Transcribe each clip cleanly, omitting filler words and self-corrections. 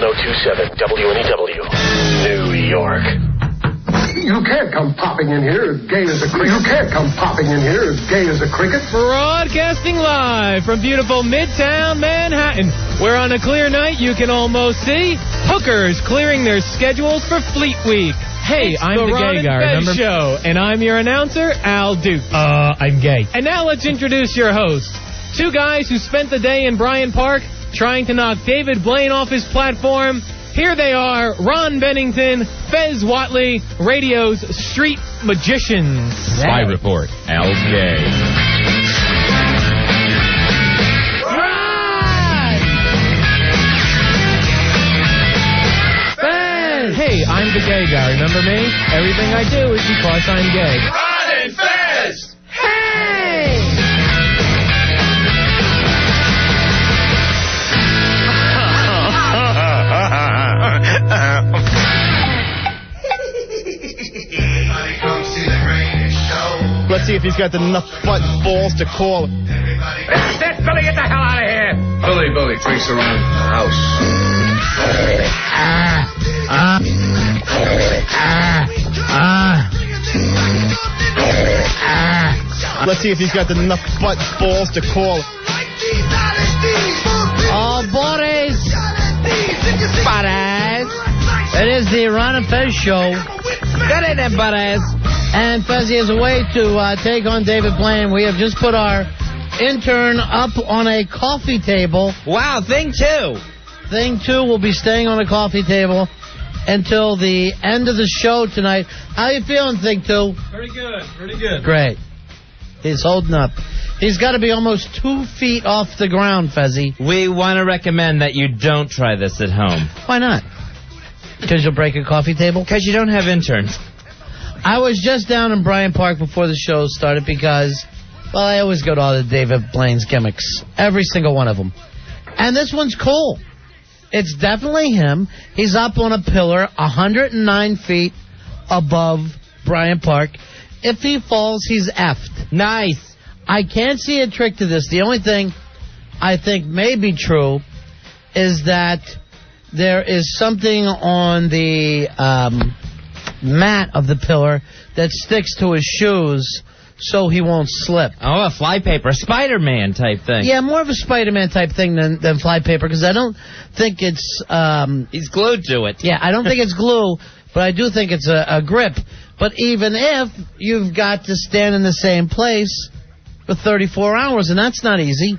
1027 WNEW, New York. You can't come popping in here as gay as a cricket. You can't come popping in here as gay as a cricket. Broadcasting live from beautiful Midtown Manhattan, where on a clear night you can almost see hookers clearing their schedules for Fleet Week. Hey, I'm the gay guy, remember? Show, and I'm your announcer, Al Duke. I'm gay. And now let's introduce your hosts. Two guys who spent the day in Bryant Park trying to knock David Blaine off his platform. Here they are, Ron Bennington, Fez WNEW, radio's street magicians. Spy report, Al's gay. Fez! Hey, I'm the gay guy, remember me? Everything I do is because I'm gay. Ron and Fez! Hey! Let's see if he's got enough butt balls to call. That's Billy, get the hell out of here! Billy drinks around the house. Let's see if he's got enough butt balls to call. Oh, Boris! Butters! It is the Ron and Fez show. Get in there, Butters! And Fezzy is a way to take on David Blaine. We have just put our intern up on a coffee table. Wow, thing two. Thing two will be staying on a coffee table until the end of the show tonight. How you feeling, Thing two? Pretty good. Great. He's holding up. He's got to be almost 2 feet off the ground, Fezzy. We want to recommend that you don't try this at home. Why not? Because you'll break a coffee table? Because you don't have interns. I was just down in Bryant Park before the show started because, well, I always go to all the David Blaine's gimmicks. Every single one of them. And this one's cool. It's definitely him. He's up on a pillar 109 feet above Bryant Park. If he falls, he's effed. Nice. I can't see a trick to this. The only thing I think may be true is that there is something on the mat of the pillar that sticks to his shoes so he won't slip. Oh, a flypaper, Spider-Man type thing. Yeah, more of a Spider-Man type thing than flypaper, because I don't think it's... He's glued to it. Yeah, I don't think it's glue, but I do think it's a grip. But even if, you've got to stand in the same place for 34 hours, and that's not easy.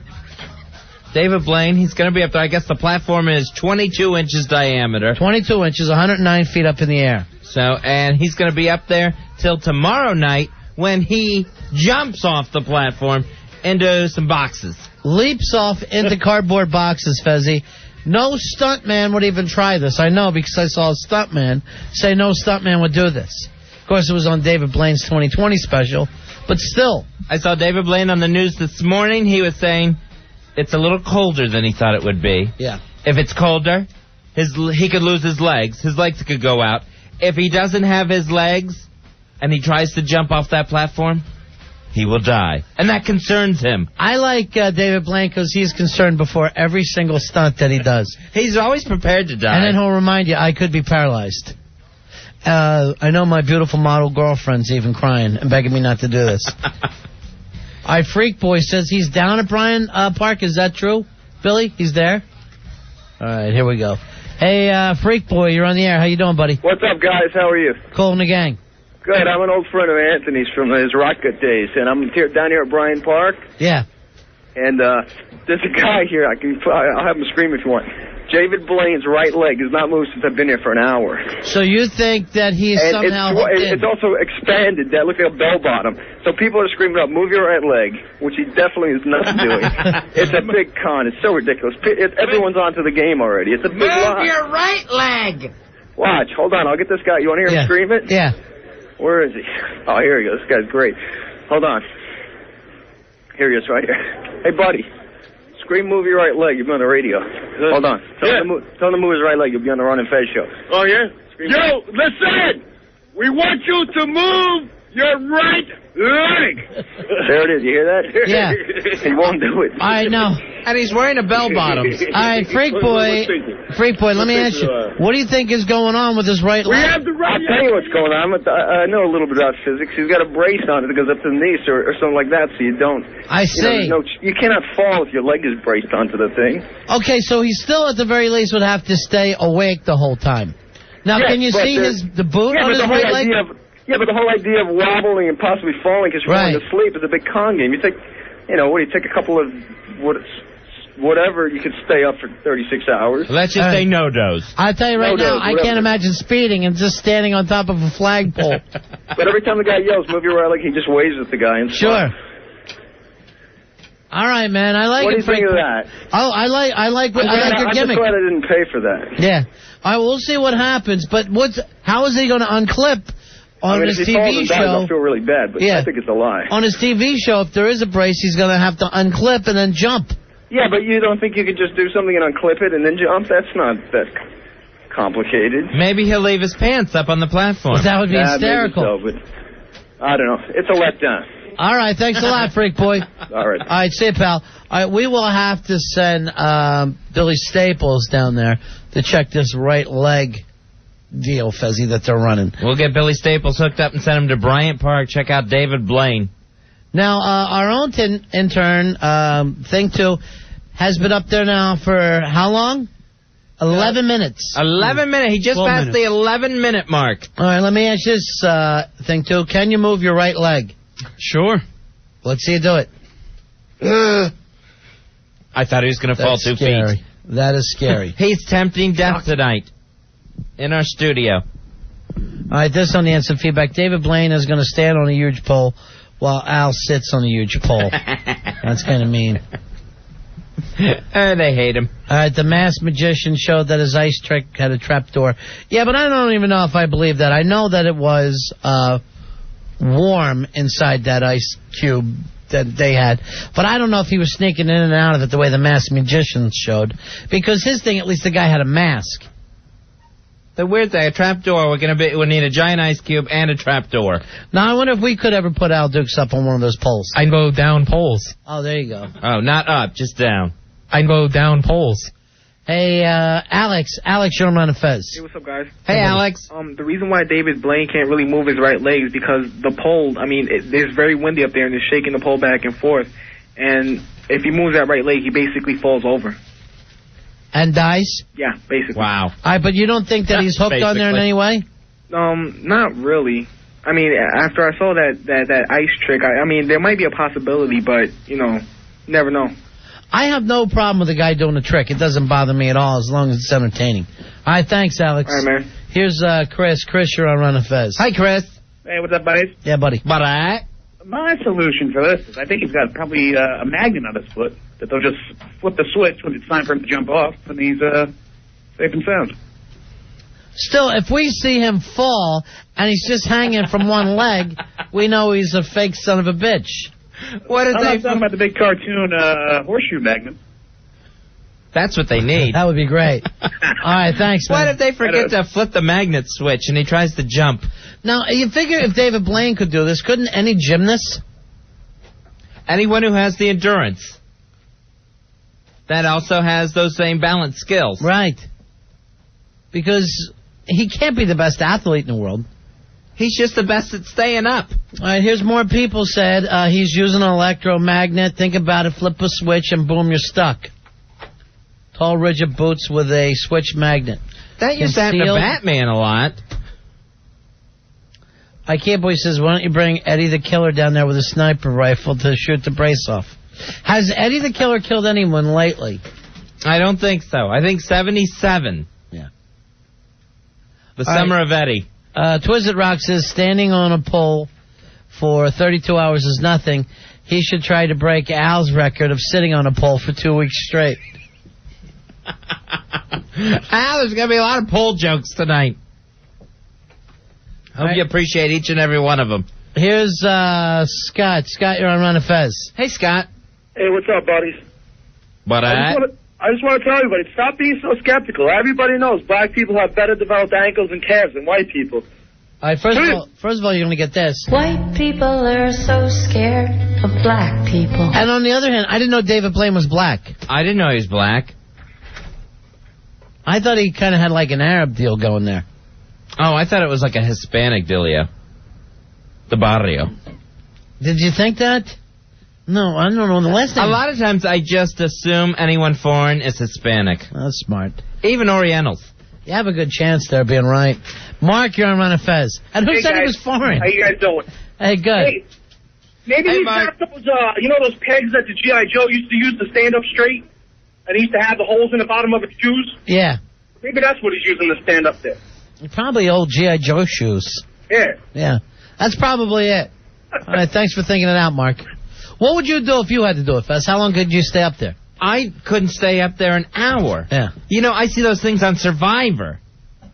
David Blaine, he's going to be up there. I guess the platform is 22 inches diameter. 22 inches, 109 feet up in the air. So, and he's going to be up there till tomorrow night when he jumps off the platform into some boxes. Leaps off into cardboard boxes, Fezzy. No stuntman would even try this. I know, because I saw a stuntman say no stuntman would do this. Of course, it was on David Blaine's 2020 special, but still. I saw David Blaine on the news this morning. He was saying it's a little colder than he thought it would be. Yeah. If it's colder, he could lose his legs. His legs could go out. If he doesn't have his legs and he tries to jump off that platform, he will die. And that concerns him. I like David Blaine because he's concerned before every single stunt that he does. He's always prepared to die. And then he'll remind you, I could be paralyzed. I know my beautiful model girlfriend's even crying and begging me not to do this. Our Freak Boy says he's down at Bryant Park. Is that true, Billy? He's there? All right, here we go. Hey, Freak Boy, you're on the air. How you doing, buddy? What's up, guys? How are you? Cool in the gang. Good. I'm an old friend of Anthony's from his Rocket days, and I'm down here at Bryant Park. Yeah. And there's a guy here. I'll have him scream if you want. David Blaine's right leg has not moved since I've been here for an hour. So you think that he's and somehow it's also expanded. That looks like a bell bottom. So people are screaming up, move your right leg, which he definitely is not doing. It's a big con. It's so ridiculous. Everyone's onto the game already. It's a big lie. Move your right leg. Watch. Hold on. I'll get this guy. You want to hear him scream it? Yeah. Where is he? Oh, here he goes. This guy's great. Hold on. Here he is right here. Hey, buddy. Scream, move your right leg. You'll be on the radio. Hold on. Tell him to move his right leg. You'll be on the Ron and Fez show. Oh, yeah? Scream Yo, listen! We want you to move your right leg. There it is. You hear that? Yeah. He won't do it. All right, now. And he's wearing a bell-bottoms. All right, Freak Boy, let me ask you, what do you think is going on with his right leg? I'll tell you what's going on. I know a little bit about physics. He's got a brace on it that goes up to the knees or something like that, so you don't. I see. You cannot fall if your leg is braced onto the thing. Okay, so he still, at the very least, would have to stay awake the whole time. Now, Yes, can you see the boot on his the whole right leg? but the whole idea of wobbling and possibly falling because you're falling asleep is a big con game. You take, take a couple of whatever, you could stay up for 36 hours. Let's just say no-dos. I'll tell you right now, I can't imagine speeding and just standing on top of a flagpole. But every time the guy yells, move your right leg, he just waves at the guy. And sure. All right, man. I like it. What do you think of that? Oh, I like your gimmick. I'm just glad I didn't pay for that. Yeah. All right, we'll see what happens. But how is he going to unclip on his TV show? I feel really bad, but I think it's a lie. On his TV show, if there is a brace, he's going to have to unclip and then jump. Yeah, but you don't think you could just do something and unclip it and then jump? That's not that complicated. Maybe he'll leave his pants up on the platform. Well, that would be hysterical. Maybe so, but I don't know. It's a letdown. All right, thanks a lot, Freak Boy. All right. All right, see you, pal. All right, we will have to send Billy Staples down there to check this right leg deal, Fezzy, that they're running. We'll get Billy Staples hooked up and send him to Bryant Park. Check out David Blaine. Now, our own intern, Thing 2, has been up there now for how long? 11 minutes. 11 minutes. He just passed the 11-minute mark. All right, let me ask you this, Thing 2. Can you move your right leg? Sure. Let's see you do it. I thought he was going to fall 2 feet. That is scary. He's tempting death tonight in our studio. All right, this on the instant feedback. David Blaine is going to stand on a huge pole while Al sits on a huge pole. That's kind of mean. They hate him. All right, the masked magician showed that his ice trick had a trapdoor. Yeah, but I don't even know if I believe that. I know that it was warm inside that ice cube that they had. But I don't know if he was sneaking in and out of it the way the masked magician showed. Because his thing, at least the guy had a mask. The weird thing, a trapdoor, we'll need a giant ice cube and a trapdoor. Now, I wonder if we could ever put Al Dukes up on one of those poles. I'd go down poles. Oh, there you go. Oh, not up, just down. I'd go down poles. Hey, Alex, you're on a Fez. Hey, what's up, guys? Hey, Alex. The reason why David Blaine can't really move his right leg is because the pole, it's very windy up there, and they're shaking the pole back and forth. And if he moves that right leg, he basically falls over. And dies? Yeah, basically. Wow. All right, but you don't think that he's hooked on there in any way? Not really. After I saw that ice trick, there might be a possibility, but, never know. I have no problem with the guy doing the trick. It doesn't bother me at all as long as it's entertaining. All right, thanks, Alex. All right, man. Here's Chris. Chris, you're on Run of Fez. Hi, Chris. Hey, what's up, buddies? Yeah, buddy. My solution for this is I think he's got probably a magnet on his foot that they'll just flip the switch when it's time for him to jump off, and he's safe and sound. Still, if we see him fall and he's just hanging from one leg, we know he's a fake son of a bitch. What is I'm not talking about the big cartoon horseshoe magnet. That's what they need. That would be great. All right, thanks, man. What if they forget to flip the magnet switch and he tries to jump? Now, you figure if David Blaine could do this, couldn't any gymnast? Anyone who has the endurance. That also has those same balance skills. Right. Because he can't be the best athlete in the world. He's just the best at staying up. All right, here's more people said he's using an electromagnet. Think about it, flip a switch, and boom, you're stuck. Tall, rigid boots with a switch magnet. That used to happen to Batman a lot. I can't believe he says, why don't you bring Eddie the Killer down there with a sniper rifle to shoot the brace off? Has Eddie the Killer killed anyone lately? I don't think so. I think 77. Yeah. The summer of Eddie. Twizzit Rock says standing on a pole for 32 hours is nothing. He should try to break Al's record of sitting on a pole for 2 weeks straight. Al, there's going to be a lot of pole jokes tonight. Hope you appreciate each and every one of them. Here's Scott. Scott, you're on Run of Fez. Hey, Scott. Hey, what's up, buddies? But I just want to tell everybody, stop being so skeptical. Everybody knows black people have better developed ankles and calves than white people. All right, first of all, you're going to get this. White people are so scared of black people. And on the other hand, I didn't know David Blaine was black. I didn't know he was black. I thought he kind of had like an Arab deal going there. Oh, I thought it was like a Hispanic dealio. The barrio. Did you think that? No, I don't know. The last name. A lot of times I just assume anyone foreign is Hispanic. That's smart. Even Orientals. You have a good chance there being right. Mark, you're on Run of Fez. And who said he was foreign? How you guys doing? Hey, good. Hey, maybe he's got those, those pegs that the G.I. Joe used to use to stand up straight? And he used to have the holes in the bottom of his shoes? Yeah. Maybe that's what he's using to stand up there. Probably old G.I. Joe shoes. Yeah. Yeah. That's probably it. All right, thanks for thinking it out, Mark. What would you do if you had to do it, Fez? How long could you stay up there? I couldn't stay up there an hour. Yeah. You know, I see those things on Survivor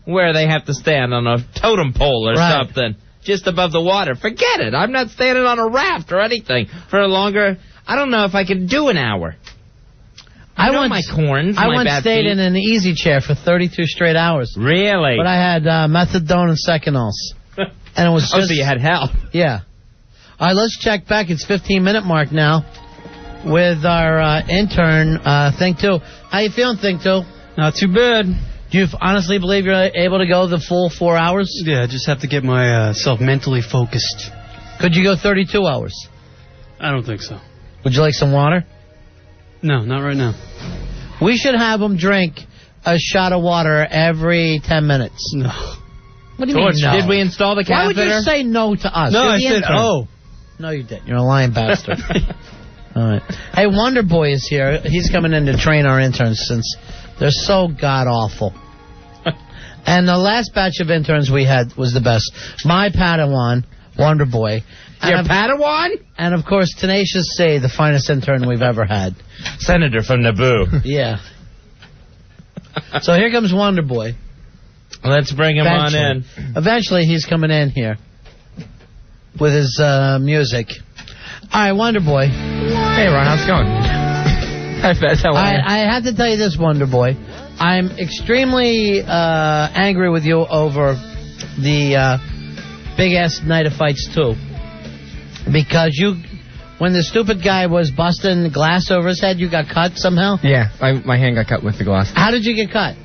where they have to stand on a totem pole or something just above the water. Forget it. I'm not standing on a raft or anything for a longer... I don't know if I could do an hour. I want my corns, I my once bad stayed feet. in an easy chair for 32 straight hours. Really? But I had methadone and Seconals. And it was just... so you had help. Yeah. All right, let's check back. It's 15-minute mark now with our intern, Think 2. How you feeling, Think 2? Not too bad. Do you honestly believe you're able to go the full 4 hours? Yeah, I just have to get myself mentally focused. Could you go 32 hours? I don't think so. Would you like some water? No, not right now. We should have them drink a shot of water every 10 minutes. No. What do you mean, no? Did we install the catheter? Why would you say no to us? No, You're I the said, intern. oh. No, you didn't. You're a lying bastard. All right. Hey, Wonder Boy is here. He's coming in to train our interns since they're so god-awful. And the last batch of interns we had was the best. My Padawan, Wonder Boy. Your Padawan? And, of course, Tenacious C, the finest intern we've ever had. Senator from Naboo. Yeah. So here comes Wonder Boy. Let's bring him on in. Eventually, he's coming in here with his music. All right, Wonder Boy. Hey, Ron, how's it going? Hi, Fez. How are you? I have to tell you this, Wonder Boy. I'm extremely angry with you over the big-ass Night of Fights 2. Because when the stupid guy was busting glass over his head, you got cut somehow? Yeah, my hand got cut with the glass. How did you get cut?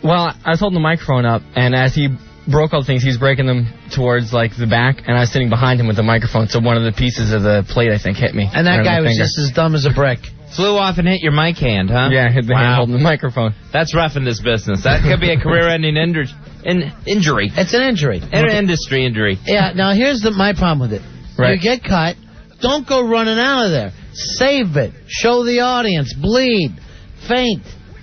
Well, I was holding the microphone up, and as he broke all the things, he was breaking them towards, like, the back, and I was sitting behind him with the microphone, so one of the pieces of the plate, I think, hit me. And that right guy on the was finger. just as dumb as a brick. Flew off and hit your mic hand, huh? Yeah, hit the hand holding the microphone. That's rough in this business. That could be a career-ending injury. It's an injury. An industry injury. Yeah, now here's my problem with it. Right. You get cut, don't go running out of there. Save it. Show the audience. Bleed. Faint.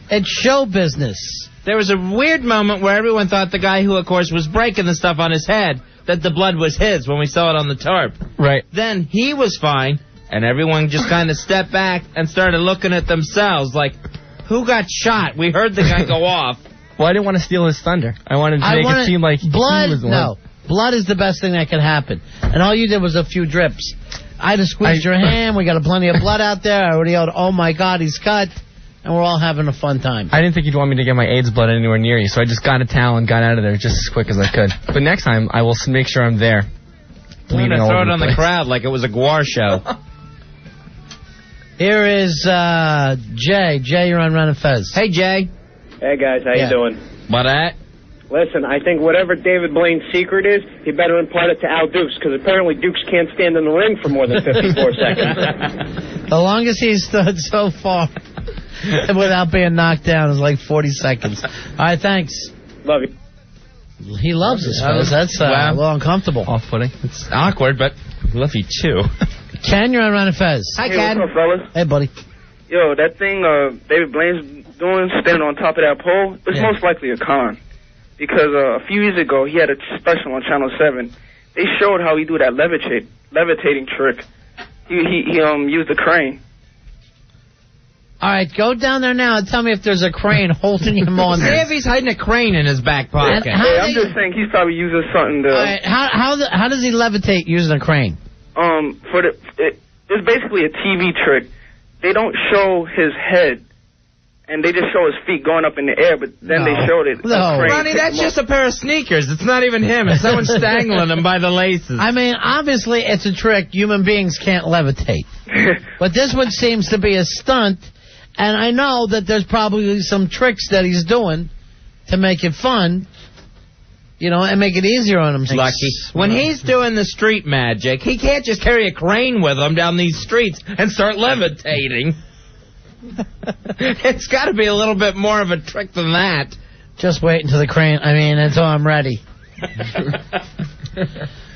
It's show business. There was a weird moment where everyone thought the guy who, of course, was breaking the stuff on his head, that the blood was his when we saw it on the tarp. Right. Then he was fine, and everyone just kind of stepped back and started looking at themselves like, who got shot? We heard the guy go off. Well, I didn't want to steal his thunder. I wanted to make it seem like blood, he was the one. No. Blood is the best thing that can happen. And all you did was a few drips. I'd have squeezed your hand. We got plenty of blood out there. I already yelled, oh, my God, he's cut. And we're all having a fun time. I didn't think you'd want me to get my AIDS blood anywhere near you, so I just got a towel and got out of there just as quick as I could. But next time, I will make sure I'm there. I'm going to throw it on the crowd like it was a Guar show. Here is Jay. Jay, you're on Run and Fez. Hey, Jay. Hey, guys, how you doing? What that? Listen, I think whatever David Blaine's secret is, he better impart it to Al Dukes, because apparently Dukes can't stand in the ring for more than 54 seconds. The longest he's stood so far without being knocked down is like 40 seconds. All right, thanks. Love you. He loves us, fellas. That's a little uncomfortable. Off-putting. It's awkward, but love you too. Ken, you're on Run and Fez. Hi, Ken. What's up, fellas? Hey, buddy. Yo, that thing David Blaine's doing, standing on top of that pole, it's most likely a con. Because a few years ago, he had a special on Channel 7. They showed how he do that levitating trick. He used a crane. All right, go down there now and tell me if there's a crane holding him on there. See if he's hiding a crane in his back pocket. I'm just saying he's probably using something to... All right, how does he levitate using a crane? It's basically a TV trick. They don't show his head and they just show his feet going up in the air, but then they showed it. No. Ronnie, that's just a pair of sneakers. It's not even him. It's someone strangling him by the laces. I mean, obviously, it's a trick. Human beings can't levitate. But this one seems to be a stunt, and I know that there's probably some tricks that he's doing to make it fun, you know, and make it easier on himself. Lucky. When he's doing the street magic, he can't just carry a crane with him down these streets and start levitating. It's got to be a little bit more of a trick than that. Just wait until the crane, until I'm ready.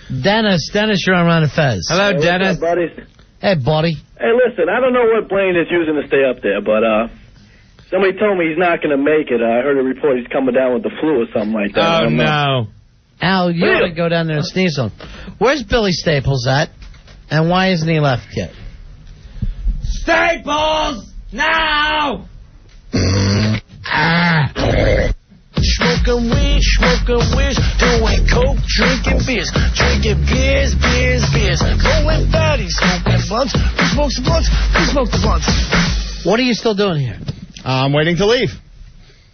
Dennis, you're on Ron and Fez. Hello, Dennis. What's up, buddies? Hey, buddy. Hey, listen, I don't know what Blaine is using to stay up there, but somebody told me he's not going to make it. I heard a report he's coming down with the flu or something like that. Oh, no. Al, you ought to go down there and sneeze on him. Where's Billy Staples at? And why isn't he left yet? Staples! Now! Smoking weed, doing coke, drinking beers, going fatty, smoking blunts. Who smokes the blunts? Who smokes the blunts? What are you still doing here? I'm waiting to leave.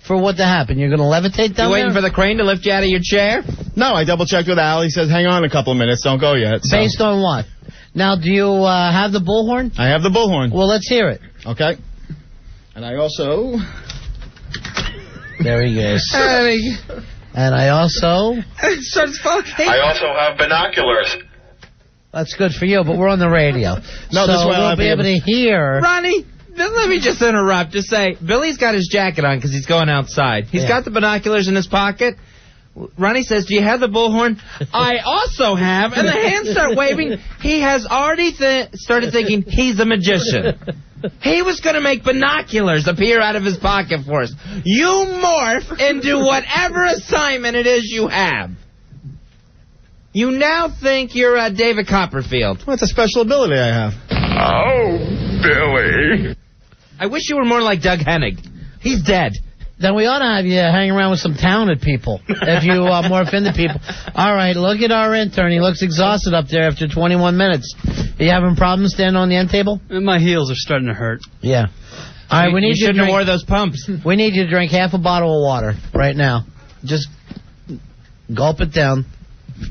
For what to happen? You're going to levitate down You waiting there? for the crane to lift you out of your chair? No, I double-checked with Al. He says, hang on a couple of minutes. Don't go yet. So. Based on what? Now, do you have the bullhorn? I have the bullhorn. Well, let's hear it. Okay. And I also... There he goes. And I also... I also have binoculars. That's good for you, but we're on the radio. No, so this way we'll be able to hear... Ronnie, let me just interrupt. Just say, Billy's got his jacket on because he's going outside. He's got the binoculars in his pocket. Ronnie says, do you have the bullhorn? I also have. And the hands start waving. He has already started thinking he's a magician. He was going to make binoculars appear out of his pocket for us. You morph into whatever assignment it is you have. You now think you're David Copperfield. Well, it's a special ability I have. Oh, Billy. I wish you were more like Doug Hennig. He's dead. Then we ought to have you hang around with some talented people if you morph into people. All right, look at our intern. He looks exhausted up there after 21 minutes. Are you having problems standing on the end table? My heels are starting to hurt. Yeah. All right, we need you to shouldn't have drink. wore those pumps. We need you to drink half a bottle of water right now. Just gulp it down.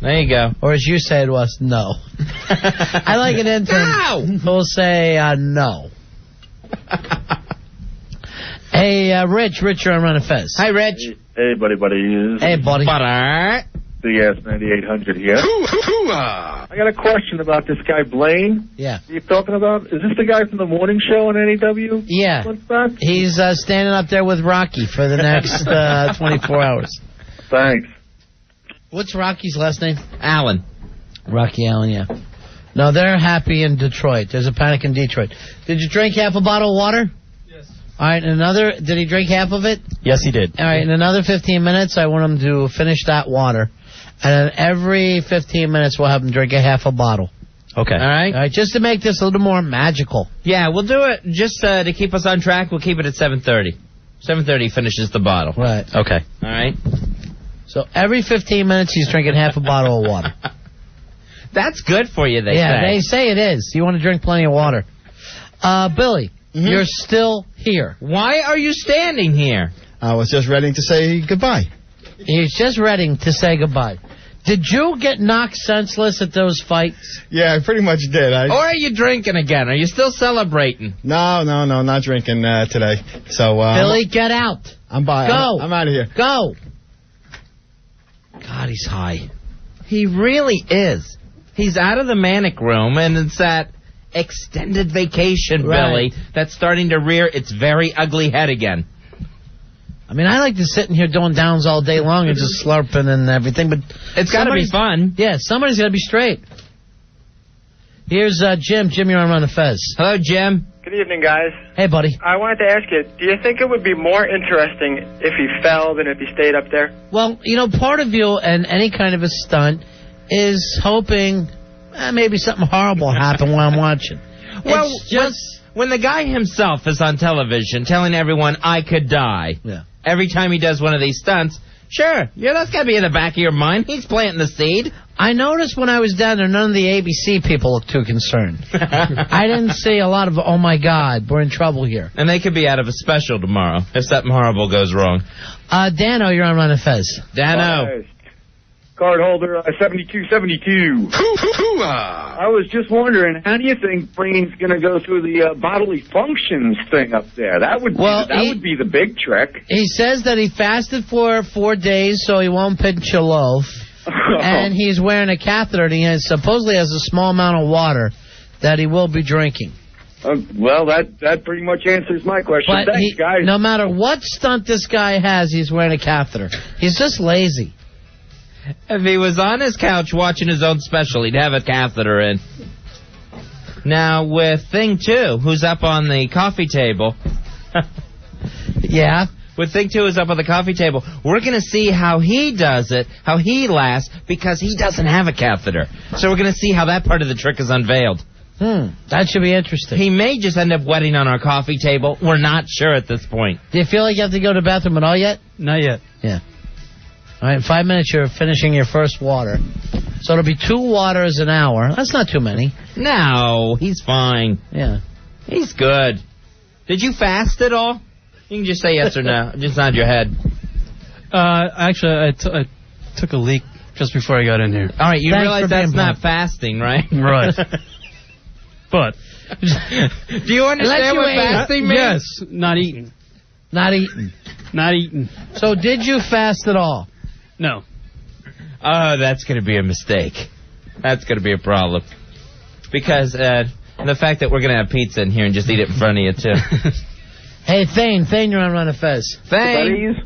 There you go. Or as you say to us, no. I like an intern who'll say no. Hey, Rich, you're on Run and Fez. Hi, Rich. Hey, buddy. Hey, buddy. Big ass 9800 here. I got a question about this guy Blaine. Yeah. You're talking about? Is this the guy from the morning show on NEW? Yeah. What's that? He's standing up there with Rocky for the next 24 hours. Thanks. What's Rocky's last name? Allen. Rocky Allen, yeah. No, they're happy in Detroit. There's a panic in Detroit. Did you drink half a bottle of water? Yes. All right, did he drink half of it? Yes, he did. All right, in another 15 minutes, I want him to finish that water. And then every 15 minutes, we'll have him drink a half a bottle. Okay. All right, just to make this a little more magical. Yeah, we'll do it just to keep us on track. We'll keep it at 7:30. 7:30 finishes the bottle. Right. Okay. All right. So every 15 minutes, he's drinking half a bottle of water. That's good for you, they say. Yeah, they say it is. You want to drink plenty of water. Billy, you're still here. Why are you standing here? I was just ready to say goodbye. He's just ready to say goodbye. Did you get knocked senseless at those fights? Yeah, I pretty much did. Or are you drinking again? Are you still celebrating? No, not drinking today. So, Billy, get out. I'm by. Go. I'm out of here. Go. God, he's high. He really is. He's out of the manic room, and it's that extended vacation, Right. Billy, that's starting to rear its very ugly head again. I mean, I like to sit in here doing downs all day long and just slurping and everything, but it's got to be fun. Yeah, somebody's got to be straight. Here's Jim. Jim, you're on Run the Fez. Hello, Jim. Good evening, guys. Hey, buddy. I wanted to ask you, do you think it would be more interesting if he fell than if he stayed up there? Well, part of you and any kind of a stunt is hoping maybe something horrible happened while I'm watching. Well, it's just when the guy himself is on television telling everyone I could die, every time he does one of these stunts, Sure. Yeah, that's got to be in the back of your mind. He's planting the seed. I noticed when I was down there, none of the ABC people looked too concerned. I didn't see a lot of, oh, my God, we're in trouble here. And they could be out of a special tomorrow if something horrible goes wrong. Dano, you're on Run of Fez. Dano. Card holder 7272. I was just wondering, how do you think Blaine's going to go through the bodily functions thing up there? That would be the big trick. He says that he fasted for 4 days so he won't pinch a loaf. And he's wearing a catheter, and he supposedly has a small amount of water that he will be drinking. Well, that pretty much answers my question. But Thanks, guys. No matter what stunt this guy has, he's wearing a catheter. He's just lazy. If he was on his couch watching his own special, he'd have a catheter in. Now, with Thing 2, who's up on the coffee table. Yeah? With Thing 2 who's up on the coffee table, we're going to see how he does it, how he lasts, because he doesn't have a catheter. So we're going to see how that part of the trick is unveiled. That should be interesting. He may just end up wetting on our coffee table. We're not sure at this point. Do you feel like you have to go to the bathroom at all yet? Not yet. Yeah. All right, in 5 minutes, you're finishing your first water. So it'll be 2 waters an hour. That's not too many. No, he's fine. Yeah. He's good. Did you fast at all? You can just say yes or no. Just nod your head. Actually, I took a leak just before I got in here. All right, you realize that's not fasting, right? Right. But. Do you understand what fasting means? Yes, not eating. Not eating. Not eating. So did you fast at all? No. Oh, that's going to be a mistake. That's going to be a problem. Because the fact that we're going to have pizza in here and just eat it in front of you, too. Hey, Thane, you're on Run of Fez. Thane.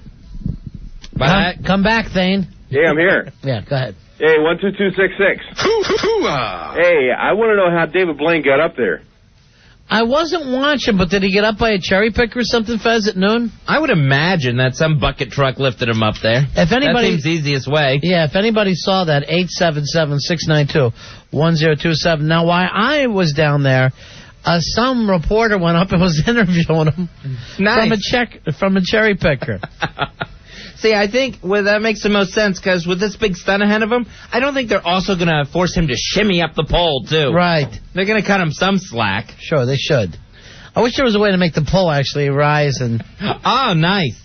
Come back, Thane. Yeah, I'm here. Yeah, go ahead. Hey, 12266. Hey, I want to know how David Blaine got up there. I wasn't watching, but did he get up by a cherry picker or something, Fez, at noon? I would imagine that some bucket truck lifted him up there. If anybody, that seems the easiest way. Yeah, if anybody saw that, 877-692-1027. Now, while I was down there, some reporter went up and was interviewing him from a cherry picker. See, I think that makes the most sense, because with this big stunt ahead of him, I don't think they're also going to force him to shimmy up the pole, too. Right. They're going to cut him some slack. Sure, they should. I wish there was a way to make the pole actually rise and... Oh, nice.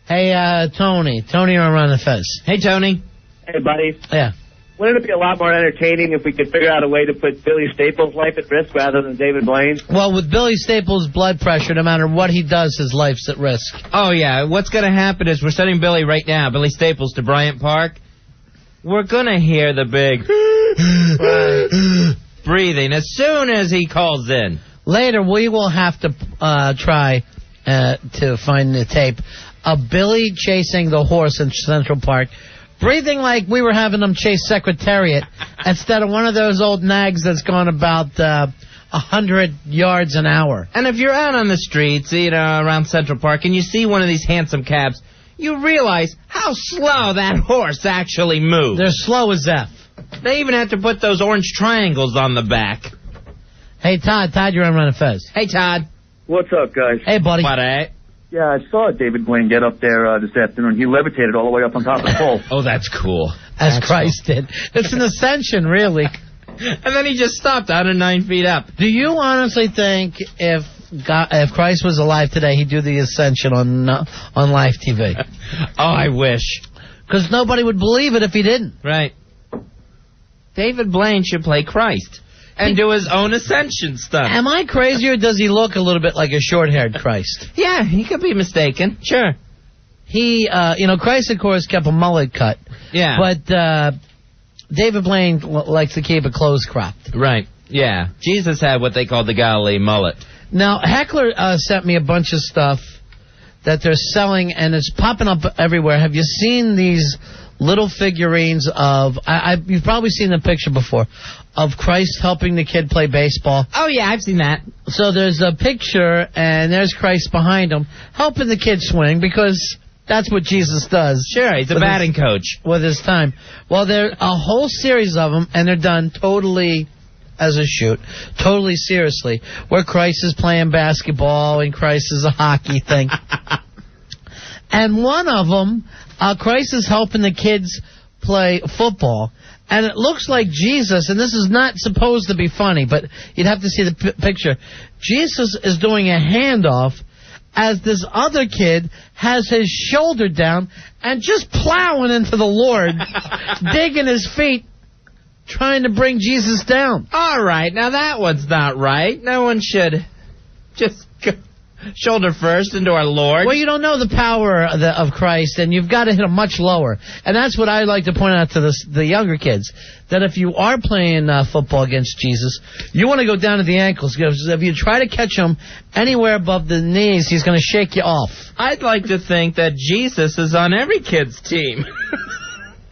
Hey, Tony. Tony, you're on Run of Fez. Hey, Tony. Hey, buddy. Yeah. Wouldn't it be a lot more entertaining if we could figure out a way to put Billy Staples' life at risk rather than David Blaine's? Well, with Billy Staples' blood pressure, no matter what he does, his life's at risk. Oh, yeah. What's going to happen is we're sending Billy right now, Billy Staples, to Bryant Park. We're going to hear the big breathing as soon as he calls in. Later, we will have to try to find the tape of Billy chasing the horse in Central Park, breathing like we were having them chase Secretariat instead of one of those old nags that's going about 100 yards an hour. And if you're out on the streets, around Central Park, and you see one of these handsome cabs, you realize how slow that horse actually moves. They're slow as F. They even have to put those orange triangles on the back. Hey, Todd. Todd, you're on Run of Fez. Hey, Todd. What's up, guys? Hey, buddy. Yeah, I saw David Blaine get up there this afternoon. He levitated all the way up on top of the pole. Oh, that's cool. As Christ did. It's an ascension, really. And then he just stopped 109 feet up. Do you honestly think if Christ was alive today, he'd do the ascension on live TV? Oh, I wish. Because nobody would believe it if he didn't. Right. David Blaine should play Christ and do his own ascension stuff. Am I crazy, or does he look a little bit like a short-haired Christ? Yeah, he could be mistaken. Sure. He, Christ, of course, kept a mullet cut. Yeah. But David Blaine likes to keep it close cropped. Right. Yeah. Jesus had what they called the Galilee mullet. Now, Heckler sent me a bunch of stuff that they're selling, and it's popping up everywhere. Have you seen these little figurines of... you've probably seen the picture before, of Christ helping the kid play baseball. Oh, yeah, I've seen that. So there's a picture, and there's Christ behind him, helping the kid swing, because that's what Jesus does. Sure, he's a batting coach. With his time. Well, there's a whole series of them, and they're done totally as a shoot, totally seriously, where Christ is playing basketball, and Christ is a hockey thing. And one of them, Christ is helping the kids play football. And it looks like Jesus, and this is not supposed to be funny, but you'd have to see the picture. Jesus is doing a handoff as this other kid has his shoulder down and just plowing into the Lord, digging his feet, trying to bring Jesus down. All right, now that one's not right. No one should just go shoulder first into our Lord. Well, you don't know the power of Christ, and you've got to hit him much lower. And that's what I like to point out to the younger kids, that if you are playing football against Jesus, you want to go down to the ankles, because if you try to catch him anywhere above the knees, he's going to shake you off. I'd like to think that Jesus is on every kid's team.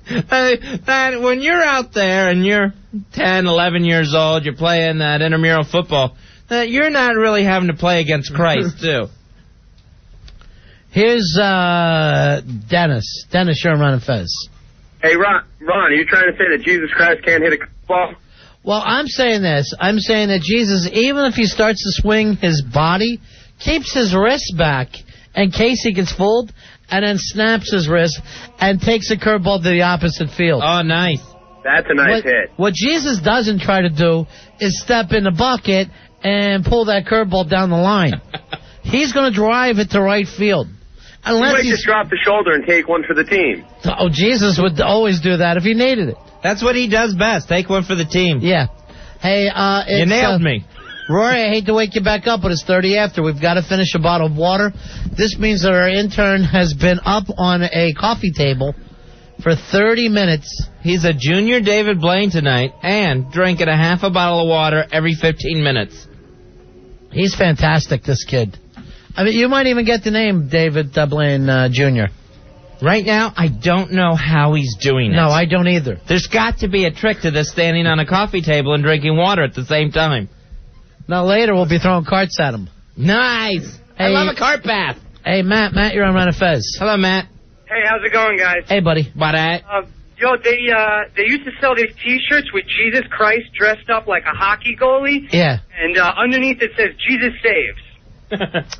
That when you're out there and you're 10, 11 years old, you're playing that intramural football, that you're not really having to play against Christ, too. Here's Dennis. Dennis, you're on Ron and Fez. Hey, Ron, are you trying to say that Jesus Christ can't hit a ball? Well, I'm saying this. I'm saying that Jesus, even if he starts to swing his body, keeps his wrist back in case he gets fooled, and then snaps his wrist and takes a curveball to the opposite field. Oh, nice. That's a nice hit. What Jesus doesn't try to do is step in the bucket and pull that curveball down the line. He's going to drive it to right field. Unless he might just drop the shoulder and take one for the team. Oh, Jesus would always do that if he needed it. That's what he does best. Take one for the team. Yeah. Hey, you nailed me. Rory, I hate to wake you back up, but it's 30 after. We've got to finish a bottle of water. This means that our intern has been up on a coffee table for 30 minutes. He's a junior David Blaine tonight and drinking a half a bottle of water every 15 minutes. He's fantastic, this kid. I mean, you might even get the name David Blaine Jr. Right now, I don't know how he's doing it. No, I don't either. There's got to be a trick to this, standing on a coffee table and drinking water at the same time. Now, later, we'll be throwing carts at him. Nice. Hey, I love a cart bath. Hey, Matt. Matt, you're on Ron and Fez. Hello, Matt. Hey, how's it going, guys? Hey, buddy. What? Yo, they used to sell these T-shirts with Jesus Christ dressed up like a hockey goalie. Yeah. And underneath it says, Jesus saves.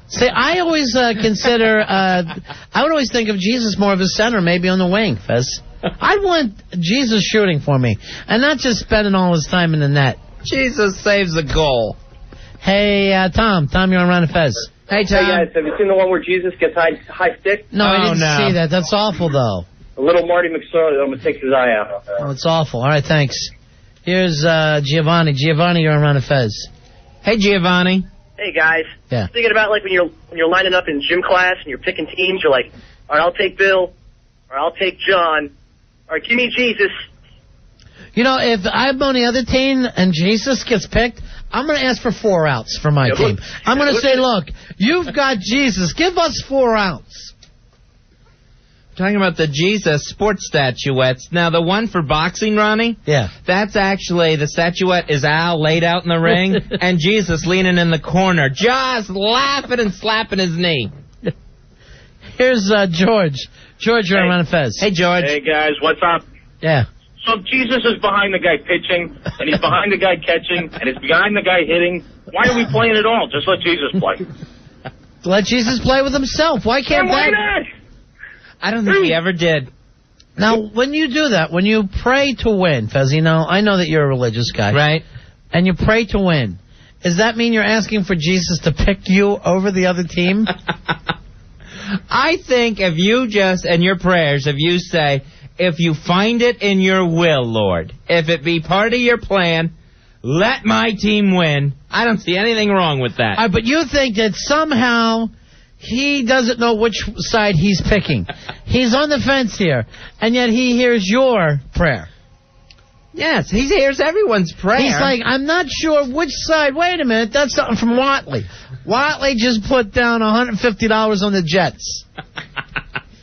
See, I always consider, I would always think of Jesus more of a center, maybe on the wing, Fez. I want Jesus shooting for me, and not just spending all his time in the net. Jesus saves a goal. Hey, Tom. Tom, you're on Ron and Fez. Hey, Tom. Hey, guys, have you seen the one where Jesus gets high stick? No, I didn't see that. That's awful, though. A little Marty McSorley almost takes his eye out. Oh, it's awful. All right, thanks. Here's Giovanni. Giovanni, you're on Ron and Fez. Hey, Giovanni. Hey, guys. Yeah. Thinking about, like, when you're lining up in gym class and you're picking teams, you're like, all right, I'll take Bill, or I'll take John, or give me Jesus. You know, if I'm on the other team and Jesus gets picked, I'm going to ask for 4 outs for my team. I'm going to say, look, you've got Jesus. Give us 4 outs. Talking about the Jesus sports statuettes. Now, the one for boxing, Ronnie? Yeah. That's actually, the statuette is Al laid out in the ring, and Jesus leaning in the corner, just laughing and slapping his knee. Here's George. George, you're on Ron and Fez. Hey, George. Hey, guys, what's up? Yeah. So Jesus is behind the guy pitching, and he's behind the guy catching, and he's behind the guy hitting. Why are we playing at all? Just let Jesus play. Let Jesus play with himself. Why can't why that? not? I don't think he ever did. Now, when you do that, when you pray to win, Fez, I know that you're a religious guy. Right. And you pray to win. Does that mean you're asking for Jesus to pick you over the other team? I think if you just, in your prayers, if you say, if you find it in your will, Lord, if it be part of your plan, let my team win, I don't see anything wrong with that. But you think that somehow he doesn't know which side he's picking. He's on the fence here, and yet he hears your prayer. Yes, he hears everyone's prayer. He's like, I'm not sure which side. Wait a minute, that's something from Wally. Wally just put down $150 on the Jets.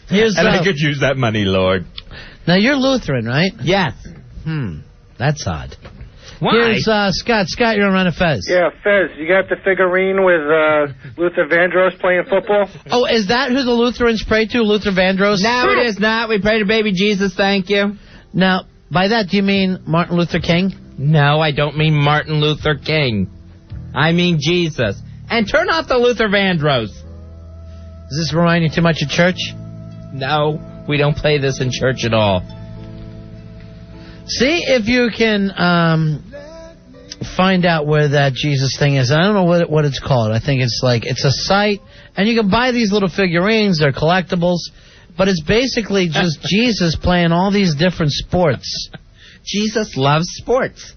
Here's and I could use that money, Lord. Now, you're Lutheran, right? Yes. That's odd. Why? Here's Scott. Scott, you're on Ron and Fez. Yeah, Fez, you got the figurine with Luther Vandross playing football? Oh, is that who the Lutherans pray to, Luther Vandross? No, it is not. We pray to baby Jesus, thank you. Now, by that, do you mean Martin Luther King? No, I don't mean Martin Luther King. I mean Jesus. And turn off the Luther Vandross. Does this remind you too much of church? No, we don't play this in church at all. See if you can find out where that Jesus thing is. I don't know what it's called. I think it's a site, and you can buy these little figurines. They're collectibles, but it's basically just Jesus playing all these different sports. Jesus loves sports.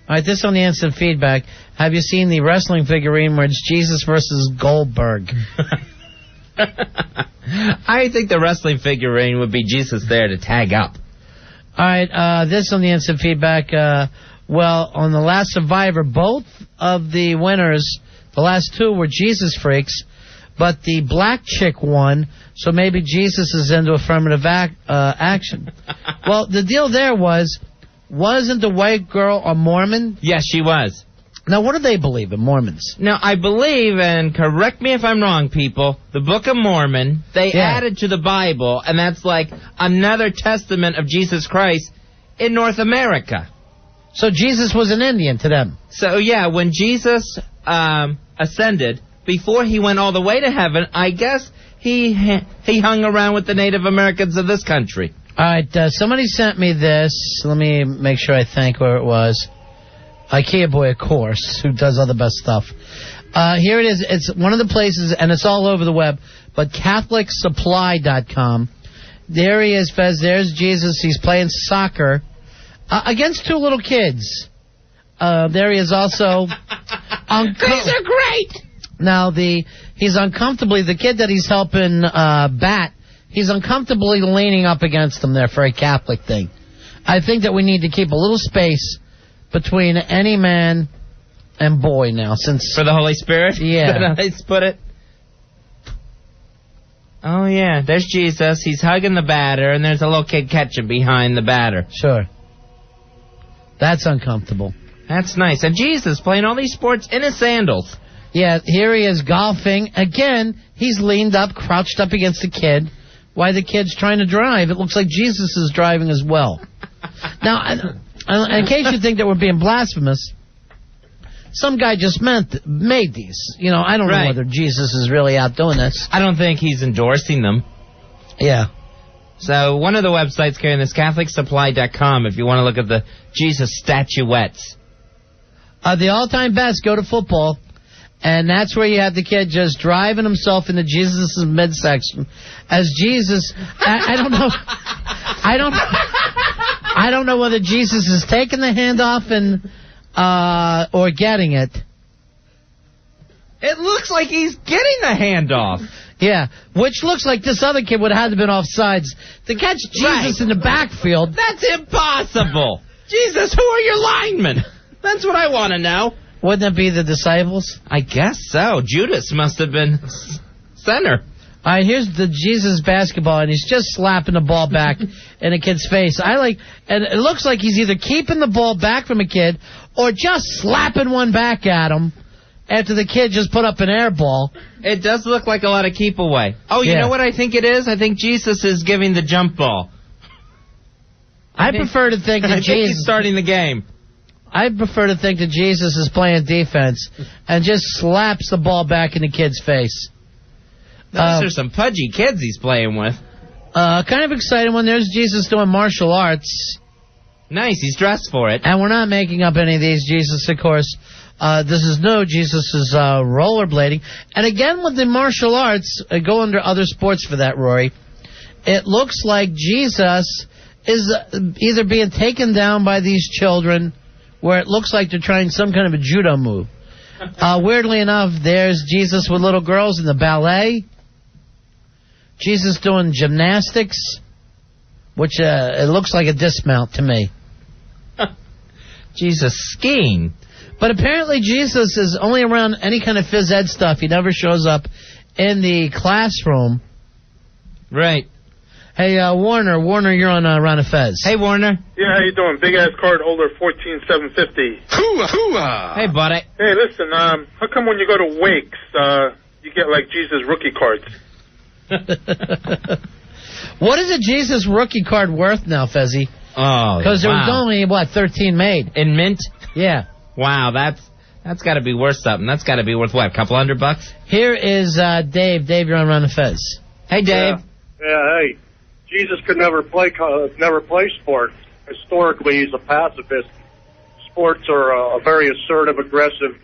All right, this on the instant feedback. Have you seen the wrestling figurine where it's Jesus versus Goldberg? I think the wrestling figurine would be Jesus there to tag up. All right, this on the instant feedback. Well, on the last Survivor, both of the winners, the last two were Jesus freaks, but the black chick won, so maybe Jesus is into affirmative action. Well, the deal there wasn't the white girl a Mormon? Yes, she was. Now, what do they believe in, Mormons? Now, I believe, and correct me if I'm wrong, people, the Book of Mormon, they added to the Bible, and that's like another testament of Jesus Christ in North America. So Jesus was an Indian to them. So, yeah, when Jesus ascended, before he went all the way to heaven, I guess he hung around with the Native Americans of this country. All right, somebody sent me this. Let me make sure I think where it was. IKEA Boy, of course, who does all the best stuff. Here it is. It's one of the places, and it's all over the web, but CatholicSupply.com. There he is, Fez. There's Jesus. He's playing soccer against two little kids. There he is also. These are great! Now, he's uncomfortably, the kid that he's helping bat, he's uncomfortably leaning up against him there for a Catholic thing. I think that we need to keep a little space between any man and boy now, since... For the Holy Spirit? Yeah. Let's put it. Oh, yeah, there's Jesus. He's hugging the batter, and there's a little kid catching behind the batter. Sure. That's uncomfortable. That's nice. And Jesus playing all these sports in his sandals. Yeah, here he is golfing. Again, he's leaned up, crouched up against the kid, while the kid's trying to drive. It looks like Jesus is driving as well. Now, in case you think that we're being blasphemous, some guy just made these. You know, I don't know whether Jesus is really out doing this. I don't think he's endorsing them. Yeah. So one of the websites carrying this, CatholicSupply.com, if you want to look at the Jesus statuettes. The all-time best, go to football, and that's where you have the kid just driving himself into Jesus' midsection. As Jesus, I don't know. I don't know whether Jesus is taking the hand off or getting it. It looks like he's getting the hand off. Yeah, which looks like this other kid would have had to been offsides to catch Jesus in the backfield. That's impossible. Jesus, who are your linemen? That's what I want to know. Wouldn't it be the disciples? I guess so. Judas must have been center. All right, here's the Jesus basketball, and he's just slapping the ball back in a kid's face. And it looks like he's either keeping the ball back from a kid or just slapping one back at him after the kid just put up an air ball. It does look like a lot of keep away. Oh, you know what I think it is? I think Jesus is giving the jump ball. I prefer to think that Jesus is starting the game. I prefer to think that Jesus is playing defense and just slaps the ball back in the kid's face. Those are some pudgy kids he's playing with. Kind of exciting one. There's Jesus doing martial arts. Nice, he's dressed for it. And we're not making up any of these. Jesus, of course, this is new. Jesus is rollerblading. And again, with the martial arts, go under other sports for that, Rory. It looks like Jesus is either being taken down by these children, where it looks like they're trying some kind of a judo move. Weirdly enough, there's Jesus with little girls in the ballet. Jesus doing gymnastics, which it looks like a dismount to me. Jesus skiing. But apparently Jesus is only around any kind of phys ed stuff. He never shows up in the classroom. Right. Hey, Warner, you're on Ron of Fez. Hey, Warner. Yeah, how you doing? Big ass card holder 14750. Hooah, hooah. Hey, buddy. Hey, listen, how come when you go to wakes, you get like Jesus rookie cards? What is a Jesus rookie card worth now, Fezzy? Oh, because there was only 13 made in mint. Yeah. Wow, that's got to be worth something. That's got to be worth what? A couple $100? Here is Dave. Dave, you're on Ron of Fez. Hey, Dave. Yeah, hey, Jesus could never play sports. Historically, he's a pacifist. Sports are a very assertive, aggressive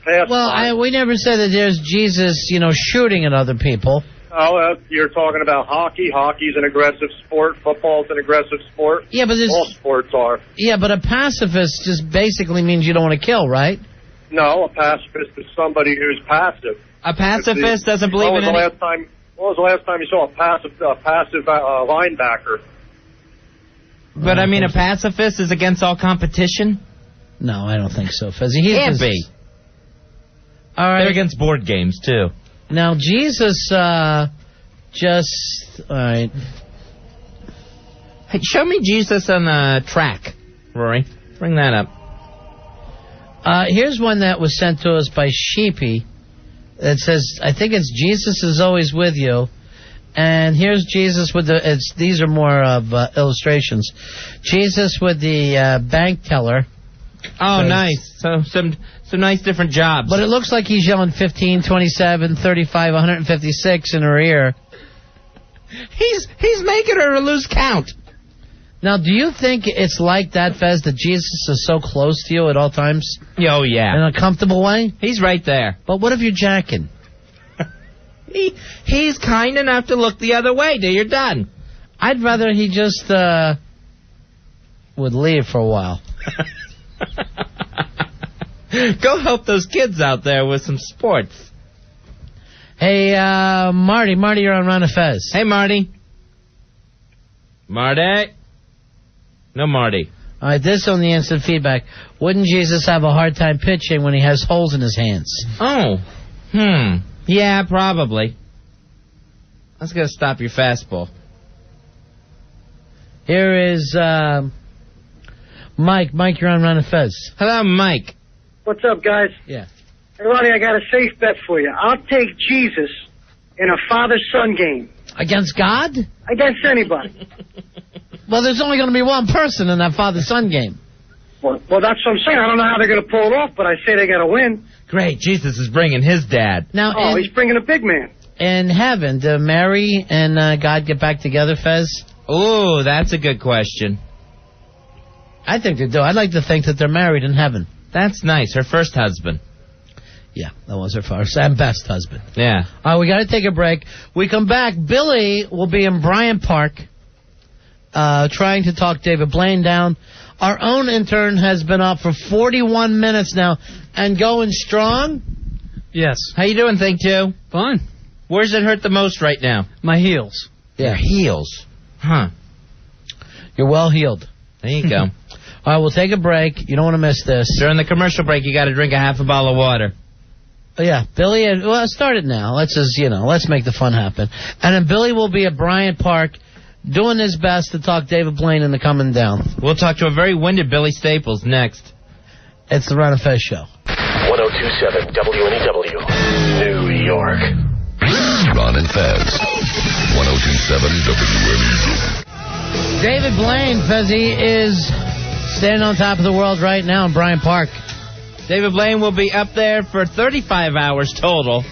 pastime. Well, we never said that there's Jesus, shooting at other people. Oh, you're talking about hockey. Hockey's an aggressive sport. Football's an aggressive sport. Yeah, but all sports are. Yeah, but a pacifist just basically means you don't want to kill, right? No, a pacifist is somebody who's passive. A pacifist doesn't believe in any... When was the last time you saw a passive linebacker? But, a pacifist is against all competition? No, I don't think so, Fezzy. Can't be. All right. They're against board games, too. Now, Jesus all right. Hey, show me Jesus on the track, Rory. Bring that up. Here's one that was sent to us by Sheepy. It says, I think it's Jesus is always with you. And here's Jesus with these are more of illustrations. Jesus with the bank teller. Oh, nice. So some nice different jobs. But it looks like he's yelling 15, 27, 35, 156 in her ear. He's making her lose count. Now, do you think it's like that, Fez, that Jesus is so close to you at all times? Oh, yeah. In a comfortable way? He's right there. But what if you're jacking? He's kind enough to look the other way till you're done. I'd rather he just would leave for a while. Go help those kids out there with some sports. Hey, Marty, you're on Ron and Fez. Hey, Marty. No, Marty. All right, this on the instant feedback. Wouldn't Jesus have a hard time pitching when he has holes in his hands? Oh, yeah, probably. That's going to stop your fastball. Here is Mike. Mike, you're on Ron and Fez. Hello, Mike. What's up, guys? Yeah. Hey, Ronnie, I got a safe bet for you. I'll take Jesus in a father-son game. Against God? Against anybody. Well, there's only going to be one person in that father-son game. Well, that's what I'm saying. I don't know how they're going to pull it off, but I say they got to win. Great. Jesus is bringing his dad. Now, he's bringing a big man. In heaven, do Mary and God get back together, Fez? Oh, that's a good question. I think they do. I'd like to think that they're married in heaven. That's nice. Her first husband. Yeah, that was her first and best husband. Yeah. All right, we got to take a break. We come back. Billy will be in Bryant Park trying to talk David Blaine down. Our own intern has been up for 41 minutes now and going strong. Yes. How you doing, Think Two? Fine. Where's it hurt the most right now? My heels. Yeah. Your heels. Huh. You're well healed. There you go. All right, we'll take a break. You don't want to miss this. During the commercial break, you got to drink a half a bottle of water. Oh, yeah, Billy, start it now. Let's make the fun happen. And then Billy will be at Bryant Park doing his best to talk David Blaine into coming down. We'll talk to a very winded Billy Staples next. It's the Ron and Fez Show. 1027 WNEW, New York. Ron and Fez, 1027 WNEW. David Blaine, Fezzy, is standing on top of the world right now in Bryant Park. David Blaine will be up there for 35 hours total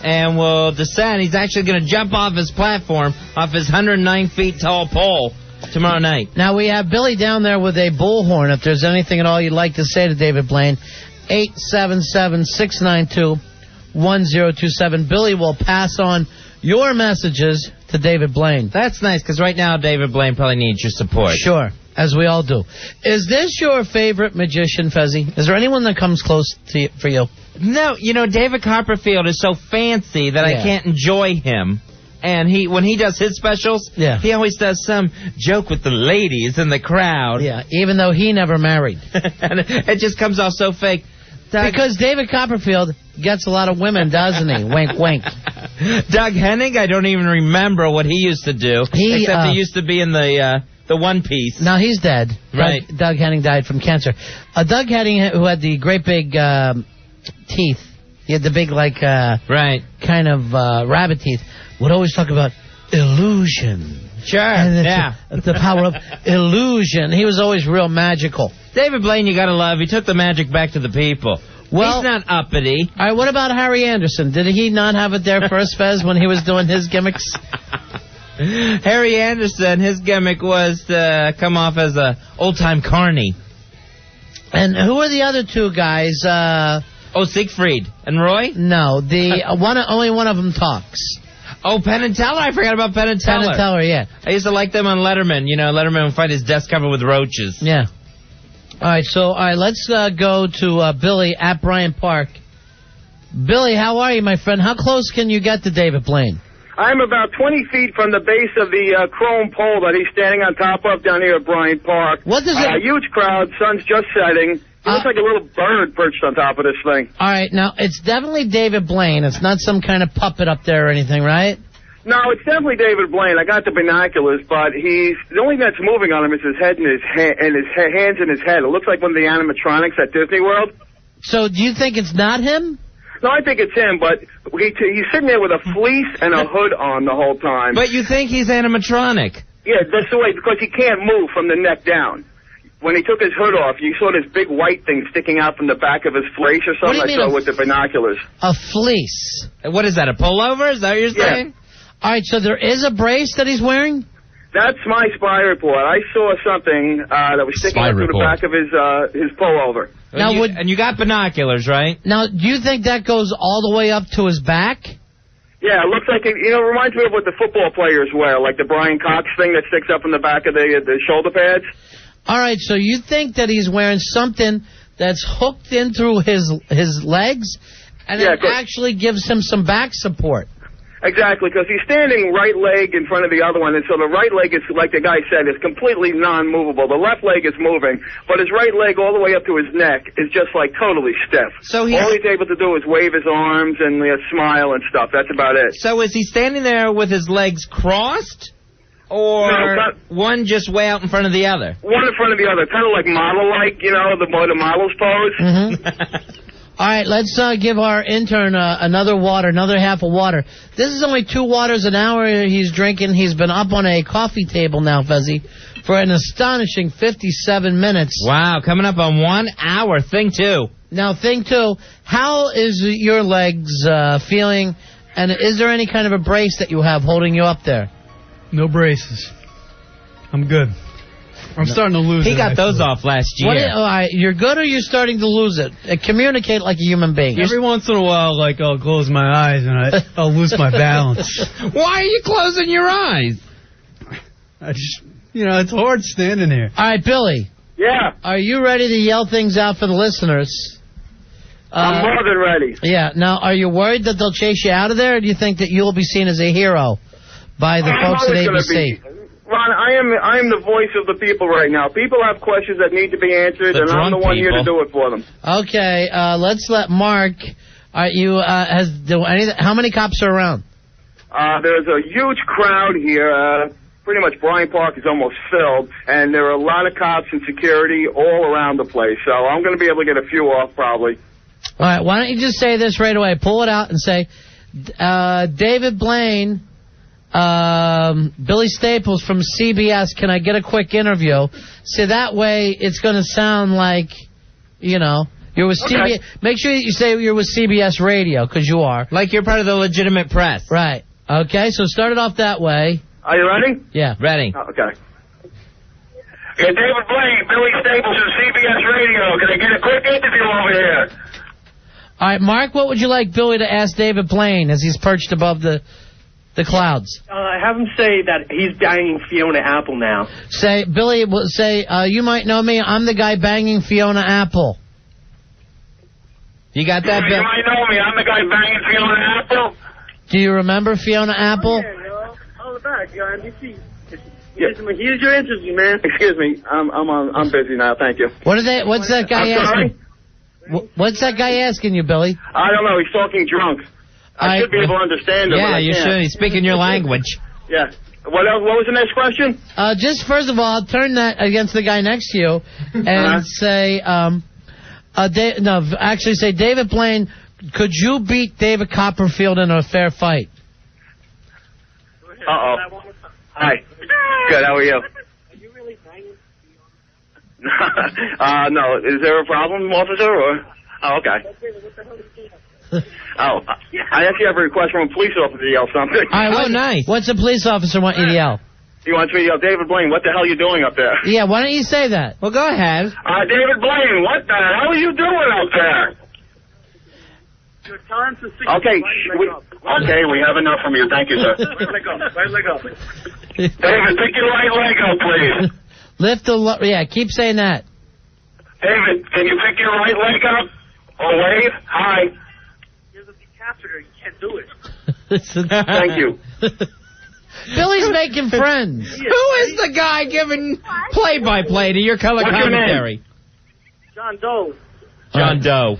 and will descend. He's actually going to jump off his platform, off his 109 feet tall pole tomorrow night. Now, we have Billy down there with a bullhorn. If there's anything at all you'd like to say to David Blaine, 877-692-1027. Billy will pass on your messages to David Blaine. That's nice, because right now David Blaine probably needs your support. Sure. As we all do. Is this your favorite magician, Fezzy? Is there anyone that comes close to for you? No, David Copperfield is so fancy that I can't enjoy him. And when he does his specials, he always does some joke with the ladies in the crowd. Yeah, even though he never married. And it just comes off so fake. Because David Copperfield gets a lot of women, doesn't he? Wink, wink. Doug Henning, I don't even remember what he used to do. Except he used to be in the One Piece. No, he's dead. Right. Doug Henning died from cancer. Doug Henning, who had the great big teeth, he had the big, kind of rabbit teeth, would always talk about illusion. Sure, the power of illusion. He was always real magical. David Blaine, you gotta love. He took the magic back to the people. Well, he's not uppity. All right, what about Harry Anderson? Did he not have it there first, Fez, when he was doing his gimmicks? Harry Anderson, his gimmick was to come off as a old-time carny. And who are the other two guys? Siegfried and Roy? No, only one of them talks. Oh, Penn and Teller. I forgot about Penn and Teller. Penn and Teller, yeah. I used to like them on Letterman. You know, Letterman would find his desk covered with roaches. Yeah. All right, let's go to Billy at Bryant Park. Billy, how are you, my friend? How close can you get to David Blaine? I'm about 20 feet from the base of the chrome pole that he's standing on top of down here at Bryant Park. What does it... huge crowd, sun's just setting. It looks like a little bird perched on top of this thing. All right, now, it's definitely David Blaine. It's not some kind of puppet up there or anything, right? No, it's definitely David Blaine. I got the binoculars, but the only thing that's moving on him is his head and his hands and his head. It looks like one of the animatronics at Disney World. So do you think it's not him? No, I think it's him, but he's sitting there with a fleece and a hood on the whole time. But you think he's animatronic? Yeah, that's the way, because he can't move from the neck down. When he took his hood off, you saw this big white thing sticking out from the back of his fleece or something. I saw with the binoculars. A fleece? What is that, a pullover? Is that what you're saying? All right, so there is a brace that he's wearing? That's my spy report. I saw something that was sticking out through the back of his pullover. Now, and you got binoculars, right? Now, do you think that goes all the way up to his back? Yeah, it looks like it reminds me of what the football players wear, like the Brian Cox thing that sticks up in the back of the shoulder pads. All right, so you think that he's wearing something that's hooked in through his legs, and it actually gives him some back support. Exactly, because he's standing right leg in front of the other one, and so the right leg is, like the guy said, is completely non-movable. The left leg is moving, but his right leg all the way up to his neck is just like totally stiff. So all he's able to do is wave his arms and smile and stuff. That's about it. So is he standing there with his legs crossed? Or one just way out in front of the other? One in front of the other, kind of like model-like, the models pose. Mm-hmm. All right, let's give our intern another half of water. This is only 2 waters an hour he's drinking. He's been up on a coffee table now, Fezzy, for an astonishing 57 minutes. Wow, coming up on 1 hour. Thing 2. Now, thing 2, how is your legs feeling, and is there any kind of a brace that you have holding you up there? No braces. I'm good. I'm starting to lose it. He got those off last year. You're good or you're starting to lose it? Communicate like a human being. Every once in a while, I'll close my eyes and I'll lose my balance. Why are you closing your eyes? It's hard standing here. All right, Billy. Yeah? Are you ready to yell things out for the listeners? I'm more than ready. Yeah. Now, are you worried that they'll chase you out of there, or do you think that you'll be seen as a hero by the folks at ABC? Ron, I am the voice of the people right now. People have questions that need to be answered, and I'm the one here to do it for them. Okay, let's let Mark. How many cops are around? There's a huge crowd here. Pretty much Bryant Park is almost filled, and there are a lot of cops and security all around the place. So I'm going to be able to get a few off probably. All right, why don't you just say this right away? Pull it out and say, David Blaine. Billy Staples from CBS, can I get a quick interview? See, that way it's going to sound like, you're with CBS. Make sure you say you're with CBS Radio, because you are. Like you're part of the legitimate press. Right. Okay, so start it off that way. Are you ready? Yeah. Ready. Oh, okay. Yeah, David Blaine, Billy Staples from CBS Radio. Can I get a quick interview over here? All right, Mark, what would you like Billy to ask David Blaine as he's perched above the clouds? Have him say that he's banging Fiona Apple now. Billy, you might know me. I'm the guy banging Fiona Apple. You got that, Bill? You might know me. I'm the guy banging Fiona Apple. Do you remember Fiona Apple? Oh, yeah, all about you on NBC. Here's your interview, man. Excuse me. I'm busy now. Thank you. What's that guy asking? What's that guy asking you, Billy? I don't know. He's talking drunk. I should be able to understand him. Yeah, you should. He's speaking your language. Yeah. What else? What was the next question? Just first of all, turn that against the guy next to you and say, say, David Blaine, could you beat David Copperfield in a fair fight? Uh-oh. Hi. Good. How are you? Are you really banging? No. Is there a problem, officer? Or? Oh, okay. Oh, I actually have a request from a police officer to yell something. All right, nice. What's a police officer want you to yell? He wants me to yell, David Blaine, what the hell are you doing up there? Yeah, why don't you say that? Well, go ahead. David Blaine, what the hell are you doing up there? Okay, we have enough from you. Thank you, sir. Right leg up. David, pick your right leg up, please. Lift the... Yeah, keep saying that. David, can you pick your right leg up? Or wave? Hi. There's a decapator. You can't do it. Thank you. Billy's making friends. Who is the guy giving play-by-play to your color What's your commentary? name? John Doe. John Doe.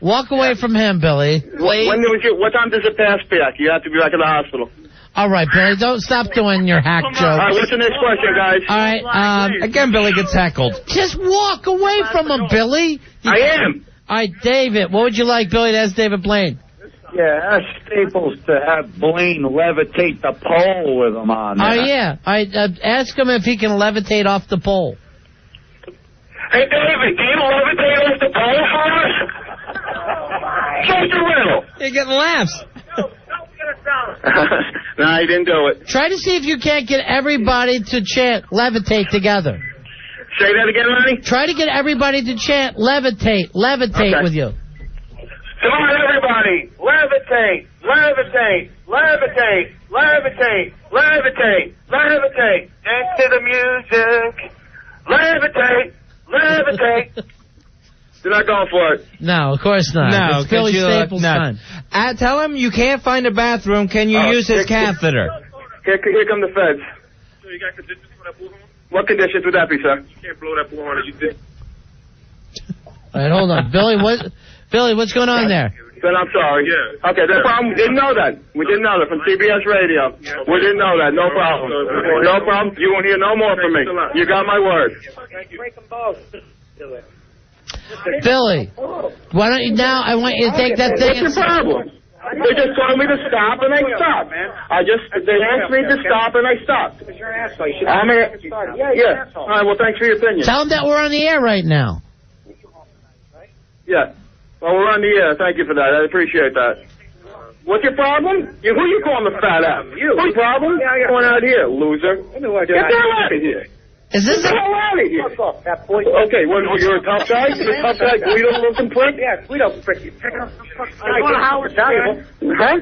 Walk away from him, Billy. What time does it pass back? You have to be back at the hospital. All right, Billy, don't stop doing your hack jokes. All right, what's the next question, guys? All right, again, Billy gets heckled. Just walk away from him, Billy. I am. All right, David, what would you like, Billy, to ask David Blaine? Yeah, ask Staples to have Blaine levitate the pole with him on there. Oh, yeah. Ask him if he can levitate off the pole. Hey, David, can you levitate off the pole for us? Just a little. You're getting laughs. No, I didn't do it. Try to see if you can't get everybody to chant levitate together. Say that again, Ronnie? Try to get everybody to chant levitate with you. Come on, everybody. Levitate, levitate, levitate, levitate, levitate, levitate. Dance to the music. Levitate, levitate. They're not going for it. No, of course not. No, it's Billy Staples' time. Tell him you can't find a bathroom. Can you use his catheter? Here come the feds. So you got conditions for that bullhorn? What conditions would that be, sir? You can't blow that bullhorn as you did. All right, hold on. Billy, what's going on there? Then I'm sorry. Yeah. Okay, no problem. We didn't know that. We didn't know that from CBS Radio. We didn't know that. No problem. No problem. You won't hear no more from me. You got my word. Billy, why don't you now? I want you to take that thing. What's your problem? They just told me to stop, and I stopped. They asked me to stop, and I stopped. Yeah. All right. Well, thanks for your opinion. Tell them that we're on the air right now. Yeah. Well, we're on the air. Thank you for that. I appreciate that. What's your problem? Who you calling the fat ass? You. What's your problem? Yeah, going out here, loser. Get the hell out of here. Is this Get the hell out of here. Okay, you're a tough guy? You're a tough guy? Guido looking prick? Yeah, Guido prick. You pick up the fuck. I want Howard valuable. Huh?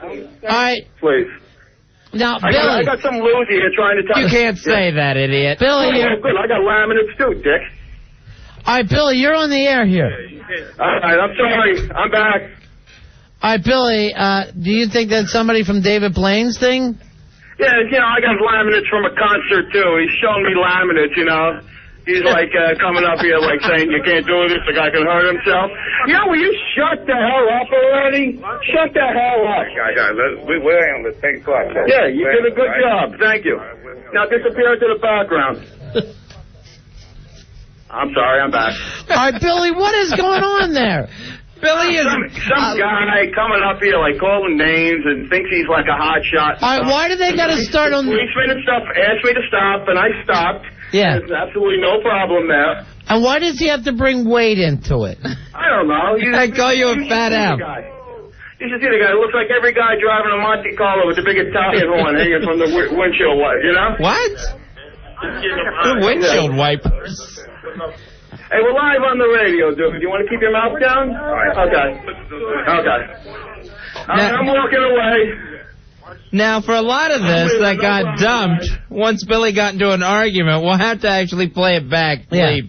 All right. Please. Now, I Billy. got some loser here trying to tell You can't say that, idiot. Billy, good. I got laminates too, dick. All right, Billy, you're on the air here. All right, I'm sorry. I'm back. All right, Billy, do you think that's somebody from David Blaine's thing? Yeah, I got laminates from a concert, too. He's showing me laminates, He's like coming up here like saying you can't do this, the guy can hurt himself. Will you shut the hell up already? Shut the hell up. We're on the same clock. Yeah, you did a good job. Thank you. Now disappear into the background. I'm sorry, I'm back. All right, Billy, what is going on there? Billy is... Some guy coming up here, like, calling names and thinks he's like a hot shot. All right, why do they got to start on... Policeman and stuff asked me to stop, and I stopped. Yeah. There's absolutely no problem there. And why does he have to bring weight into it? I don't know. I call you a fat ass. You should see the guy. It looks like every guy driving a Monte Carlo with the big Italian horn hanging from the windshield wiper, What? The windshield wipers. Hey, we're live on the radio, dude. Do you want to keep your mouth down? Okay. I'm walking away. Now, for a lot of this that got dumped, once Billy got into an argument, we'll have to actually play it back. Yeah.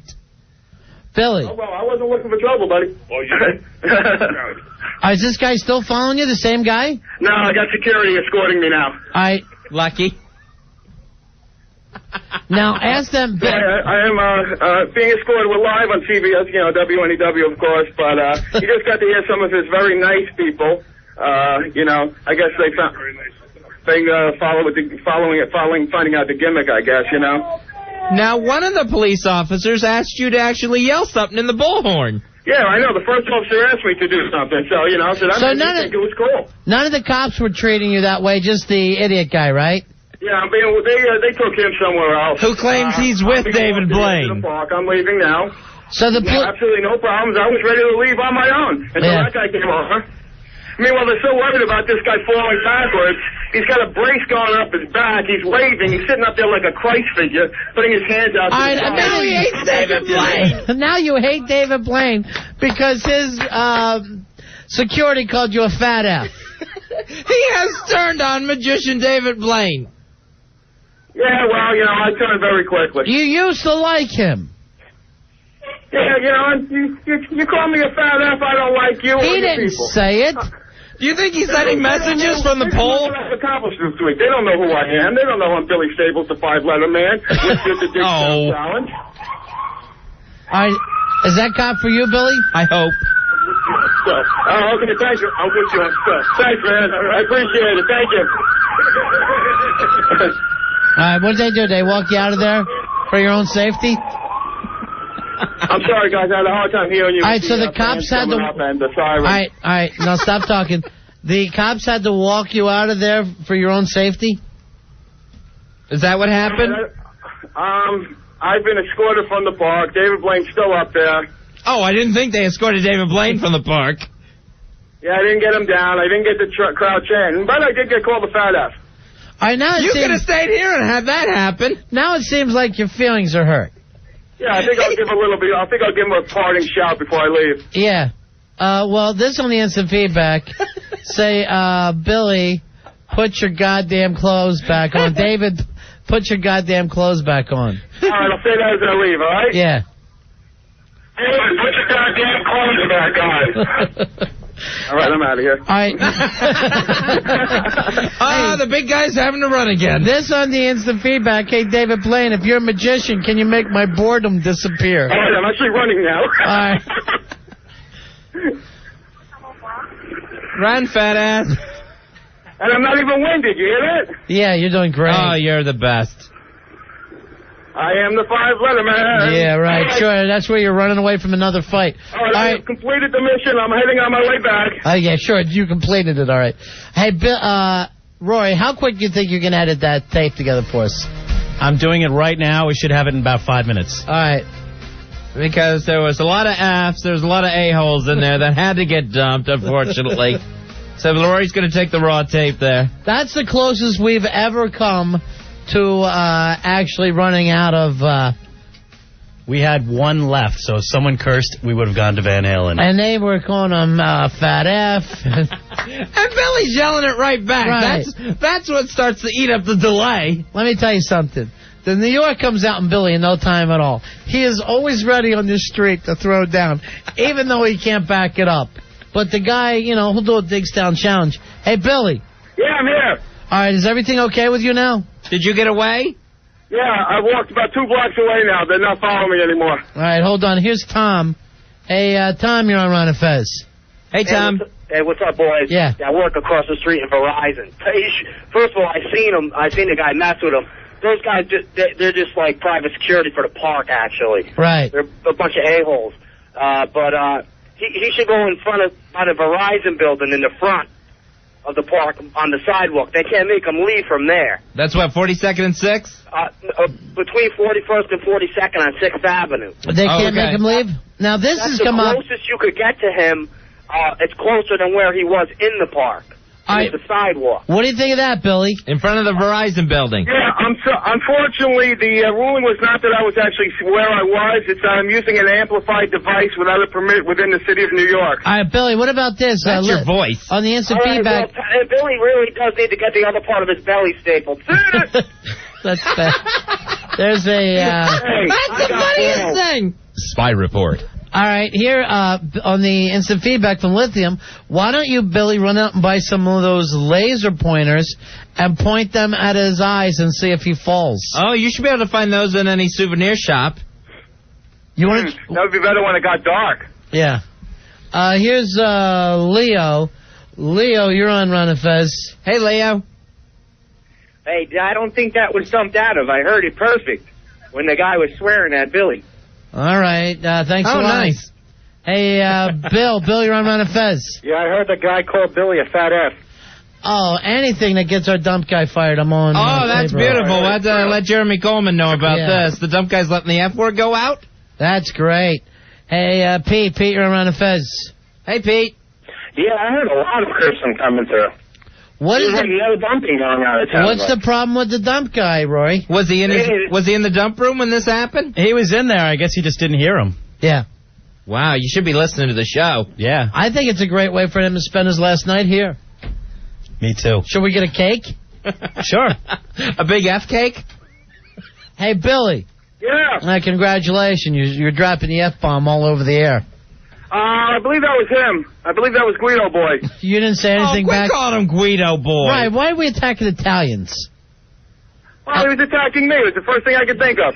Billy. Oh, well, I wasn't looking for trouble, buddy. Oh, yeah. Is this guy still following you, the same guy? No, I got security escorting me now. Lucky. Now, ask them... I am being escorted. We're live on CBS, WNEW, of course, but you just got to hear some of his very nice people. I guess they found... finding out the gimmick, I guess, Now, one of the police officers asked you to actually yell something in the bullhorn. Yeah, I know. The first officer asked me to do something, so, I think it was cool. None of the cops were treating you that way, just the idiot guy, right? Yeah, they took him somewhere else. Who claims he's with David Blaine? I'm leaving now. So the yeah, absolutely no problems. I was ready to leave on my own until that guy came over. Meanwhile, they're so worried about this guy falling backwards. He's got a brace going up his back. He's waving. He's sitting up there like a Christ figure, putting his hands out. Now he hates David Blaine. Now you hate David Blaine because his security called you a fat F. He has turned on magician David Blaine. Yeah, well, I turned very quickly. You used to like him. Yeah, you call me a fat F, I don't like you. He didn't say it. Do you think he's sending messages from the poll? Accomplished this week. They don't know who I am. They don't know I'm Billy Staples, the 5-letter man. With the Dick Challenge. All right, is that cop for you, Billy? I hope. Okay, thank you. I'll put you on stuff. Thanks, man. I appreciate it. Thank you. All right, what did they do? They walk you out of there for your own safety? I'm sorry, guys. I had a hard time hearing you. All right, so the cops had to... All right, now stop talking. The cops had to walk you out of there for your own safety? Is that what happened? I've been escorted from the park. David Blaine's still up there. Oh, I didn't think they escorted David Blaine from the park. Yeah, I didn't get him down. I didn't get the crowd chanting. But I did get called a fat F. All right, now you could have stayed here and had that happen. Now it seems like your feelings are hurt. Yeah, I think I'll give him a parting shout before I leave. Yeah. Well, this on the instant feedback. Say, Billy, put your goddamn clothes back on. David, put your goddamn clothes back on. All right, I'll say that as I leave, all right? Yeah. David, put your goddamn clothes back on. All right, I'm out of here. All right. The big guy's having to run again. This on the instant feedback. Hey, David Blaine, if you're a magician, can you make my boredom disappear? All right, I'm actually running now. All right. Run, fat ass. And I'm not even winded, you hear that? Yeah, you're doing great. Oh, you're the best. I am the 5-letter man. Yeah, right. Sure, that's where you're running away from another fight. All right, I've completed the mission. I'm heading on my way back. Yeah, sure. You completed it. All right. Hey, Roy, how quick do you think you can edit that tape together for us? I'm doing it right now. We should have it in about 5 minutes. All right. Because there was a lot of Fs, there's a lot of A-holes in there that had to get dumped, unfortunately. So Rory's going to take the raw tape there. That's the closest we've ever come to actually running out of... We had one left, so if someone cursed, we would have gone to Van Halen. And they were calling him Fat F. And Billy's yelling it right back. Right. That's what starts to eat up the delay. Let me tell you something. The New York comes out in Billy in no time at all. He is always ready on the street to throw down, even though he can't back it up. But the guy, he'll do a Digs Down challenge. Hey, Billy. Yeah, I'm here. All right, is everything okay with you now? Did you get away? Yeah, I walked about 2 blocks away now. They're not following me anymore. All right, hold on. Here's Tom. Hey, Tom, you're on Ron and Fez. Hey, Tom. Hey, what's up, boys? Yeah. I work across the street in Verizon. First of all, I seen the guy mess with him. Those guys, they're just like private security for the park, actually. Right. They're a bunch of a-holes. But he should go in front of the Verizon building in the front of the park on the sidewalk. They can't make him leave from there. That's what, 42nd and 6th? Between 41st and 42nd on 6th Avenue. They can't make him leave? Now, this has come up... That's the closest you could get to him. It's closer than where he was in the park. It's the sidewalk. What do you think of that, Billy? In front of the Verizon building. Yeah, unfortunately, the ruling was not that I was actually where I was. It's I'm using an amplified device without a permit within the city of New York. All right, Billy, what about this? That's your voice. On the instant feedback... Well, Billy really does need to get the other part of his belly stapled. That's bad. There's a... That's the funniest thing! Spy report. All right, here on the instant feedback from Lithium, why don't you, Billy, run out and buy some of those laser pointers and point them at his eyes and see if he falls? Oh, you should be able to find those in any souvenir shop. You want That would be better when it got dark. Yeah. Here's Leo. Leo, you're on Ron and Fez. Hey, Leo. Hey, I don't think that was dumped out of. I heard it perfect when the guy was swearing at Billy. All right, thanks a lot. Oh, nice. Hey, Bill, you're on Ron and Fez. Yeah, I heard the guy called Billy a fat F. Oh, anything that gets our dump guy fired, I'm on. Oh, that's beautiful. Let Jeremy Coleman know about this. The dump guy's letting the F word go out? That's great. Hey, Pete, you're around the Fez. Hey, Pete. Yeah, I heard a lot of cursing coming through. What is no dumping going on at What's the problem with the dump guy, Roy? Was he in the dump room when this happened? He was in there. I guess he just didn't hear him. Yeah. Wow, you should be listening to the show. Yeah. I think it's a great way for him to spend his last night here. Me too. Should we get a cake? Sure. A big F cake? Hey, Billy. Yeah. Congratulations. You're dropping the F-bomb all over the air. I believe that was him. I believe that was Guido Boy. You didn't say anything back? Quit calling him Guido Boy. Right, why are we attacking Italians? Well, he was attacking me. It was the first thing I could think of.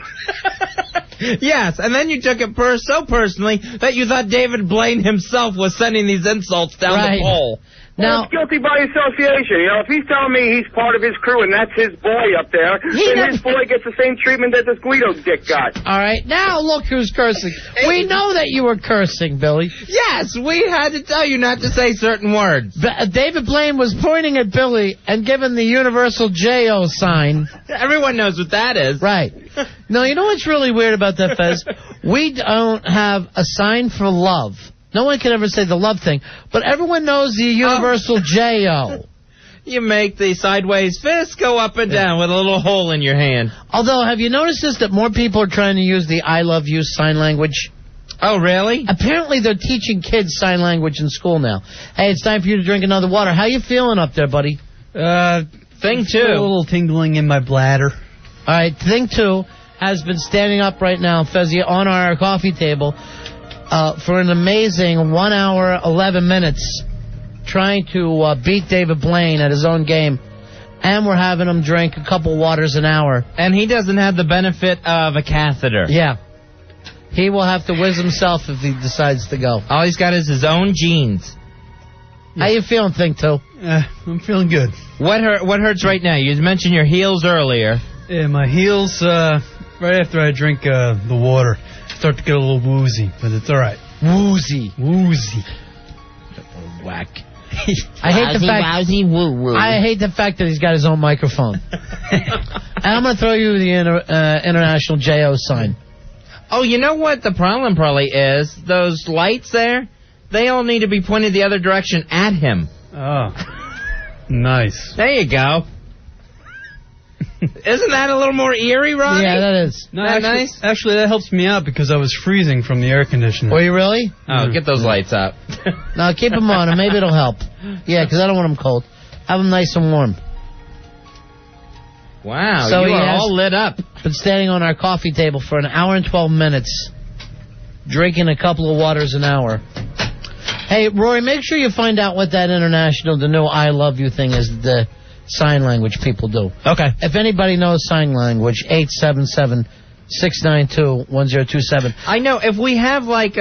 Yes, and then you took it so personally that you thought David Blaine himself was sending these insults down the pole. Well, it's guilty by association. You know, if he's telling me he's part of his crew and that's his boy up there, then his boy gets the same treatment that this Guido dick got. All right, now look who's cursing. We know that you were cursing, Billy. Yes, we had to tell you not to say certain words. David Blaine was pointing at Billy and giving the universal J-O sign. Everyone knows what that is. Right. No, you know what's really weird about that, Fez? We don't have a sign for love. No one can ever say the love thing, but everyone knows the universal J-O. You make the sideways fist go up and down with a little hole in your hand. Although, have you noticed this, that more people are trying to use the I love you sign language? Oh, really? Apparently they're teaching kids sign language in school now. Hey, it's time for you to drink another water. How you feeling up there, buddy? Thing 2. A little tingling in my bladder. All right, Thing 2 has been standing up right now, Fezzy, on our coffee table for an amazing 1 hour, 11 minutes trying to beat David Blaine at his own game. And we're having him drink a couple waters an hour. And he doesn't have the benefit of a catheter. Yeah. He will have to whiz himself if he decides to go. All he's got is his own genes. Yeah. How you feeling, Thing 2? I'm feeling good. What hurts right now? You mentioned your heels earlier. Yeah, my heels, right after I drink the water, start to get a little woozy, but it's all right. Woozy. Whack. I hate the fact that he's got his own microphone. And I'm going to throw you the international J-O sign. Oh, you know what the problem probably is? Those lights there, they all need to be pointed the other direction at him. Oh, nice. There you go. Isn't that a little more eerie, Ronnie? Yeah, that is. No, that actually, nice? Actually, that helps me out because I was freezing from the air conditioner. Were you really? Oh, get those lights up. No, keep them on, and maybe it'll help. Yeah, because I don't want them cold. Have them nice and warm. Wow, so you are all lit up. Been standing on our coffee table for an hour and 12 minutes, drinking a couple of waters an hour. Hey, Rory, make sure you find out what that international, the new I love you thing is, the sign language people do. Okay. If anybody knows sign language, 877-692-1027. I know, if we have like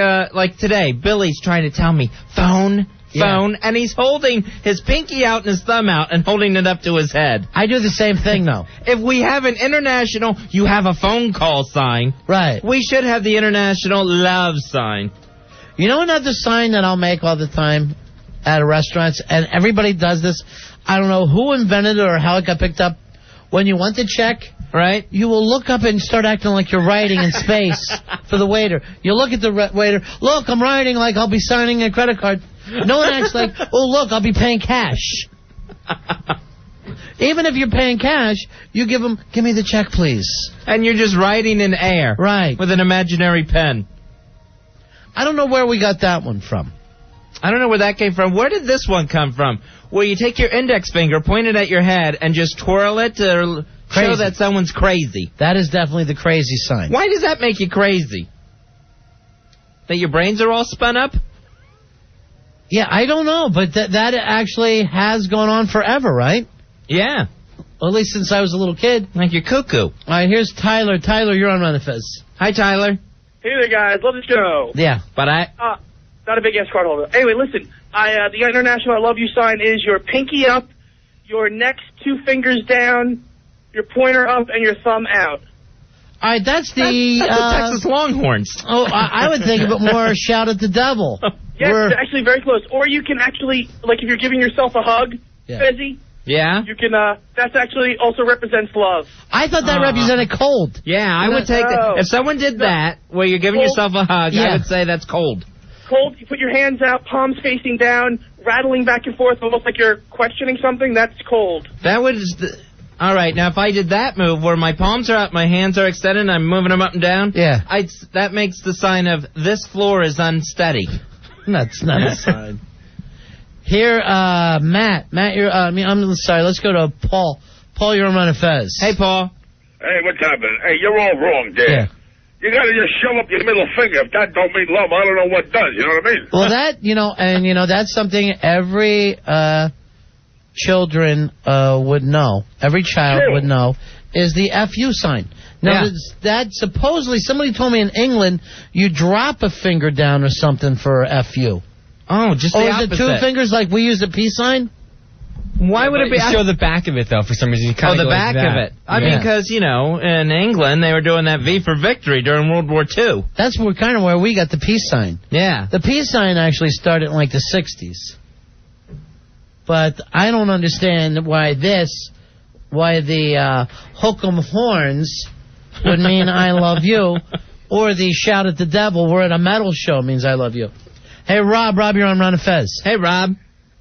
today, Billy's trying to tell me, phone, and he's holding his pinky out and his thumb out and holding it up to his head. I do the same thing, though. If we have an international, you have a phone call sign. Right. We should have the international love sign. You know another sign that I'll make all the time at restaurants, and everybody does this? I don't know who invented it or how it got picked up. When you want to check, right, you will look up and start acting like you're writing in space for the waiter. You look at the waiter, look, I'm writing like I'll be signing a credit card. No one acts like, oh, look, I'll be paying cash. Even if you're paying cash, you give them, give me the check, please. And you're just writing in air. Right. With an imaginary pen. I don't know where we got that one from. I don't know where that came from. Where did this one come from? Where you take your index finger, point it at your head, and just twirl it to show that someone's crazy. That is definitely the crazy sign. Why does that make you crazy? That your brains are all spun up? Yeah, I don't know, but that actually has gone on forever, right? Yeah. Well, at least since I was a little kid. Like you're cuckoo. All right, here's Tyler. Tyler, you're on Run the Fez. Hi, Tyler. Hey there, guys. Love the show. Yeah. But not a big ass card holder. Anyway, listen. The international I love you sign is your pinky up, your next 2 fingers down, your pointer up, and your thumb out. All right, that's the Texas Longhorns. Oh, I would think of it more shout at the devil. Yes, it's actually very close. Or you can actually, like if you're giving yourself a hug, Fezzy, Yeah? You can, that's actually also represents love. I thought that represented cold. Yeah, I would take that. If someone did that, where you're giving yourself a hug, I would say that's cold. Cold, you put your hands out, palms facing down, rattling back and forth, almost like you're questioning something, that's cold. That was... All right, now if I did that move where my palms are out, my hands are extended, and I'm moving them up and down, that makes the sign of this floor is unsteady. That's not a sign. Here, Matt, you're, I'm sorry, let's go to Paul. Paul, you're on Run of Fez. Hey, Paul. Hey, what's happening? Hey, you're all wrong, there. Yeah. You gotta just shove up your middle finger. If that don't mean love, I don't know what does. You know what I mean? Well, that, that's something every children would know. Every child would know is the FU sign. Now, that supposedly, somebody told me in England, you drop a finger down or something for FU. Oh, just the opposite. Is it two fingers like we use the peace sign? Why would it be? Show the back of it, though, for some reason. You the back of it. I mean, because, in England, they were doing that V for victory during World War II. That's kind of where we got the peace sign. Yeah. The peace sign actually started in, the 60s. But I don't understand why the hook 'em horns would mean I love you, or the shout at the devil, we're at a metal show, means I love you. Hey, Rob, you're on Ron and Fez. Hey, Rob.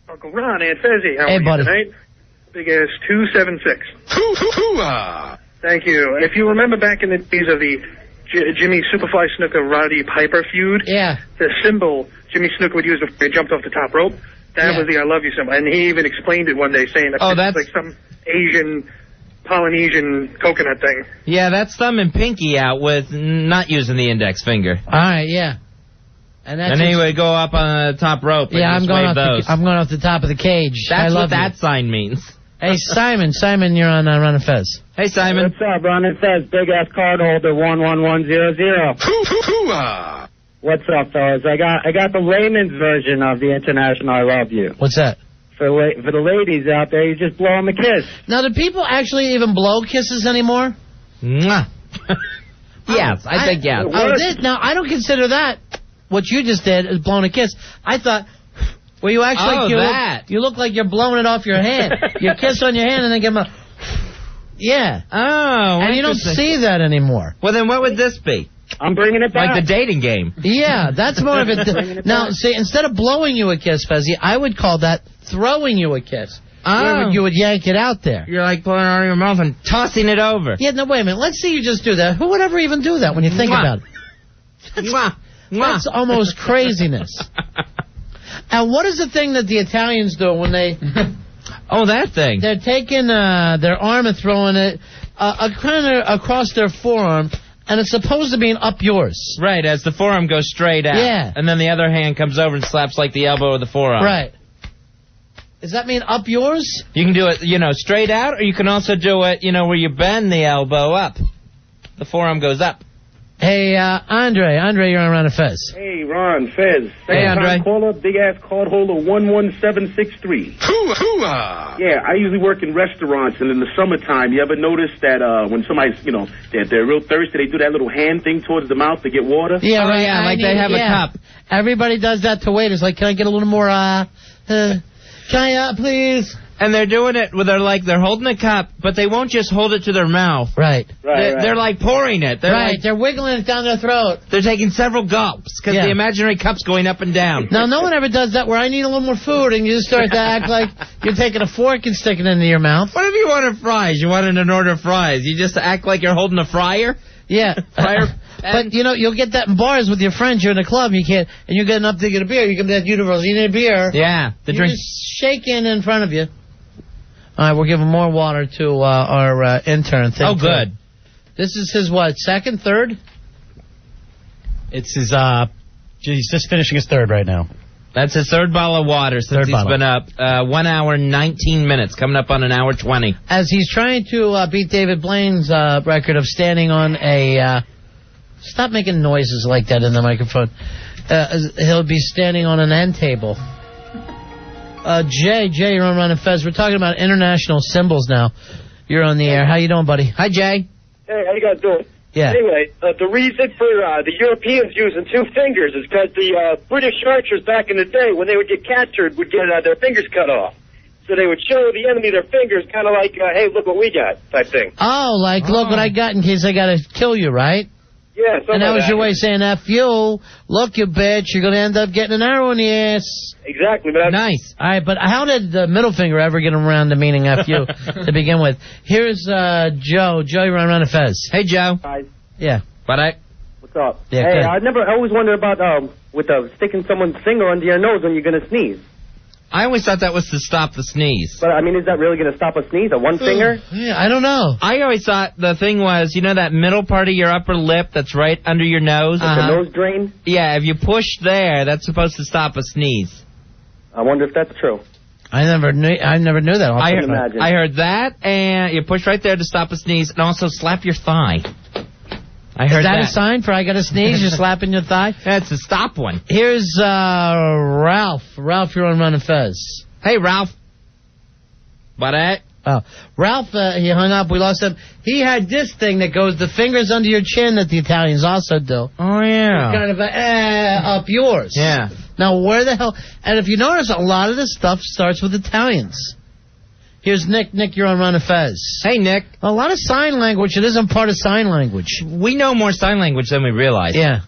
Uncle Ron, Aunt Fezzy, how are you buddy. tonight? Big ass 276. Thank you. If you remember back in the days of the Jimmy Superfly Snuka Roddy Piper feud, the symbol Jimmy Snuka would use before he jumped off the top rope, that was the I love you symbol. And he even explained it one day, saying that it's like some Asian, Polynesian coconut thing. Yeah, that's thumb and pinky out with not using the index finger. All right, yeah. And he would go up on the top rope. Yeah, I'm going off the top of the cage. That's what that sign means. Hey, Simon, you're on Ron and Fez. Hey, Simon. What's up, Ron and Fez? Big ass card holder 11100. What's up, fellas? I got the layman's version of the International I Love You. What's that? For the ladies out there, you just blow them a kiss. Now, do people actually even blow kisses anymore? Mwah. Yes, I think yes. Now, I don't consider that. What you just did is blowing a kiss. I thought, well, you actually you look like you're blowing it off your hand. You kiss on your hand and then give them a... Yeah. Oh, and you don't see that anymore. Well, then what would this be? I'm bringing it back. Like the dating game. Yeah, that's more of it. Now, see, instead of blowing you a kiss, Fezzy, I would call that throwing you a kiss. Oh. You would yank it out there. You're like pulling it out of your mouth and tossing it over. Yeah, no, wait a minute. Let's see you just do that. Who would ever even do that when you think about it? That's almost craziness. And what is the thing that the Italians do when they... Oh, that thing. They're taking their arm and throwing it kind of across their forearm, and it's supposed to be up yours. Right, as the forearm goes straight out. Yeah. And then the other hand comes over and slaps like the elbow of the forearm. Right. Does that mean up yours? You can do it, straight out, or you can also do it, where you bend the elbow up. The forearm goes up. Hey, Andre, you're on Ron and Fez. Hey, Ron, Fez. Hey, Andre. Caller, big-ass card holder 11763. Yeah, I usually work in restaurants, and in the summertime, you ever notice that when somebody's, they're real thirsty, they do that little hand thing towards the mouth to get water? Yeah, right. Yeah, like they have a cup. Everybody does that to waiters. Like, can I get a little more, can I, please? And they're doing it where they're holding a cup, but they won't just hold it to their mouth. Right. They're like pouring it. They're wiggling it down their throat. They're taking several gulps because the imaginary cup's going up and down. Now, no one ever does that where I need a little more food and you just start to act like you're taking a fork and sticking it into your mouth. What if you wanted fries? You wanted an order of fries. You just act like you're holding a fryer? Yeah. Fryer. But, you'll get that in bars with your friends. You're in a club, and you get up to get a beer. You come to that universal, you need a beer. Yeah. The drink. Just shaking in front of you. All right, we're giving more water to our intern. Oh, good. This is his, second, third? It's his, he's just finishing his third right now. That's his third bottle of water since he's been up. 1 hour, 19 minutes, coming up on an hour 20. As he's trying to beat David Blaine's record of standing on a... stop making noises like that in the microphone. He'll be standing on an end table. Jay, you're on Ron and Fez. We're talking about international symbols now. You're on the air. How you doing, buddy? Hi, Jay. Hey, how you guys doing? Yeah. Anyway, the reason for the Europeans using 2 fingers is because the British archers back in the day, when they would get captured, would get their fingers cut off. So they would show the enemy their fingers, kind of like, hey, look what we got, type thing. Oh, like, look what I got in case I got to kill you, right? Yeah, something and that like was your way of saying, F you, look, you bitch, you're going to end up getting an arrow in the ass. Exactly. But nice. All right, but how did the middle finger ever get around to meaning F you to begin with? Here's Joe. Joe, you're on Run of Fez. Hey, Joe. Hi. Yeah. What's up? Yeah, hey, good. I always wonder about with sticking someone's finger under your nose when you're going to sneeze. I always thought that was to stop the sneeze. But, I mean, is that really going to stop a sneeze? A one finger? Yeah, I don't know. I always thought the thing was, you know that middle part of your upper lip that's right under your nose? The nose drain? Yeah, if you push there, that's supposed to stop a sneeze. I wonder if that's true. I never knew that. I heard that, and you push right there to stop a sneeze, and also slap your thigh. I heard Is that a sign for I got to sneeze? You're slapping your thigh? That's a stop one. Here's Ralph. Ralph, you're on Run of Fez. Hey, Ralph. What? Oh, Ralph, he hung up. We lost him. He had this thing that goes the fingers under your chin that the Italians also do. Oh, yeah. Kind of up yours. Yeah. Now, where the hell... And if you notice, a lot of this stuff starts with Italians. Here's Nick. Nick, you're on Run of Fez. Hey, Nick. A lot of sign language. It isn't part of sign language. We know more sign language than we realize. Yeah.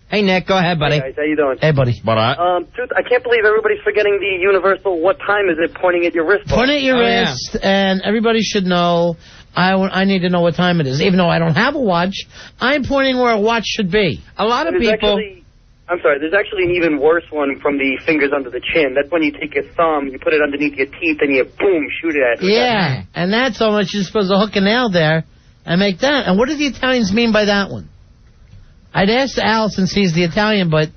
Hey, Nick, go ahead, buddy. Hey, guys, how you doing? Hey, buddy. Truth, I can't believe everybody's forgetting the universal what time is it pointing at your wrist. Point at your wrist, and everybody should know. I need to know what time it is. Even though I don't have a watch, I'm pointing where a watch should be. A lot of people... I'm sorry, there's actually an even worse one from the fingers under the chin. That's when you take your thumb, you put it underneath your teeth, and you, boom, shoot it at it. Yeah, and that's so much you're supposed to hook a nail there and make that. And what do the Italians mean by that one? I'd ask Al since he's the Italian, but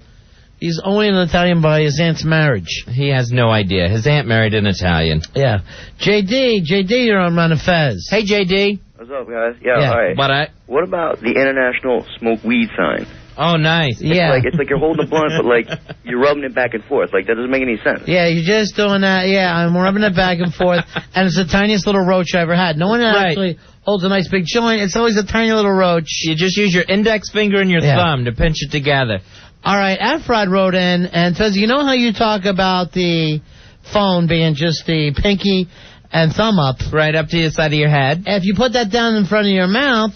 he's only an Italian by his aunt's marriage. He has no idea. His aunt married an Italian. Yeah. JD, you're on Run of Fez. Hey, JD. What's up, guys? Yeah. All right. What about the international smoke weed sign? Oh, nice. It's like you're holding a blunt, but like you're rubbing it back and forth. Like that doesn't make any sense. Yeah, you're just doing that. Yeah, I'm rubbing it back and forth, and it's the tiniest little roach I ever had. No one actually holds a nice big joint. It's always a tiny little roach. You just use your index finger and your thumb to pinch it together. All right, Afrod wrote in and says, you know how you talk about the phone being just the pinky and thumb up? Right up to the side of your head. If you put that down in front of your mouth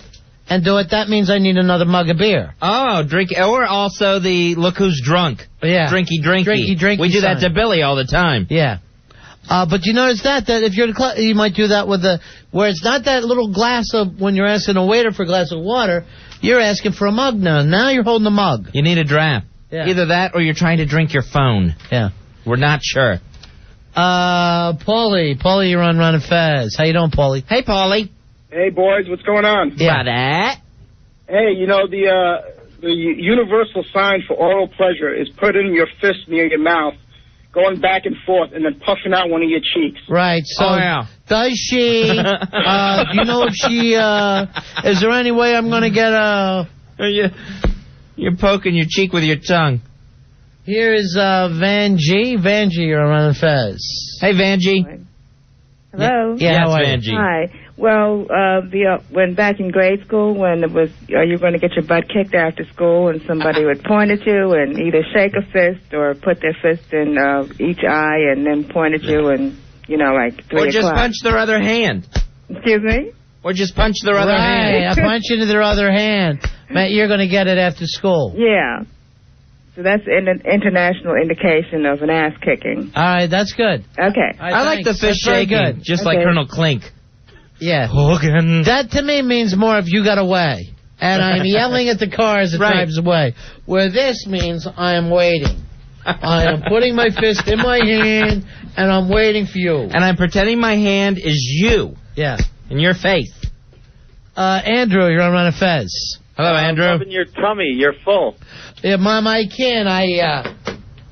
and do it, that means I need another mug of beer. Oh, drink, or also the look who's drunk. Yeah. Drinky. Drinky We do that to Billy all the time. Yeah. But you notice that if you're you might do that with where it's not that little glass of, when you're asking a waiter for a glass of water, you're asking for a mug now. Now you're holding a mug. You need a draft. Yeah. Either that or you're trying to drink your phone. Yeah. We're not sure. Paulie, you're on Run of Fez. How you doing, Paulie? Hey, Paulie. Hey, boys, what's going on? Yeah. That. Hey, you know, the universal sign for oral pleasure is putting your fist near your mouth, going back and forth, and then puffing out one of your cheeks. Right, so does she, do you know if she, is there any way I'm going to get a... You're poking your cheek with your tongue. Here is Vanjie. Vanjie, you're on Run of Fez. Hey, Vanjie. Hello? Yeah, how are you? Vanjie. Hi. Well, when back in grade school, when it was, are you going to get your butt kicked after school, and somebody would point at you and either shake a fist or put their fist in each eye and then point at you and, you know, like 3 o'clock. Or just punch their other hand. Excuse me? Or just punch their other hand. Right, I punch into their other hand. Matt, you're going to get it after school. Yeah. So that's an international indication of an ass kicking. All right, that's good. Okay. I like the fist shaking, just like Colonel Clink. Yeah. Hogan. That to me means more if you got away. And I'm yelling at the car as it drives away. Where this means I am waiting. I am putting my fist in my hand, and I'm waiting for you. And I'm pretending my hand is you. Yeah. In your face. Andrew, you're on Run of Fez. Hello, Andrew. Rubbing your tummy. You're full. Yeah, Mom, I can.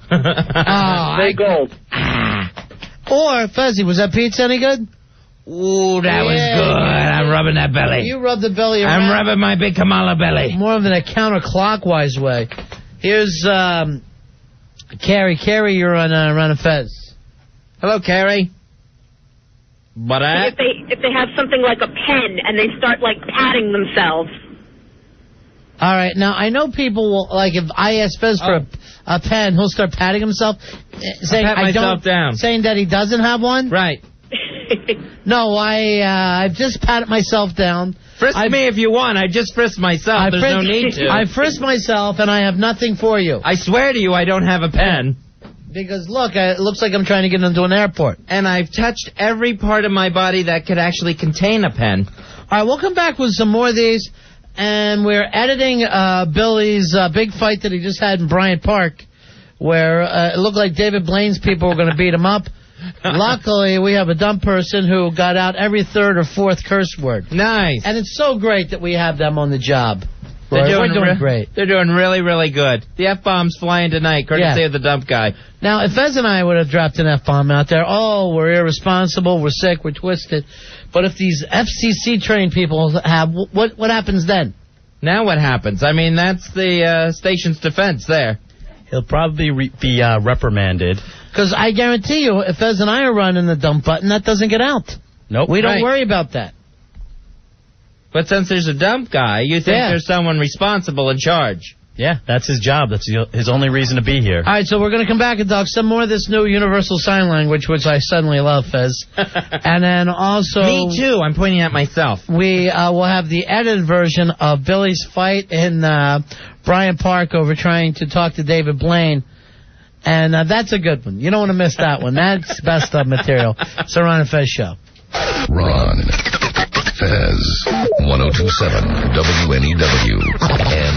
Stay gold. Or, Fezzy, was that pizza any good? Ooh, that was good. I'm rubbing that belly. You rub the belly around. I'm rubbing my big Kamala belly. More of in a counterclockwise way. Here's Carrie. Carrie, you're on Run of Fez. Hello, Carrie. What? If they have something like a pen and they start like patting themselves. All right. Now, I know people will, like, if I ask Fez for a pen, he'll start patting himself, saying pat myself down. Saying that he doesn't have one? Right. No, I've just patted myself down. Frisk me if you want. I just frisked myself. There's no need to. I frisked myself, and I have nothing for you. I swear to you, I don't have a pen. Because, look, it looks like I'm trying to get into an airport. And I've touched every part of my body that could actually contain a pen. All right, we'll come back with some more of these. And we're editing Billy's big fight that he just had in Bryant Park, where it looked like David Blaine's people were going to beat him up. Luckily, we have a dumb person who got out every third or fourth curse word. Nice. And it's so great that we have them on the job. We're doing great. They're doing really, really good. The F-bomb's flying tonight, courtesy of the dump guy. Now, if Fez and I would have dropped an F-bomb out there, we're irresponsible, we're sick, we're twisted. But if these FCC-trained people have, what happens then? Now what happens? I mean, that's the station's defense there. He'll probably be reprimanded. Because I guarantee you, if Fez and I are running the dump button, that doesn't get out. Nope. We don't worry about that. But since there's a dump guy, you think there's someone responsible in charge. Yeah, that's his job. That's his only reason to be here. All right, so we're going to come back and talk some more of this new Universal Sign Language, which I suddenly love, Fez. And then also... Me too. I'm pointing at myself. We will have the edited version of Billy's fight in Bryant Park over trying to talk to David Blaine. And that's a good one. You don't want to miss that one. That's best of material. It's the Ron and Fez Show. Ron, Fez, 1027 WNEW and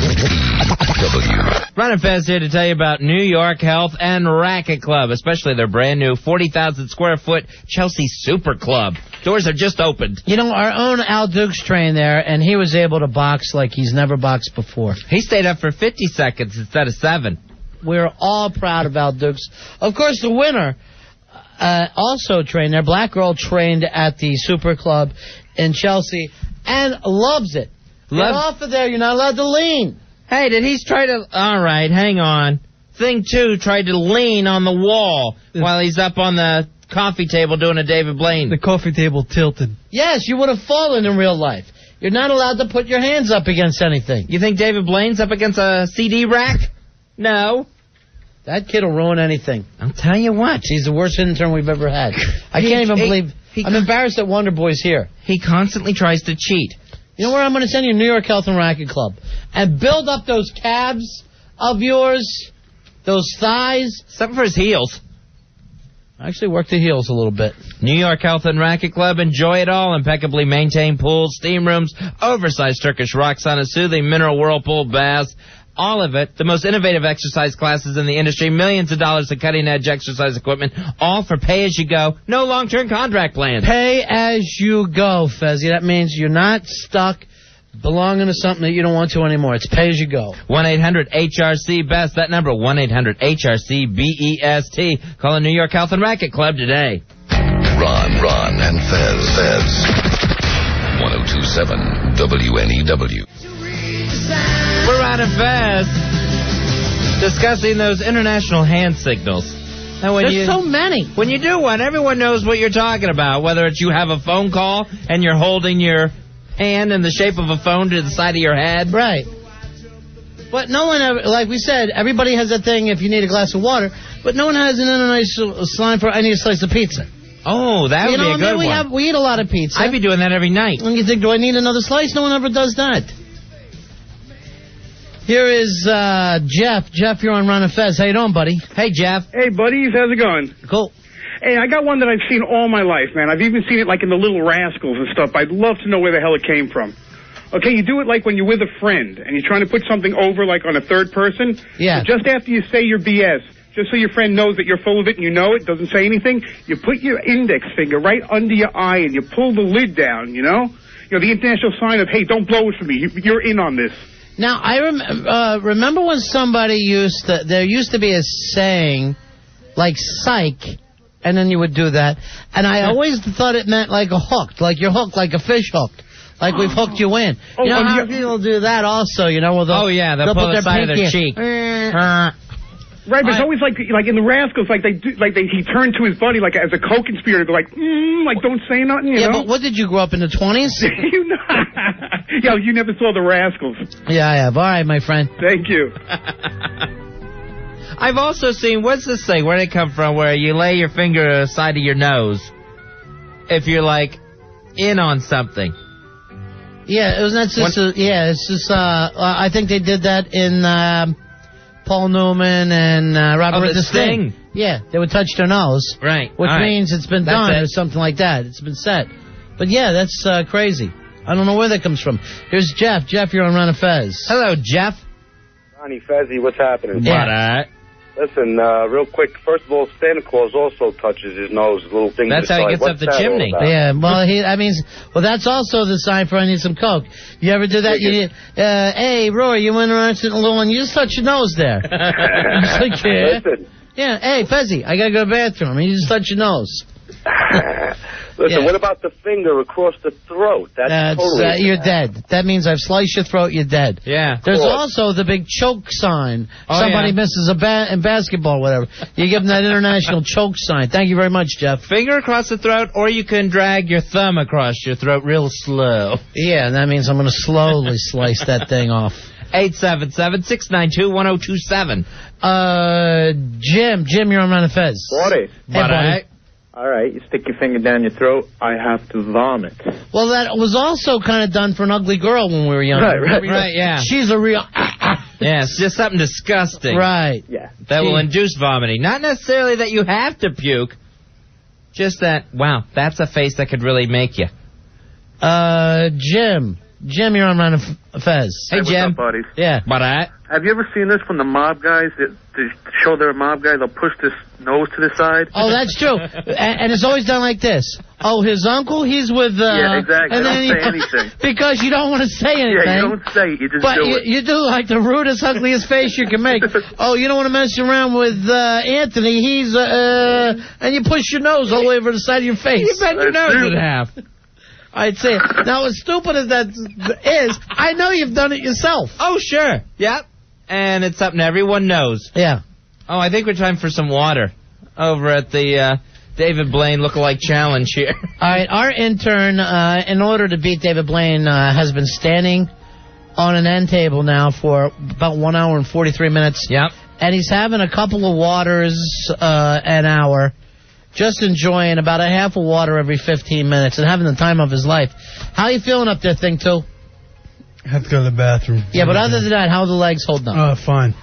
EW. Ron and Fez here to tell you about New York Health and Racket Club, especially their brand new 40,000 square foot Chelsea Super Club. Doors are just opened. You know, our own Al Dukes trained there, and he was able to box like he's never boxed before. He stayed up for 50 seconds instead of 7. We're all proud of Al Dukes. Of course, the winner also trained there. Black girl trained at the Super Club in Chelsea and loves it. Get off of there. You're not allowed to lean. Hey, did he try to... All right, hang on. Thing 2 tried to lean on the wall while he's up on the coffee table doing a David Blaine. The coffee table tilted. Yes, you would have fallen in real life. You're not allowed to put your hands up against anything. You think David Blaine's up against a CD rack? No. That kid will ruin anything. I'll tell you what. He's the worst intern we've ever had. I can't even believe... I'm embarrassed that Wonder Boy's here. He constantly tries to cheat. You know where I'm going to send you? New York Health and Racket Club. And build up those calves of yours, those thighs. Something for his heels. Actually, work the heels a little bit. New York Health and Racket Club. Enjoy it all. Impeccably maintained pools, steam rooms, oversized Turkish rock sauna, soothing mineral whirlpool baths. All of it, the most innovative exercise classes in the industry, millions of dollars of cutting-edge exercise equipment, all for pay-as-you-go, no long-term contract plans. Pay-as-you-go, Fezzy. That means you're not stuck belonging to something that you don't want to anymore. It's pay-as-you-go. 1-800-HRC-BEST. That number, 1-800-HRC-BEST. Call the New York Health and Racket Club today. Ron, and Fez. 1027 WNEW. We're Ron and Fez discussing those international hand signals. And There's so many. When you do one, everyone knows what you're talking about, whether it's you have a phone call and you're holding your hand in the shape of a phone to the side of your head. Right. But no one ever, like we said, everybody has that thing if you need a glass of water, but no one has an international sign for I need a slice of pizza. Oh, that would be a good one. We eat a lot of pizza. I'd be doing that every night. And you think, do I need another slice? No one ever does that. Here is Jeff. Jeff, you're on Ron and Fez. How you doing, buddy? Hey, Jeff. Hey, buddies. How's it going? Cool. Hey, I got one that I've seen all my life, man. I've even seen it like in the Little Rascals and stuff. I'd love to know where the hell it came from. Okay, you do it like when you're with a friend and you're trying to put something over like on a third person. Yeah. So just after you say your BS, just so your friend knows that you're full of it and you know it, doesn't say anything, you put your index finger right under your eye and you pull the lid down, you know? You know, the international sign of, hey, don't blow it for me. You're in on this. Now, I remember when somebody there used to be a saying, like psych, and then you would do that, and I always thought it meant like a hooked, like you're hooked, like a fish hooked, like we've hooked you in. You know how people do that also, you know? They'll pull the side of their cheek. Right, but it's always like in the Rascals, like he turned to his buddy like as a co-conspirator, like don't say nothing. You know? But what did you grow up in the 20s? Yo, you never saw The Rascals. Yeah, I have. All right, my friend. Thank you. I've also seen, what's this thing? Where did it come from? Where you lay your finger on the side of your nose if you're, like, in on something. Yeah, it was not just. It's just. I think they did that in Paul Newman and Robert the Sting. Yeah, they would touch their nose. Right. Which means it's been done or something like that. It's been set. But yeah, that's crazy. I don't know where that comes from. Here's Jeff. Jeff, you're on Ron and Fez. Hello, Jeff. Ronnie Fezzy, what's happening? Yeah. Listen, real quick. First of all, Santa Claus also touches his nose. Little thing. That's how he gets up the chimney. Yeah. Well, that's also the sign for I need some Coke. You ever do that? Hey, Roy, you went around sitting alone and you just touch your nose there. It's like, yeah. Listen. Yeah. Hey, Fezzy, I gotta go to the bathroom. And you just touch your nose. Listen, what about the finger across the throat? That's totally... you're dead. That means I've sliced your throat, you're dead. Yeah. There's also the big choke sign. Somebody misses in basketball, whatever. You give them that international choke sign. Thank you very much, Jeff. Finger across the throat, or you can drag your thumb across your throat real slow. Yeah, and that means I'm going to slowly slice that thing off. 877-692-1027. Jim, you're on Ron and Fez. Buddy. Hey, buddy. All right, you stick your finger down your throat, I have to vomit. Well, that was also kind of done for an ugly girl when we were younger. Right, yeah. She's a real... Yeah, it's just something disgusting. Right. Yeah. That will induce vomiting. Not necessarily that you have to puke, just that, wow, that's a face that could really make you. Jim, you're on Ron and Fez. Hey, Jim. What's up, buddies? Yeah. Have you ever seen this from the mob guys? To show they're a mob guy, they'll push this nose to the side. Oh, that's true. And it's always done like this. Oh, his uncle, he's with... yeah, exactly. And Don't say anything. Because you don't want to say anything. Yeah, you don't say it. You just but do it. You do like the rudest, ugliest face you can make. Oh, you don't want to mess around with Anthony. He's... and you push your nose all the way over the side of your face. You bend your nose in half. I'd say, now as stupid as that is, I know you've done it yourself. Oh, sure. Yep. And it's something everyone knows. Yeah. Oh, I think we're time for some water over at the David Blaine Lookalike Challenge here. All right, our intern, in order to beat David Blaine, has been standing on an end table now for about 1 hour and 43 minutes. Yep. And he's having a couple of waters an hour. Just enjoying about a half of water every 15 minutes and having the time of his life. How you feeling up there, Thing 2? I have to go to the bathroom. Yeah, but other than that, how are the legs holding up? Oh, fine.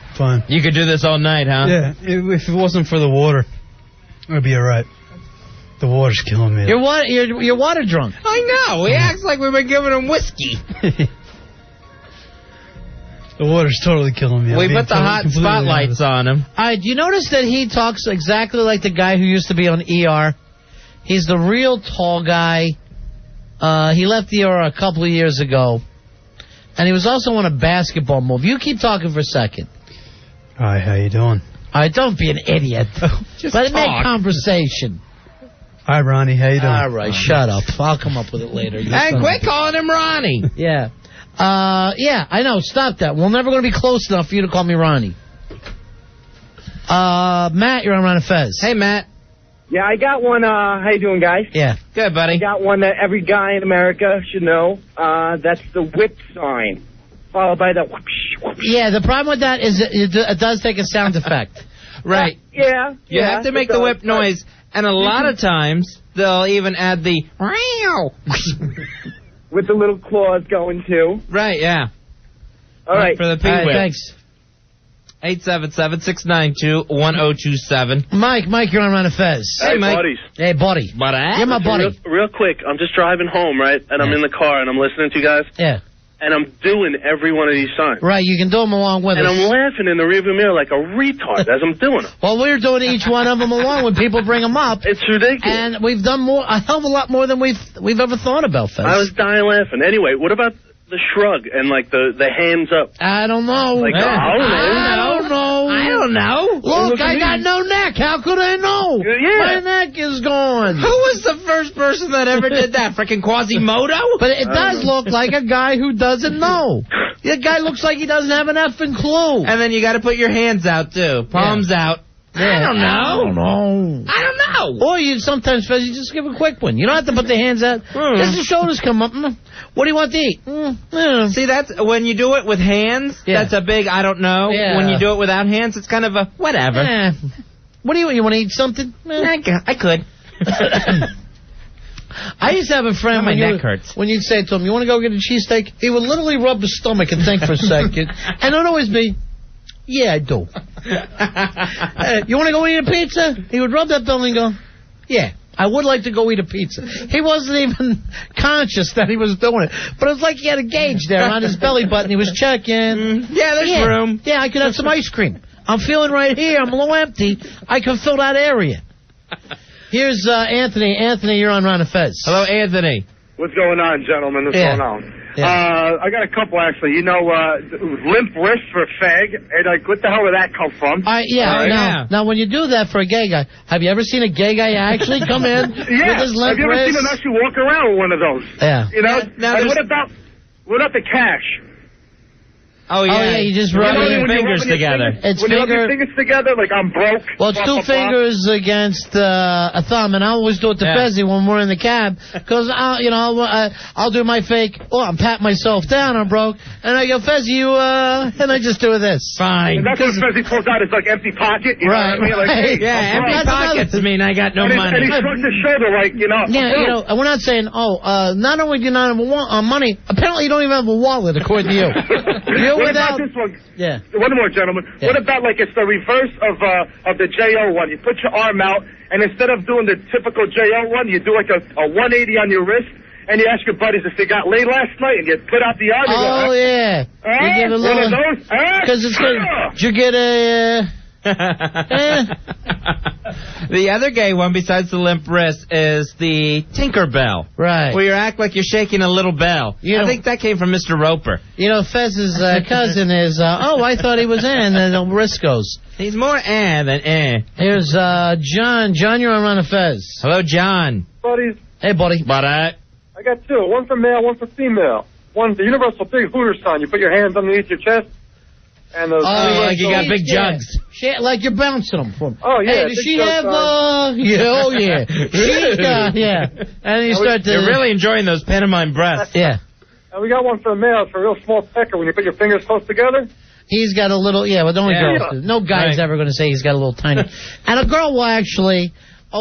You could do this all night, huh? Yeah, if it wasn't for the water, I'd be all right. The water's killing me. You're water drunk. I know. He acts like we've been giving him whiskey. The water's totally killing me. We put the hot spotlights on him. All right, do you notice that he talks exactly like the guy who used to be on ER? He's the real tall guy. He left ER a couple of years ago. And he was also on a basketball move. You keep talking for a second. Hi, how you doing? All right, don't be an idiot. But make conversation. Hi, Ronnie, how you doing? All right, shut up. I'll come up with it later. And quit calling him Ronnie. Yeah. Yeah, I know. Stop that. We're never going to be close enough for you to call me Ronnie. Matt, you're on Ron and Fez. Hey, Matt. Yeah, I got one. How you doing, guys? Yeah. Good, buddy. I got one that every guy in America should know. That's the whip sign, followed by the whoosh, whoosh. Yeah, the problem with that is it does take a sound effect. Right. Yeah. You have to make the whip noise, and a lot of times they'll even add the with the little claws going too. Right, yeah. All right. For the P-whip. Thanks. 877-692-1027. Mike, you're on Ron and Fez. Hey, Mike. buddies. Hey, buddy. You're my buddy. Real quick, I'm just driving home, right? And I'm in the car, and I'm listening to you guys. Yeah. And I'm doing every one of these signs. Right, you can do them along with us. And I'm laughing in the rearview mirror like a retard as I'm doing them. Well, we're doing each one of them along when people bring them up. It's ridiculous. And we've done a hell of a lot more than we've ever thought about, Fez. I was dying laughing. Anyway, what about the shrug and like the hands up? I don't know. Like, I don't know. Look, I got no neck. How could I know? Yeah. My neck is gone. Who was the first person that ever did that? Frickin' Quasimodo? But it does look like a guy who doesn't know. The guy looks like he doesn't have an effing clue. And then you got to put your hands out, too. Palms out. Yeah. I don't know. I don't know. Or you sometimes, Fez, you just give a quick one. You don't have to put the hands out. Just the shoulders come up. What do you want to eat? See, that's when you do it with hands, that's a big I don't know. Yeah. When you do it without hands, it's kind of a whatever. What do you want? You want to eat something? I could. I used to have a friend my neck hurts. When you'd say to him, you want to go get a cheesesteak? He would literally rub his stomach and think for a second. And it would always be, yeah, I do. You want to go eat a pizza? He would rub that belly and go, yeah, I would like to go eat a pizza. He wasn't even conscious that he was doing it. But it was like he had a gauge there on his belly button. He was checking. Yeah, there's room. Yeah, I could have some ice cream. I'm feeling right here. I'm a little empty. I can fill that area. Here's Anthony. Anthony, you're on Ron and Fez. Hello, Anthony. What's going on, gentlemen? What's going on? Yeah. I got a couple, actually. You know, limp wrist for fag. And what the hell did that come from? Now, when you do that for a gay guy, have you ever seen a gay guy actually come in with his limp have you ever wrist? seen him actually walk around with one of those? Yeah. You know? Now and what about the cash? Oh, yeah. You just rub rub your fingers together. When you rub your fingers together, like I'm broke. Well, it's two fingers against a thumb, and I always do it to Fezzy when we're in the cab, because I'll do my fake. Oh, I'm patting myself down. I'm broke, and I go, Fezzy, and I just do this. Fine. And that's what Fezzy pulls out his like empty pocket. You know what I mean? Like, hey, empty pockets mean I got no money. And he shrugs his shoulder like, Yeah, we're not saying, not only do you not have money, apparently you don't even have a wallet, according to you. What about this one? Yeah. One more, gentlemen. Yeah. What about, like, it's the reverse of the J.O. one? You put your arm out, and instead of doing the typical J.O. one, you do, like, a 180 on your wrist, and you ask your buddies if they got laid last night, and you put out the arm. Oh, yeah. You get a little... One of those? Because it's good. Did you get a... The other gay one besides the limp wrist is the Tinkerbell. Right. Where you act like you're shaking a little bell. I think that came from Mr. Roper. You know, Fez's cousin is, I thought he was in the Riscos. He's more than Here's John. John, you're on Ron and Fez. Hello, John. Buddies. Hey, buddy. I got two. One for male, one for female. One's the universal big hooter sign. You put your hands underneath your chest. And those like you got big jugs. Like you're bouncing them for them. Oh, yeah. Hey, does she have, yeah. She's got, And you start to... You're really enjoying those pantomime breaths. Yeah. And we got one for a male. It's for a real small pecker. When you put your fingers close together. He's got a little, but only girls do. No guy's ever going to say he's got a little tiny. And a girl will actually...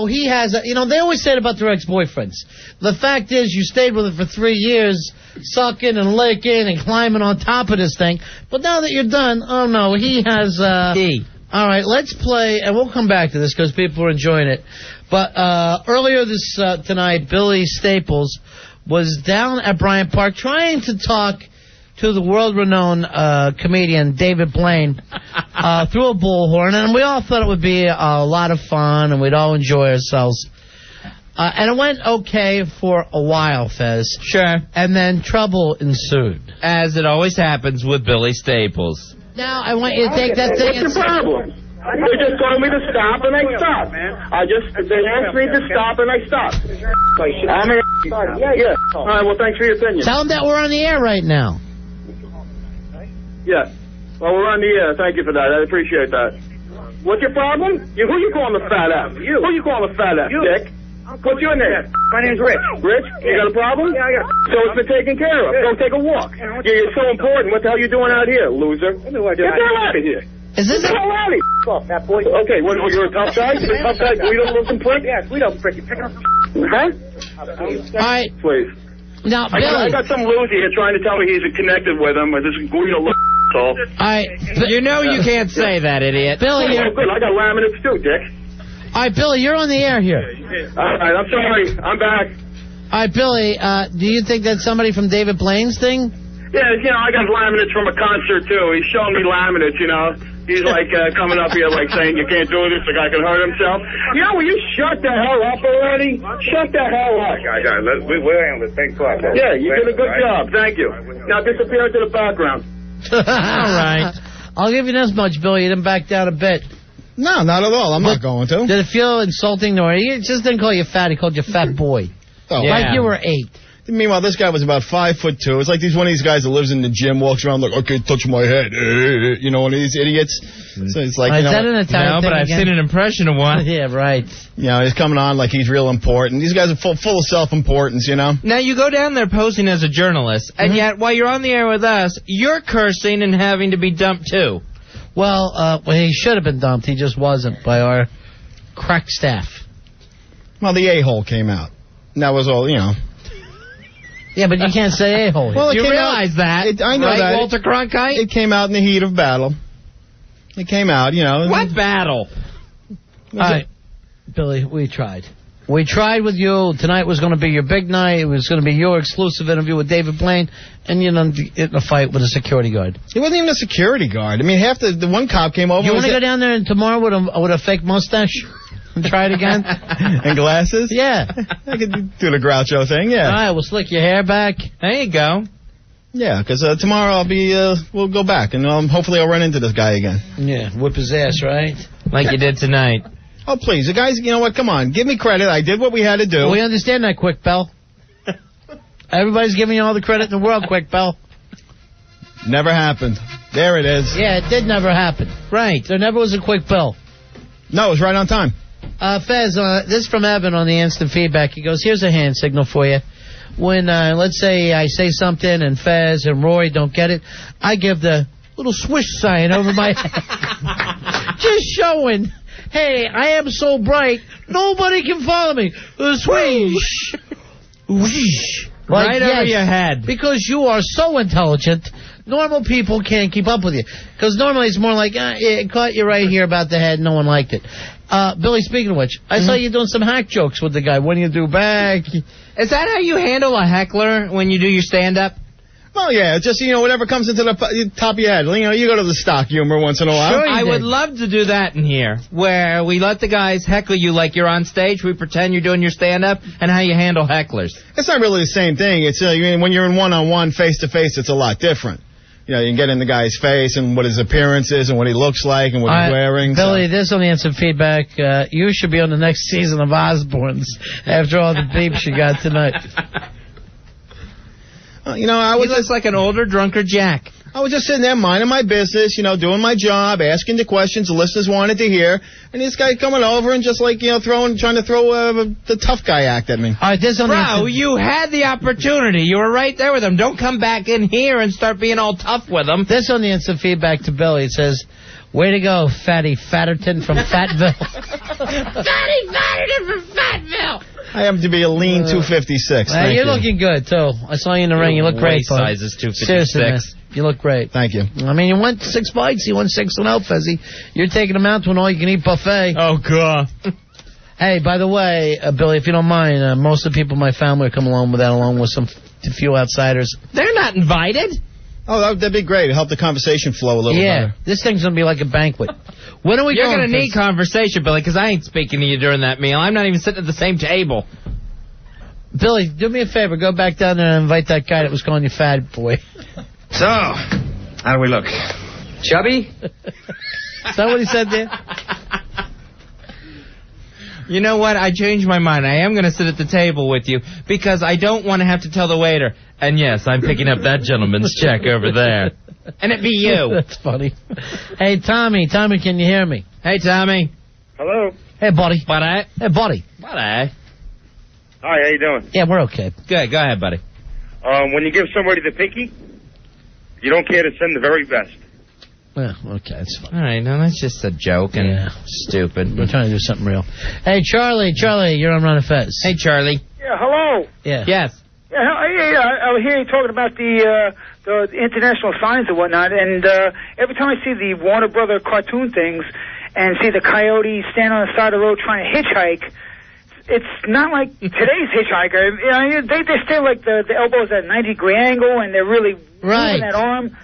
he has a... they always say it about their ex-boyfriends. The fact is, you stayed with it for 3 years... sucking and licking and climbing on top of this thing. But now that you're done, oh no, he has... All right, let's play, and we'll come back to this because people are enjoying it. But earlier tonight, Billy Staples was down at Bryant Park trying to talk to the world-renowned comedian David Blaine through a bullhorn, and we all thought it would be a lot of fun, and we'd all enjoy ourselves. And it went okay for a while, Fez. Sure. And then trouble ensued. As it always happens with Billy Staples. Now, I want you to take that thing... What's your problem? They just told me to stop, and I stopped. They asked me to stop, and I stopped. Yeah. All right, well, thanks for your opinion. Tell them that we're on the air right now. Yeah. Well, we're on the air. Thank you for that. I appreciate that. What's your problem? Who you calling a fat ass? Who you calling a fat ass, Dick? What's your name? My name's Rich. Rich? You got a problem? Yeah, I got So it's been taken care of. Go take a walk. You're so important. What the hell are you doing out here, loser? Get the hell out of here. Is this Get the hell out of here. off, fat boy. Okay, you're a tough guy? You're a tough guy? Guido-looking prick? Yeah, Guido prick. You pick up. Huh? All right. Please. Now, I got some loser here trying to tell me he's connected with him, with this Guido-looking asshole. You know you can't say that, idiot. Billy, oh, good. I got laminates too, Dick. All right, Billy, you're on the air here. All right, I'm sorry. I'm back. All right, Billy, do you think that's somebody from David Blaine's thing? Yeah, I got laminates from a concert, too. He's showing me laminates, He's like coming up here like saying you can't do this, the guy can hurt himself. Will you shut the hell up already? Shut the hell up. We're in the same club. Yeah, you did a good job. Thank you. Now disappear into the background. All right. I'll give you this much, Billy. You didn't back down a bit. No, not at all. I'm not going to. Did it feel insulting? He just didn't call you fat. He called you fat boy. Oh, like you were 8. Meanwhile, this guy was about 5'2". It's like one of these guys that lives in the gym, walks around like, okay, touch my head. You know, one of these idiots. So it's like, is that an Italian no, thing but I've again? seen an impression of one. Yeah, right. You know, he's coming on like he's real important. These guys are full of self-importance, you know? Now, you go down there posing as a journalist, and yet, while you're on the air with us, you're cursing and having to be dumped, too. Well, he should have been dumped. He just wasn't by our crack staff. Well, the a-hole came out. And that was all, you know. Yeah, but you can't say a-hole. Well, you realize that, I know right, that. Walter Cronkite? It came out in the heat of battle. It came out, you know. What battle? All right, Billy, we tried. We tried with you. Tonight was going to be your big night. It was going to be your exclusive interview with David Blaine, and you're in a fight with a security guard. He wasn't even a security guard. I mean, half the one cop came over. You want to go down there and tomorrow with a fake mustache and try it again? And glasses? Yeah. I could do the Groucho thing, yeah. All right, we'll slick your hair back. There you go. Yeah, because tomorrow I'll be, we'll go back, and hopefully I'll run into this guy again. Yeah, whip his ass, right? Like you did tonight. Oh, please, the guys, you know what, come on, give me credit. I did what we had to do. Well, we understand that, Quick Bell. Everybody's giving you all the credit in the world, Quick Bell. Never happened. There it is. Yeah, it did never happen. Right, there never was a Quick Bell. No, it was right on time. Fez, this is from Evan on the instant feedback. He goes, here's a hand signal for you. When, let's say I say something and Fez and Roy don't get it, I give the little swish sign over my head. Just showing, hey, I am so bright, nobody can follow me. Swish. Whoosh. Right over your head. Because you are so intelligent, normal people can't keep up with you. Because normally it's more like, it caught you right here about the head, no one liked it. Billy, speaking of which, I saw you doing some hack jokes with the guy. When you do back. Is that how you handle a heckler when you do your stand-up? Well, yeah, just, you know, whatever comes into the top of your head. You know, you go to the stock humor once in a while. Sure, I would love to do that in here, where we let the guys heckle you like you're on stage. We pretend you're doing your stand-up, and how you handle hecklers. It's not really the same thing. It's when you're in one-on-one, face-to-face, it's a lot different. You know, you can get in the guy's face and what his appearance is and what he looks like and what he's wearing. Billy, this on the instant feedback. You should be on the next season of Osbournes after all the beeps you got tonight. You know, he looks like an older, drunker Jack. I was just sitting there minding my business, you know, doing my job, asking the questions the listeners wanted to hear, and this guy coming over and just like, you know, trying to throw the tough guy act at me. All right, this on Bro, you had the opportunity. You were right there with him. Don't come back in here and start being all tough with him. This on the instant feedback to Billy. It says, way to go, Fatty Fatterton from Fatville. Fatty Fatterton from Fatville. I happen to be a lean 256. You're looking good, too. I saw you in the ring. You look great, bud. Size is 256. Seriously, man. You look great. Thank you. I mean, you won 6 fights. You won 6-0, Fezzy. You're taking them out to an all-you-can-eat buffet. Oh, God. Hey, by the way, Billy, if you don't mind, most of the people in my family are coming along with that, along with some few outsiders. They're not invited. Oh, that'd be great. It'd help the conversation flow a little better. Yeah, this thing's going to be like a banquet. When are we You're going? You're going to need conversation, Billy, because I ain't speaking to you during that meal. I'm not even sitting at the same table. Billy, do me a favor. Go back down there and invite that guy that was calling you fat boy. So, how do we look? Chubby? Is that what he said there? You know what? I changed my mind. I am going to sit at the table with you because I don't want to have to tell the waiter, and yes, I'm picking up that gentleman's check over there. And it be you. That's funny. Hey, Tommy. Tommy, can you hear me? Hey, Tommy. Hello. Hey, buddy. Buddy. Hey, buddy. Buddy. Hi, how you doing? Yeah, we're okay. Good. Go ahead, buddy. When you give somebody the pinky, you don't care to send the very best. Yeah, okay, that's fine. All right, now that's just a joke and stupid. We're trying to do something real. Hey, Charlie, you're on Run of Fez. Hey, Charlie. Yeah, hello. Yeah. Yes. Yeah, I was hearing you talking about the international signs and whatnot, and every time I see the Warner Brother cartoon things and see the coyotes stand on the side of the road trying to hitchhike, it's not like today's hitchhiker. You know, they stay like the elbows at a 90-degree angle, and they're really moving that arm.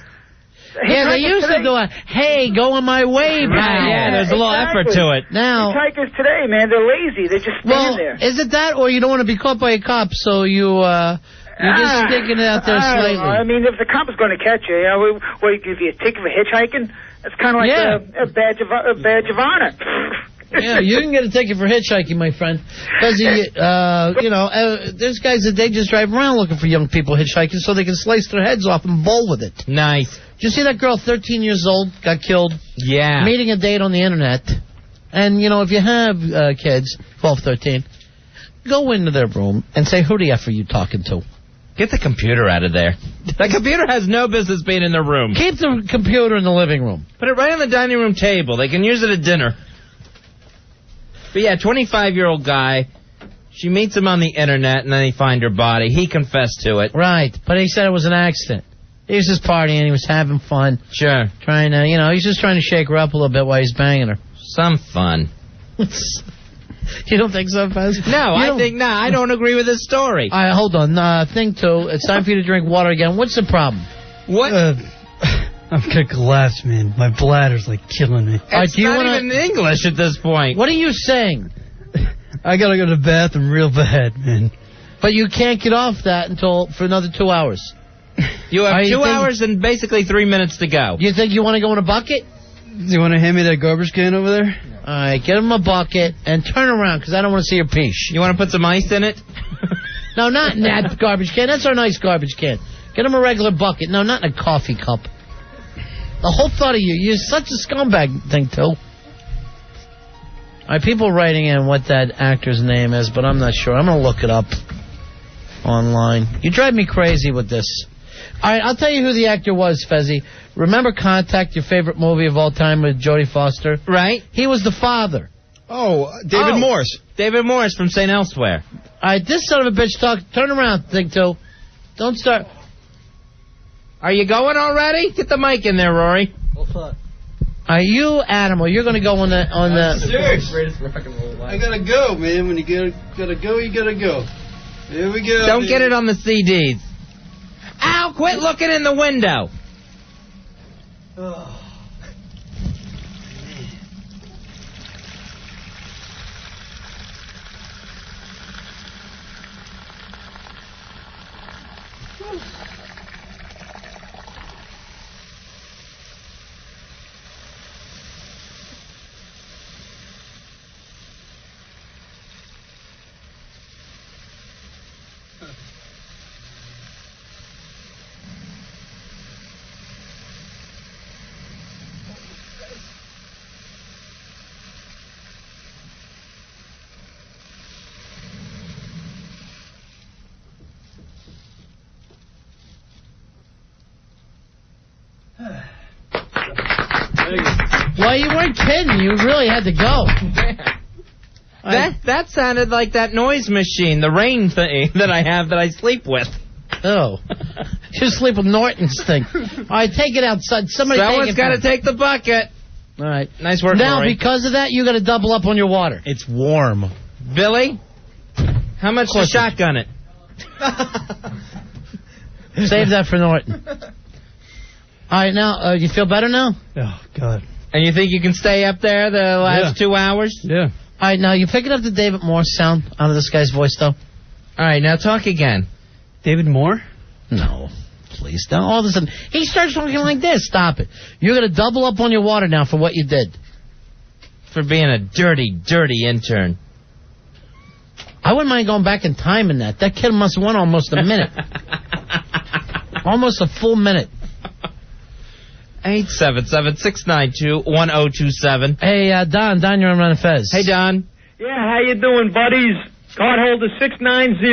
Yeah, they used to do a, hey, going my way, pal. Yeah, there's a little effort to it. Now, hitchhikers today, man, they're lazy. They just stand there. Is it that, or you don't want to be caught by a cop, so you're just sticking it out there slightly? I mean, if the cop is going to catch you, if you give you a ticket for hitchhiking, that's kind of like a badge of honor. Yeah, you can get a ticket for hitchhiking, my friend. Because, there's guys that they just drive around looking for young people hitchhiking so they can slice their heads off and bowl with it. Nice. Did you see that girl, 13 years old, got killed? Yeah. Meeting a date on the internet. And, if you have kids, 12, 13, go into their room and say, who the F are you talking to? Get the computer out of there. That computer has no business being in the room. Keep the computer in the living room. Put it right on the dining room table. They can use it at dinner. But yeah, 25-year-old guy. She meets him on the internet, and then they find her body. He confessed to it. Right, but he said it was an accident. He was just partying. He was having fun. Sure. Trying to, he's just trying to shake her up a little bit while he's banging her. Some fun. You don't think so, Fez? No, I don't agree with this story. All right, hold on. Thing two, it's time for you to drink water again. What's the problem? What? I'm gonna collapse, man. My bladder's killing me. It's not even English at this point. What are you saying? I gotta go to the bathroom real bad, man. But you can't get off that for another 2 hours. You have 2 hours and basically 3 minutes to go. You think you want to go in a bucket? Do you want to hand me that garbage can over there? All right, get him a bucket and turn around because I don't want to see your peeche. You want to put some ice in it? No, not in that garbage can. That's our nice garbage can. Get him a regular bucket. No, not in a coffee cup. The whole thought of you're such a scumbag thing, too. All right, people writing in what that actor's name is, but I'm not sure. I'm going to look it up online. You drive me crazy with this. All right, I'll tell you who the actor was, Fezzi. Remember Contact, your favorite movie of all time with Jodie Foster? Right. He was the father. Oh, David Morse. David Morse from St. Elsewhere. All right, this son of a bitch turn around, thing, too. Don't start. Are you going already? Get the mic in there, Rory. Are you animal? You're going to go on the. Serious. I gotta go, man. When you gotta go, you gotta go. Here we go. Don't get it on the CDs. Ow! Quit looking in the window. Oh. Well, you weren't kidding. You really had to go. That sounded like that noise machine, the rain thing that I have that I sleep with. Oh. You sleep with Norton's thing. All right, take it outside. Someone's got to take the bucket. All right. Nice work, Now, Rory. because of that, you got to double up on your water. It's warm. Billy, how much to shotgun it? Save that for Norton. All right, now, you feel better now? Oh, God. And you think you can stay up there the last 2 hours? Yeah. All right, now, you picking up the David Morse sound out of this guy's voice, though? All right, now talk again. David Moore? No. Please don't. All of a sudden, he starts talking like this. Stop it. You're going to double up on your water now for what you did. For being a dirty, dirty intern. I wouldn't mind going back in time in that. That kid must have won almost a minute. Almost a full minute. 877-692-1027. Hey, Don, you're on Run and Fez. Hey, Don. Yeah, how you doing, buddies? Cardholder 690.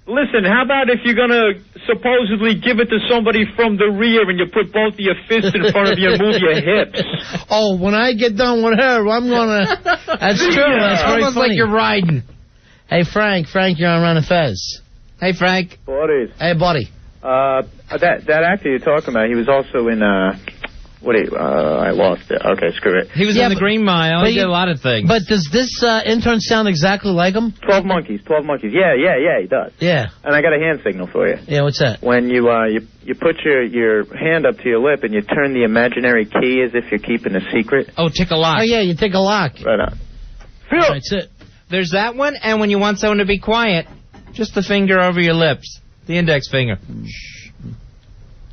Listen, how about if you're going to supposedly give it to somebody from the rear and you put both of your fists in front of you and move your hips? Oh, when I get done with her, I'm going to... That's true. That's very almost funny. like you're riding. Hey, Frank, you're on Run and Fez. Hey, Frank. Buddies. Hey, buddy. That actor you're talking about, he was also in, I lost it. Okay, screw it. He was in the Green Mile. He did a lot of things. But does this intern sound exactly like him? 12 Monkeys. Yeah, he does. Yeah. And I got a hand signal for you. Yeah, what's that? When you put your hand up to your lip and you turn the imaginary key as if you're keeping a secret. Oh, tick a lock. Oh, yeah, you take a lock. Right on. That's it. There's that one, and when you want someone to be quiet, just the finger over your lips. The index finger. Shh.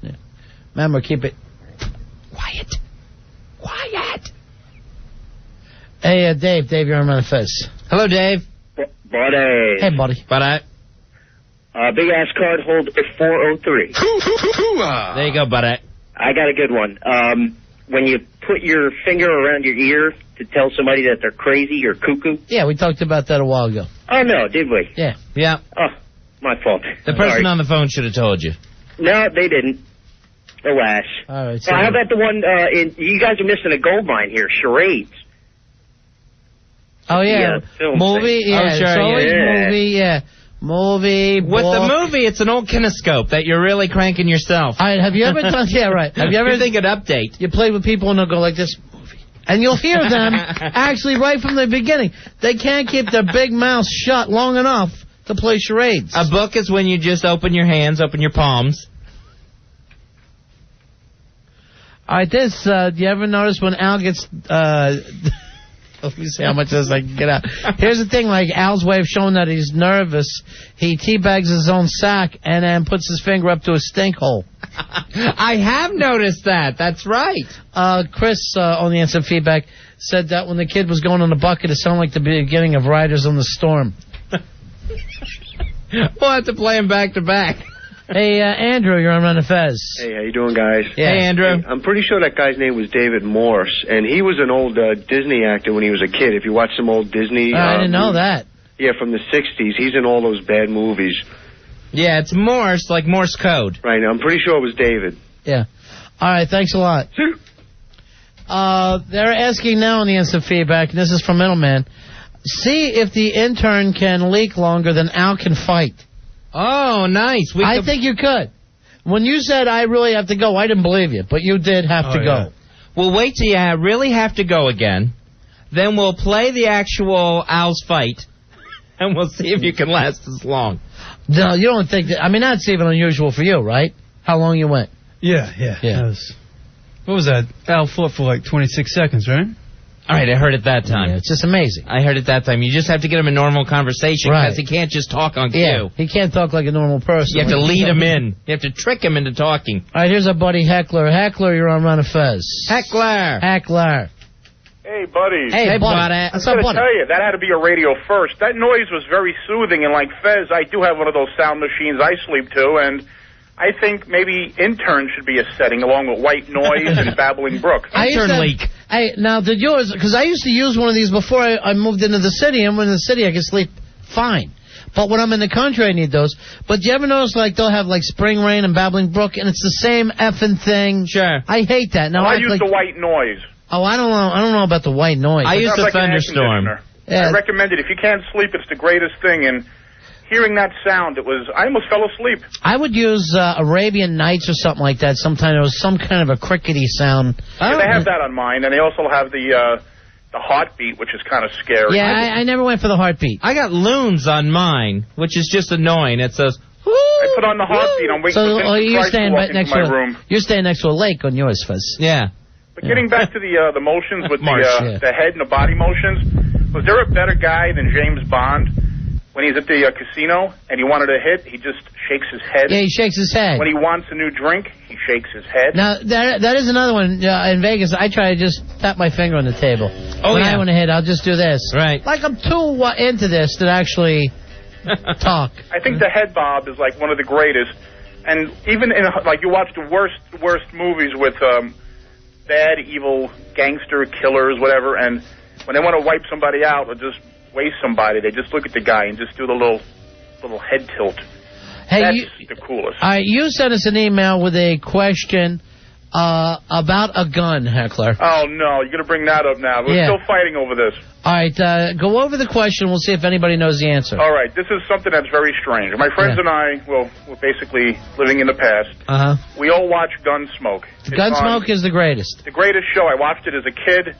Yeah. Remember, keep it... Quiet. Hey, Dave. Dave, you're on the Fez. Hello, Dave. Buddy. Hey, buddy. Buddy. Big ass card holder 403. There you go, buddy. I got a good one. When you put your finger around your ear to tell somebody that they're crazy or cuckoo. Yeah, we talked about that a while ago. Oh, no, did we? Yeah. Yeah. Oh, my fault. The person on the phone should have told you. No, they didn't. Alas. All right. So how about the one, you guys are missing a gold mine here, charades. Oh, yeah. Movie, thing. yeah. Oh, sure, it's always yeah. movie, yeah. Movie, With book. the movie, it's an old kinescope that you're really cranking yourself. All right, have you ever done, yeah, right. Have you ever think an update? You play with people and they'll go like this, movie. And you'll hear them actually right from the beginning. They can't keep their big mouths shut long enough to play charades. A book is when you just open your hands, open your palms. All right, do you ever notice when Al gets, let me see how much of this I can get out. Here's the thing, like Al's way of showing that he's nervous, he teabags his own sack and then puts his finger up to his stink hole. I have noticed that. That's right. Chris, on the instant feedback, said that when the kid was going in the bucket, it sounded like the beginning of Riders on the Storm. We'll have to play him back to back. Hey, Andrew, you're on Run the Fez. Hey, how you doing, guys? Yeah. Hey, Andrew. Hey, I'm pretty sure that guy's name was David Morse, and he was an old Disney actor when he was a kid. If you watch some old Disney... I didn't know that. Yeah, from the 60s. He's in all those bad movies. Yeah, it's Morse, like Morse code. Right, I'm pretty sure it was David. Yeah. All right, thanks a lot. They're asking now on the instant feedback, and this is from Middleman, see if the intern can leak longer than Al can fight. Oh, nice. I think you could. When you said I really have to go, I didn't believe you, but you did have to go. Well, wait till you really have to go again. Then we'll play the actual Al's fight, and we'll see if you can last as long. No, you don't think that... I mean, that's even unusual for you, right? How long you went? Yeah. What was that? Al fought for like 26 seconds, right? All right, I heard it that time. Yeah, it's just amazing. I heard it that time. You just have to get him a normal conversation because he can't just talk on cue. Yeah, he can't talk like a normal person. You have to lead him in. You have to trick him into talking. All right, here's our buddy Heckler. Heckler, you're on Run of Fez. Heckler. Hey, buddy. Hey, buddy. I'm going to tell you, that had to be a radio first. That noise was very soothing, and like Fez, I do have one of those sound machines I sleep to, and I think maybe intern should be a setting along with white noise and babbling brook. Intern leak. Hey, now, did yours, because I used to use one of these before I moved into the city, and when in the city I could sleep fine. But when I'm in the country, I need those. But do you ever notice, like, they'll have, like, Spring Rain and Babbling Brook, and it's the same effing thing? Sure. I hate that. Now, I use the white noise. Oh, I don't know about the white noise. I use the thunderstorm. Yeah. I recommend it. If you can't sleep, it's the greatest thing, and hearing that sound, I almost fell asleep. I would use Arabian Nights or something like that. Sometimes there was some kind of a crickety sound. Yeah, they have that on mine, and they also have the heartbeat, which is kind of scary. Yeah, I never went for the heartbeat. I got loons on mine, which is just annoying. It says, woo, I put on the heartbeat. I'm waiting for Vincent Price to walk into my room. You're staying next to a lake on yours, Fez. Yeah. But getting back to the motions with the head and the body motions, was there a better guy than James Bond? When he's at the casino and he wanted to hit, he just shakes his head. Yeah, he shakes his head. When he wants a new drink, he shakes his head. Now, that is another one. In Vegas, I try to just tap my finger on the table. Oh, when I want to hit, I'll just do this. Right. Like I'm too into this to actually talk. I think the head bob is like one of the greatest. And even in, like, you watch the worst movies with bad, evil gangster killers, whatever, and when they want to wipe somebody out or just waste somebody, they just look at the guy and just do the little head tilt. Hey, That's the coolest. All right, you sent us an email with a question about a gun, Heckler. Oh, no, you're going to bring that up now. We're still fighting over this. All right, go over the question. We'll see if anybody knows the answer. All right, this is something that's very strange. My friends and I, well, we're basically living in the past. We all watch Gunsmoke. Gunsmoke is the greatest. The greatest show. I watched it as a kid.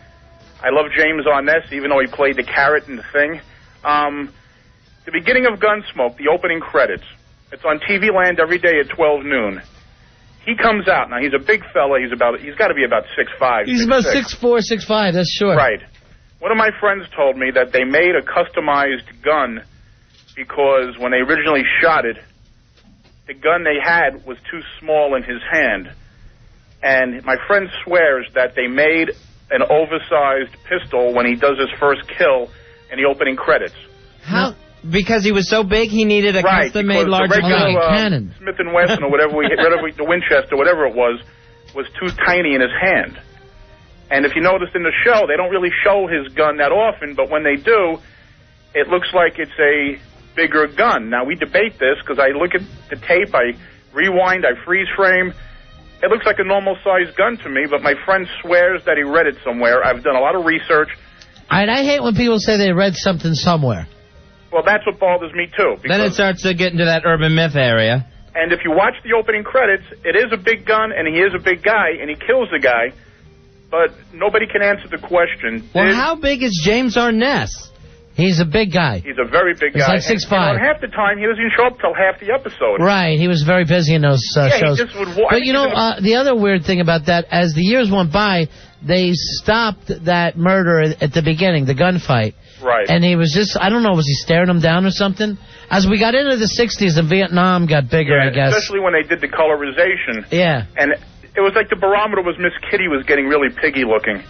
I love James Arness, even though he played the carrot in the thing. The beginning of Gunsmoke, the opening credits. It's on TV Land every day at 12 noon. He comes out. Now, he's a big fella. He's got to be about 6'5". He's about 6'4", 6'5". That's short. Right. One of my friends told me that they made a customized gun because when they originally shot it, the gun they had was too small in his hand. And my friend swears that they made an oversized pistol when he does his first kill in the opening credits. How? Because he was so big, he needed a custom-made larger cannon. Smith & Wesson or whatever the Winchester, whatever it was too tiny in his hand. And if you noticed in the show, they don't really show his gun that often, but when they do, it looks like it's a bigger gun. Now, we debate this because I look at the tape, I rewind, I freeze frame. It looks like a normal-sized gun to me, but my friend swears that he read it somewhere. I've done a lot of research. I hate when people say they read something somewhere. Well, that's what bothers me, too. Then it starts to get into that urban myth area. And if you watch the opening credits, it is a big gun, and he is a big guy, and he kills the guy, but nobody can answer the question. Well, how big is James Arness? He's a big guy. He's a very big guy. He's like 6'5". And half the time, he doesn't even show up till half the episode. Right, he was very busy in those shows. He just would but you know, the other weird thing about that, as the years went by, they stopped that murder at the beginning, the gunfight. Right. And he was just, I don't know, was he staring him down or something? As we got into the 60s and Vietnam got bigger, I guess. Especially when they did the colorization. Yeah. And it was like the barometer was Miss Kitty was getting really piggy looking.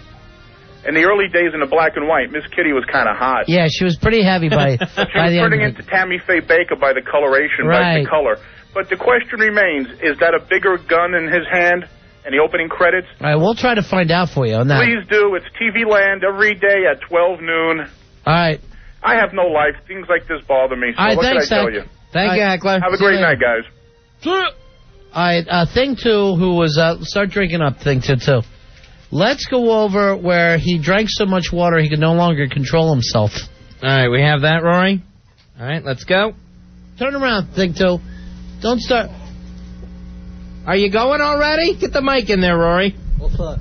In the early days in the black and white, Miss Kitty was kind of hot. Yeah, she was pretty heavy by She was turning into Tammy Faye Baker by the coloration, by the color. But the question remains, is that a bigger gun in his hand in the opening credits? All right, we'll try to find out for you on that. Please do. It's TV Land every day at 12 noon. All right. I have no life. Things like this bother me. So what can I tell you? Thank you, Heckler. Have a great night, guys. All right, Thing 2, who was, start drinking up, Thing 2, too. Let's go over where he drank so much water he could no longer control himself. All right, we have that, Rory. All right, let's go. Turn around, Thing 2. Don't start. Are you going already? Get the mic in there, Rory. What's up?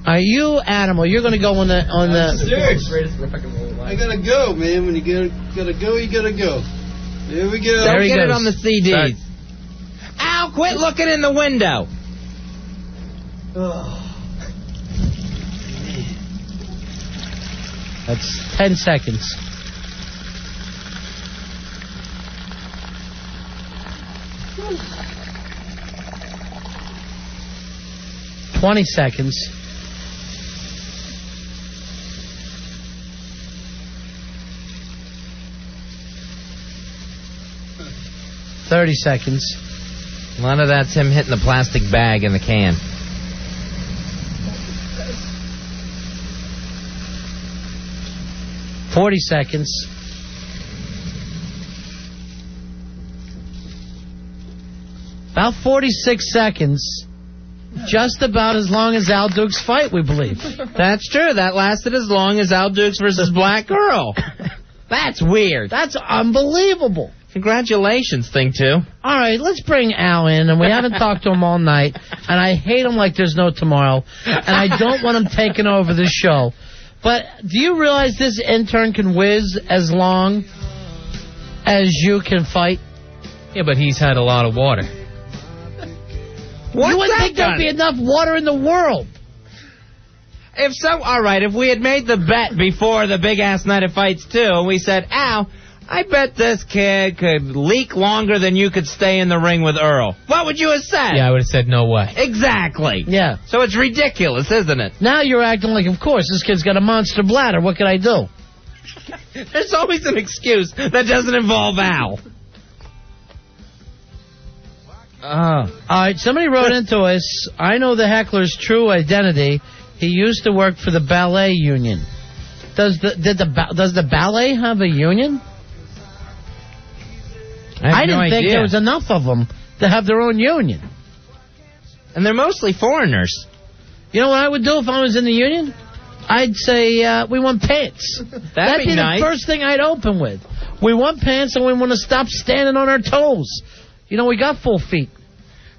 Are you animal? You're going to go on the... I gotta go, man. When you gotta go, you gotta go. There we go. Don't get it on the CDs. Ow, quit looking in the window. That's 10 seconds. $20 seconds. $30 seconds. A lot of that's him hitting the plastic bag in the can. $40 seconds. About 46 seconds. Just about as long as Al Duke's fight, we believe. That's true. That lasted as long as Al Dukes versus Black Girl. That's weird. That's unbelievable. Congratulations, Thing 2. All right, let's bring Al in, and we haven't talked to him all night, and I hate him like there's no tomorrow, and I don't want him taking over the show. But do you realize this intern can whiz as long as you can fight? Yeah, but he's had a lot of water. You wouldn't think there'd be enough water in the world. If so, all right, if we had made the bet before the big-ass night of fights, too, and we said, Al, I bet this kid could leak longer than you could stay in the ring with Earl. What would you have said? Yeah, I would have said no way. Exactly. Yeah. So it's ridiculous, isn't it? Now you're acting like, of course, this kid's got a monster bladder. What can I do? There's always an excuse that doesn't involve Al. All right, somebody wrote into us, I know the heckler's true identity. He used to work for the ballet union. Does the ballet have a union? I didn't think there was enough of them to have their own union. And they're mostly foreigners. You know what I would do if I was in the union? I'd say, we want pants. That'd be nice. The first thing I'd open with. We want pants and we want to stop standing on our toes. You know, we got full feet.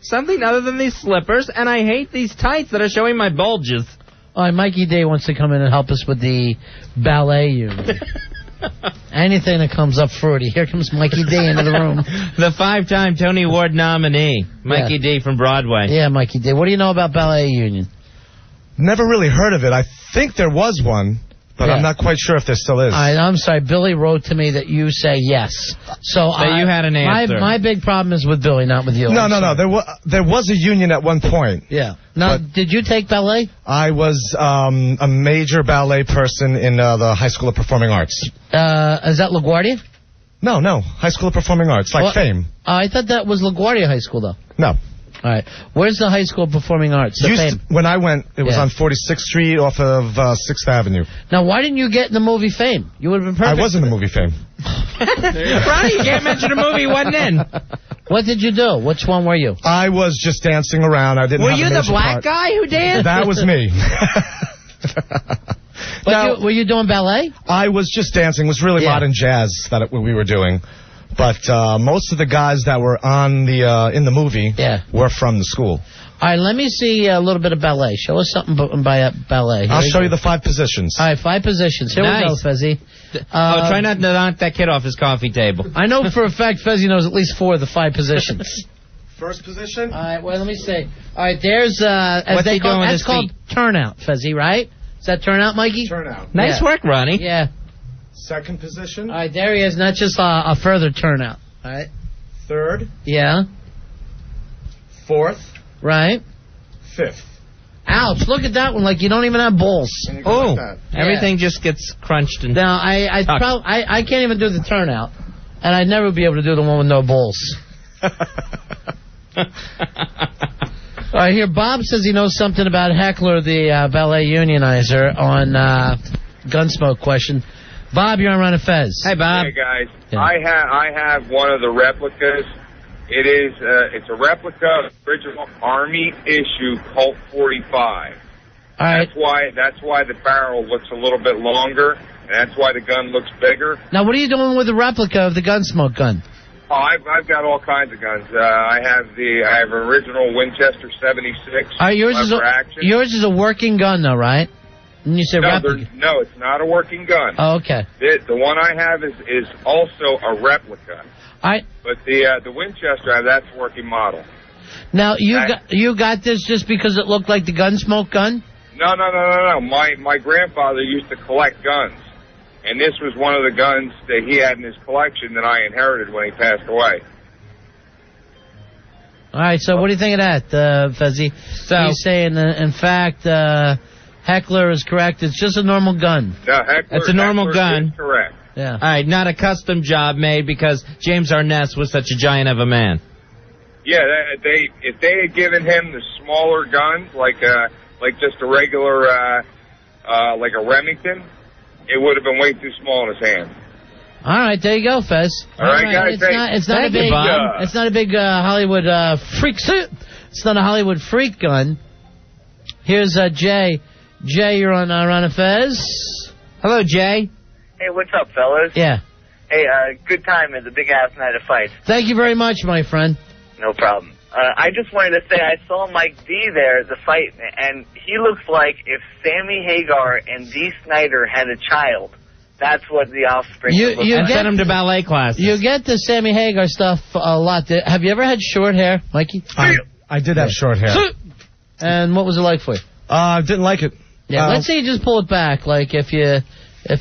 Something other than these slippers, and I hate these tights that are showing my bulges. All right, Mikey Day wants to come in and help us with the ballet union. Anything that comes up fruity. Here comes Mikey D into the room. The 5-time Tony Award nominee, Mikey D from Broadway. Yeah, Mikey D. What do you know about ballet union? Never really heard of it. I think there was one, but I'm not quite sure if there still is. I'm sorry. Billy wrote to me that you say yes. So you had an answer. My big problem is with Billy, not with you. No. There was a union at one point. Yeah. Now, did you take ballet? I was a major ballet person in the High School of Performing Arts. Is that LaGuardia? No. High School of Performing Arts, like Fame. I thought that was LaGuardia High School, though. No. All right. Where's the High School of Performing Arts? When I went, it was on 46th Street off of 6th Avenue. Now, why didn't you get in the movie Fame? You would have been perfect. I was in the movie Fame. Ronnie, you can't mention a movie you wasn't in. What did you do? Which one were you? I was just dancing around. I didn't Were have you a the major black part. guy who danced? That was me. Were you doing ballet? I was just dancing. It was really modern jazz that we were doing. But most of the guys that were on in the movie were from the school. All right, let me see a little bit of ballet. Show us something by ballet. I'll show you the 5 positions. All right, 5 positions. Here we go, Fezzy. Try not to knock that kid off his coffee table. I know for a fact Fezzy knows at least 4 of the 5 positions. First position? All right, well, let me see. All right, there's... What's he doing with his That's called turnout, Fezzy, right? Is that turnout, Mikey? Turnout. Nice work, Ronnie. Yeah. Second position? All right, there he is. Not just a further turnout. All right. Third? Yeah. Fourth? Right. Fifth. Ouch, look at that one, like you don't even have balls. Oh, everything just gets crunched and Now, I can't even do the turnout, and I'd never be able to do the one with no balls. All right, here, Bob says he knows something about Heckler, the ballet unionizer, on Gunsmoke question. Bob, you're on Run of Fez. Hey, Bob. Hey, guys. Yeah. I have one of the replicas. It's a replica of the original Army issue Colt 45. All right. That's why the barrel looks a little bit longer, and that's why the gun looks bigger. Now, what are you doing with the replica of the Gunsmoke gun? Oh, I've got all kinds of guns. I have an original Winchester 76. All right, yours is a working gun, though, right? And you say replica. No, it's not a working gun. Oh, okay. The one I have is also a replica. But the Winchester, that's a working model. Now, you got this just because it looked like the Gunsmoke gun? No. My grandfather used to collect guns, and this was one of the guns that he had in his collection that I inherited when he passed away. All right, so what do you think of that, Fezzy? So he's saying, in fact, Heckler is correct. It's just a normal gun. No, it's a normal gun. Is correct. Yeah. All right, not a custom job made because James Arness was such a giant of a man. Yeah, if they had given him the smaller guns, like just a regular, like a Remington, it would have been way too small in his hand. All right, there you go, Fez. All right, guys. It's not a big Hollywood freak suit. It's not a Hollywood freak gun. Here's Jay. Jay, you're on Run of Fez. Hello, Jay. Hey, what's up, fellas? Yeah. Hey, good time at the Big Ass Night of Fights. Thank you very much, my friend. No problem. I just wanted to say I saw Mike D there at the fight, and he looks like if Sammy Hagar and Dee Snider had a child. That's what the offspring would look like. Send him to ballet classes. You get the Sammy Hagar stuff a lot. Have you ever had short hair, Mikey? I did have short hair. And what was it like for you? I didn't like it. Yeah, let's say you just pull it back. Like if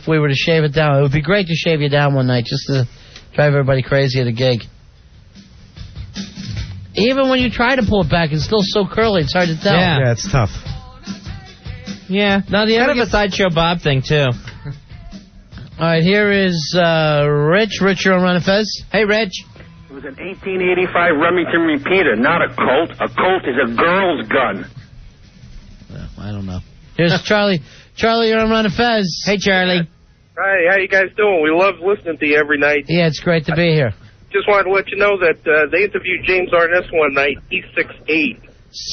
we were to shave it down, it would be great to shave you down one night just to drive everybody crazy at a gig. Even when you try to pull it back, it's still so curly, it's hard to tell. Yeah, it's tough. Yeah, now, kind of a Sideshow Bob thing, too. All right, here is Rich. Rich, you're on Run of Fez. Hey, Rich. It was an 1885 Remington repeater, not a Colt. A Colt is a girl's gun. Well, I don't know. Here's Charlie. Charlie, you're on Run of Fez. Hey, Charlie. Hi, how you guys doing? We love listening to you every night. Yeah, it's great to be here. Just wanted to let you know that they interviewed James Arness one night. He's 6'8".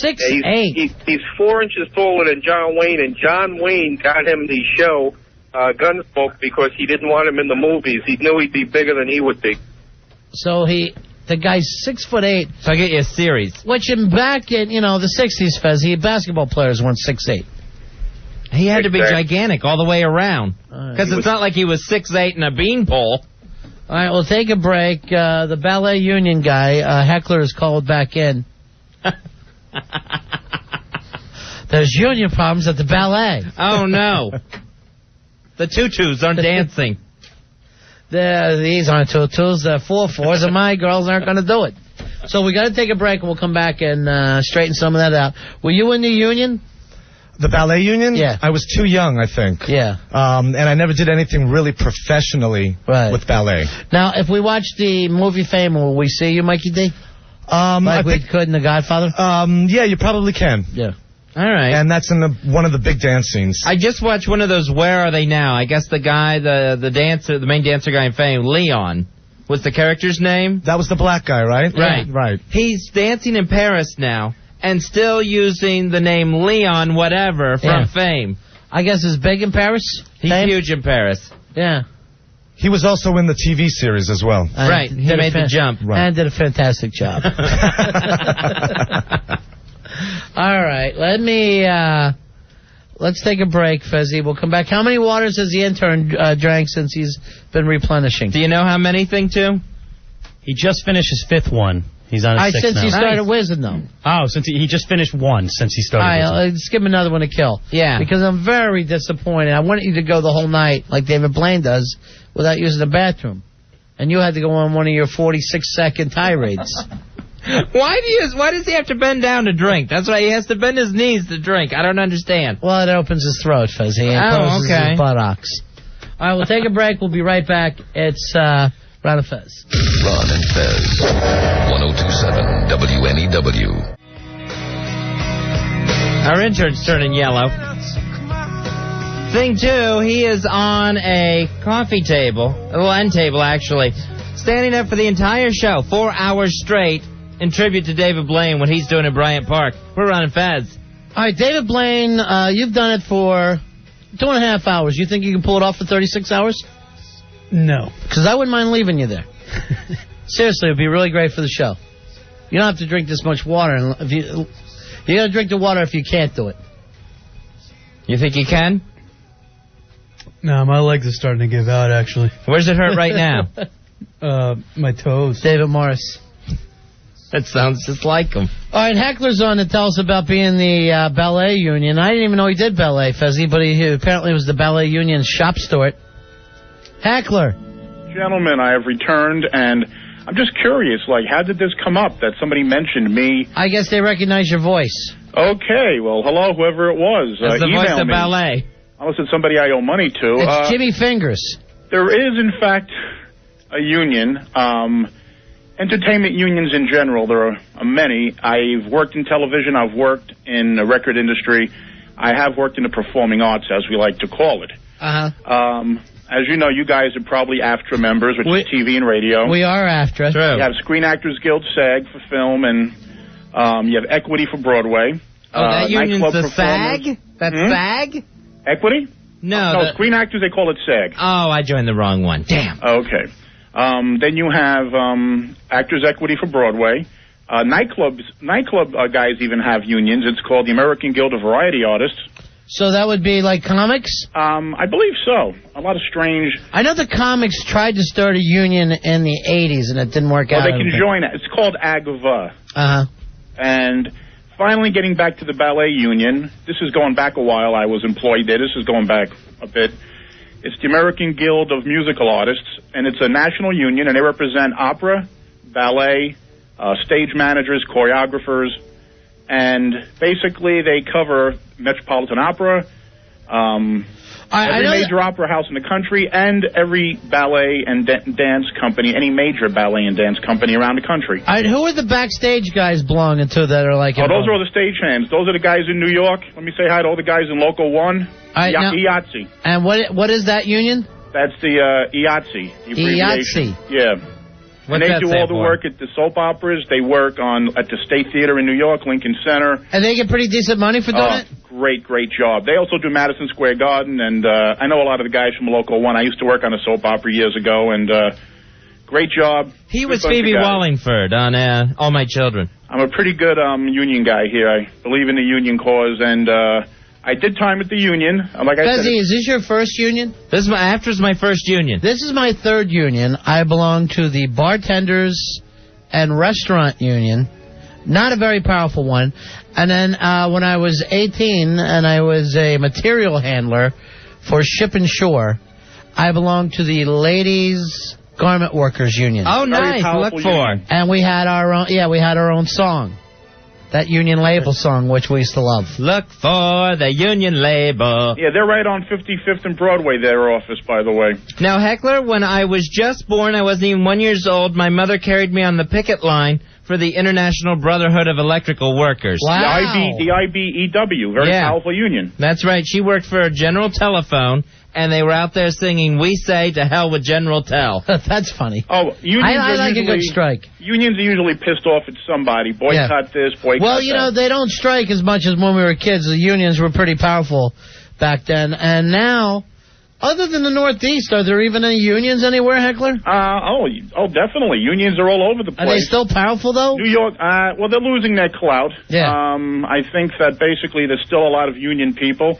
6'8"? He's 4 inches taller than John Wayne, and John Wayne got him the show Gunsmoke because he didn't want him in the movies. He knew he'd be bigger than he would be. So the guy's 6'8". So I get you a series. Which back in, the 60s, Fez, basketball players weren't 6'8". He had to be gigantic all the way around. Because it's not like he was 6'8" in a beanpole. All right, we'll take a break. The ballet union guy, Heckler, is called back in. There's union problems at the ballet. Oh, no. The tutus aren't dancing. These aren't tutus. They're 4/4s, and my girls aren't going to do it. So we got to take a break, and we'll come back and straighten some of that out. Were you in the union? The ballet union? Yeah. I was too young, I think. Yeah. And I never did anything really professionally with ballet. Now, if we watch the movie Fame, will we see you, Mikey D? Like we could in The Godfather? Yeah, you probably can. Yeah. All right. And that's in one of the big dance scenes. I just watched one of those Where Are They Now? I guess the guy, the dancer, the main dancer guy in Fame, Leon, was the character's name. That was the black guy, right? Right. Yeah, right. He's dancing in Paris now and still using the name Leon whatever from Fame. I guess it's big in Paris? He's huge in Paris. Yeah. He was also in the TV series as well. Right. He made the jump. Right. And did a fantastic job. All right, let's take a break, Fezzy. We'll come back. How many waters has the intern drank since he's been replenishing? Do you know how many, Thing 2? He just finished his 5th one. He's on his 6th since now. he started whizzing, though. Oh, since he just finished one since he started whizzing. All right, let's give him another one to kill. Yeah. Because I'm very disappointed. I wanted you to go the whole night like David Blaine does without using the bathroom. And you had to go on one of your 46-second tirades. Why does he have to bend down to drink? That's why he has to bend his knees to drink. I don't understand. Well, it opens his throat, Fezzy, and closes his buttocks. All right, we'll take a break. We'll be right back. It's Ron and Fez. Ron and Fez, 102.7 WNEW. Our intern's turning yellow. Thing 2, he is on a coffee table, end table actually, standing up for the entire show, 4 hours straight, in tribute to David Blaine when he's doing it at Bryant Park. We're running Fez. All right, David Blaine, you've done it for 2.5 hours. You think you can pull it off for 36 hours? No. Because I wouldn't mind leaving you there. Seriously, it would be really great for the show. You don't have to drink this much water. If you got to drink the water if you can't do it. You think you can? No, my legs are starting to give out, actually. Where's it hurt right now? My toes. David Morris. That sounds just like him. All right, Heckler's on to tell us about being the ballet union. I didn't even know he did ballet, Fezzy, but he apparently was the ballet union shop steward. Heckler. Gentlemen, I have returned, and I'm just curious, like, how did this come up that somebody mentioned me? I guess they recognize your voice. Okay, well, hello, whoever it was. That's the email voice of me. ballet. Unless it's somebody I owe money to. It's Jimmy Fingers. There is, in fact, a union. Entertainment unions in general, there are many. I've worked in television. I've worked in the record industry. I have worked in the performing arts, as we like to call it. Uh-huh. As you know, you guys are probably AFTRA members, which is TV and radio. We are AFTRA. You have Screen Actors Guild, SAG, for film, and you have Equity for Broadway. Oh, that union's the SAG? That's SAG? Equity? No, Screen Actors, they call it SAG. Oh, I joined the wrong one. Damn. Okay. Then you have Actors Equity for Broadway. Nightclub guys even have unions. It's called the American Guild of Variety Artists. So that would be like comics? I believe so. A lot of strange... I know the comics tried to start a union in the 80s, and it didn't work out. Well, they can join it. It's called AGVA. Uh-huh. And finally getting back to the ballet union, this is going back a while. I was employed there. This is going back a bit. It's the American Guild of Musical Artists, and it's a national union, and they represent opera, ballet, stage managers, choreographers, and basically they cover Metropolitan Opera, every major opera house in the country, and every ballet and dance company, any major ballet and dance company around the country. Who are the backstage guys belonging to that are like... Oh, those are all the stage-hands. Those are the guys in New York. Let me say hi to all the guys in Local 1. IATSE. And what is that union? That's the IATSE. IATSE. Yeah. And they do all the work at the soap operas. They work at the State Theater in New York, Lincoln Center. And they get pretty decent money for doing it? Great job. They also do Madison Square Garden, and I know a lot of the guys from Local 1. I used to work on a soap opera years ago, and great job. He was Phoebe Wallingford on All My Children. I'm a pretty good union guy here. I believe in the union cause, and I did time at the union. Like I said, is this your first union? AFTRA's my first union. This is my third union. I belong to the Bartenders and Restaurant Union. Not a very powerful one. And then when I was 18 and I was a material handler for Ship and Shore, I belonged to the Ladies Garment Workers Union. Oh, nice. Look for. And we had our own song. That union label song, which we used to love. Look for the union label. Yeah, they're right on 55th and Broadway, their office, by the way. Now, Heckler, when I was just born, I wasn't even 1 year old, my mother carried me on the picket line for the International Brotherhood of Electrical Workers. Wow. The IBEW, very powerful union. That's right. She worked for General Telephone, and they were out there singing, "We say to hell with General Tel." That's funny. Oh, unions I are like usually, a good strike. Unions are usually pissed off at somebody. Boycott this, boycott Well, you know, they don't strike as much as when we were kids. The unions were pretty powerful back then. And now, other than the Northeast, are there even any unions anywhere, Heckler? Oh, definitely. Unions are all over the place. Are they still powerful, though? New York, well, they're losing their clout. Yeah. I think that basically there's still a lot of union people.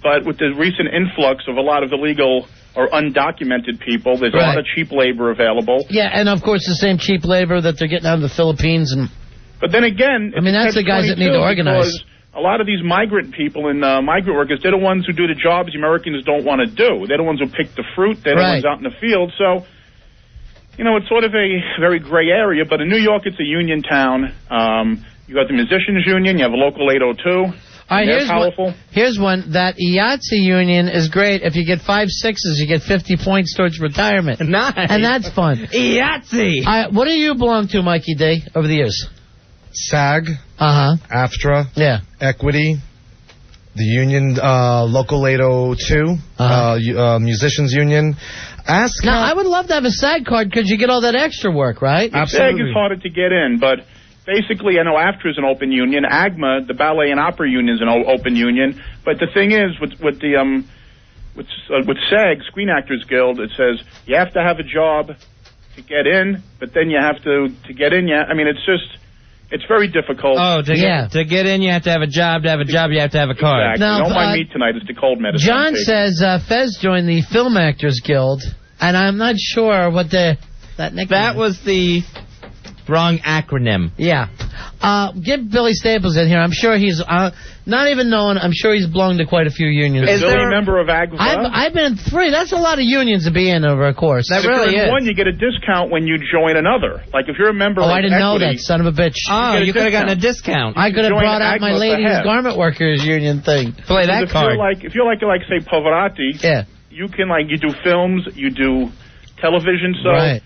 But with the recent influx of a lot of illegal or undocumented people, there's a lot of cheap labor available. Yeah, and of course the same cheap labor that they're getting out of the Philippines. But then again, I mean, that's the guys that need to organize. Because a lot of these migrant people and migrant workers, they're the ones who do the jobs Americans don't want to do. They're the ones who pick the fruit. They're the ones out in the field. So, you know, it's sort of a very gray area. But in New York, it's a union town. You got the musicians union. You have a local 802. All right, powerful. Here's one. That IATSE union is great. If you get 5 6s, you get 50 points towards retirement. Nice. And that's fun. IATSE. What do you belong to, Mikey D, over the years? SAG. AFTRA. Yeah. Equity. The union, Local 802. Musicians Union. Now, I would love to have a SAG card because you get all that extra work, right? SAG is harder to get in, but basically, I know AFTRA is an open union. AGMA, the Ballet and Opera Union, is an open union. But the thing is, with SAG, Screen Actors Guild, it says you have to have a job to get in, but then you have to get in. I mean, it's very difficult. Oh, to get in, you have to have a job. To have a job, you have to have a card. Exactly. Now, Don't mind me tonight. It's the cold medicine. John says Fez joined the Film Actors Guild, and I'm not sure what that nickname. That was the wrong acronym. Yeah. Get Billy Staples in here. I'm sure he's not even known. I'm sure he's belonged to quite a few unions. Is Billy a member of AGMA? I've been in 3. That's a lot of unions to be in over a course. That really is. One, you get a discount when you join another. Like if you're a member of I didn't know Equity, that, son of a bitch. Oh, you could have gotten a discount. I could have brought out my AGMA Ladies Garment Workers Union thing. Play that card. If you're like say Pavarotti, you can you do films, you do television, so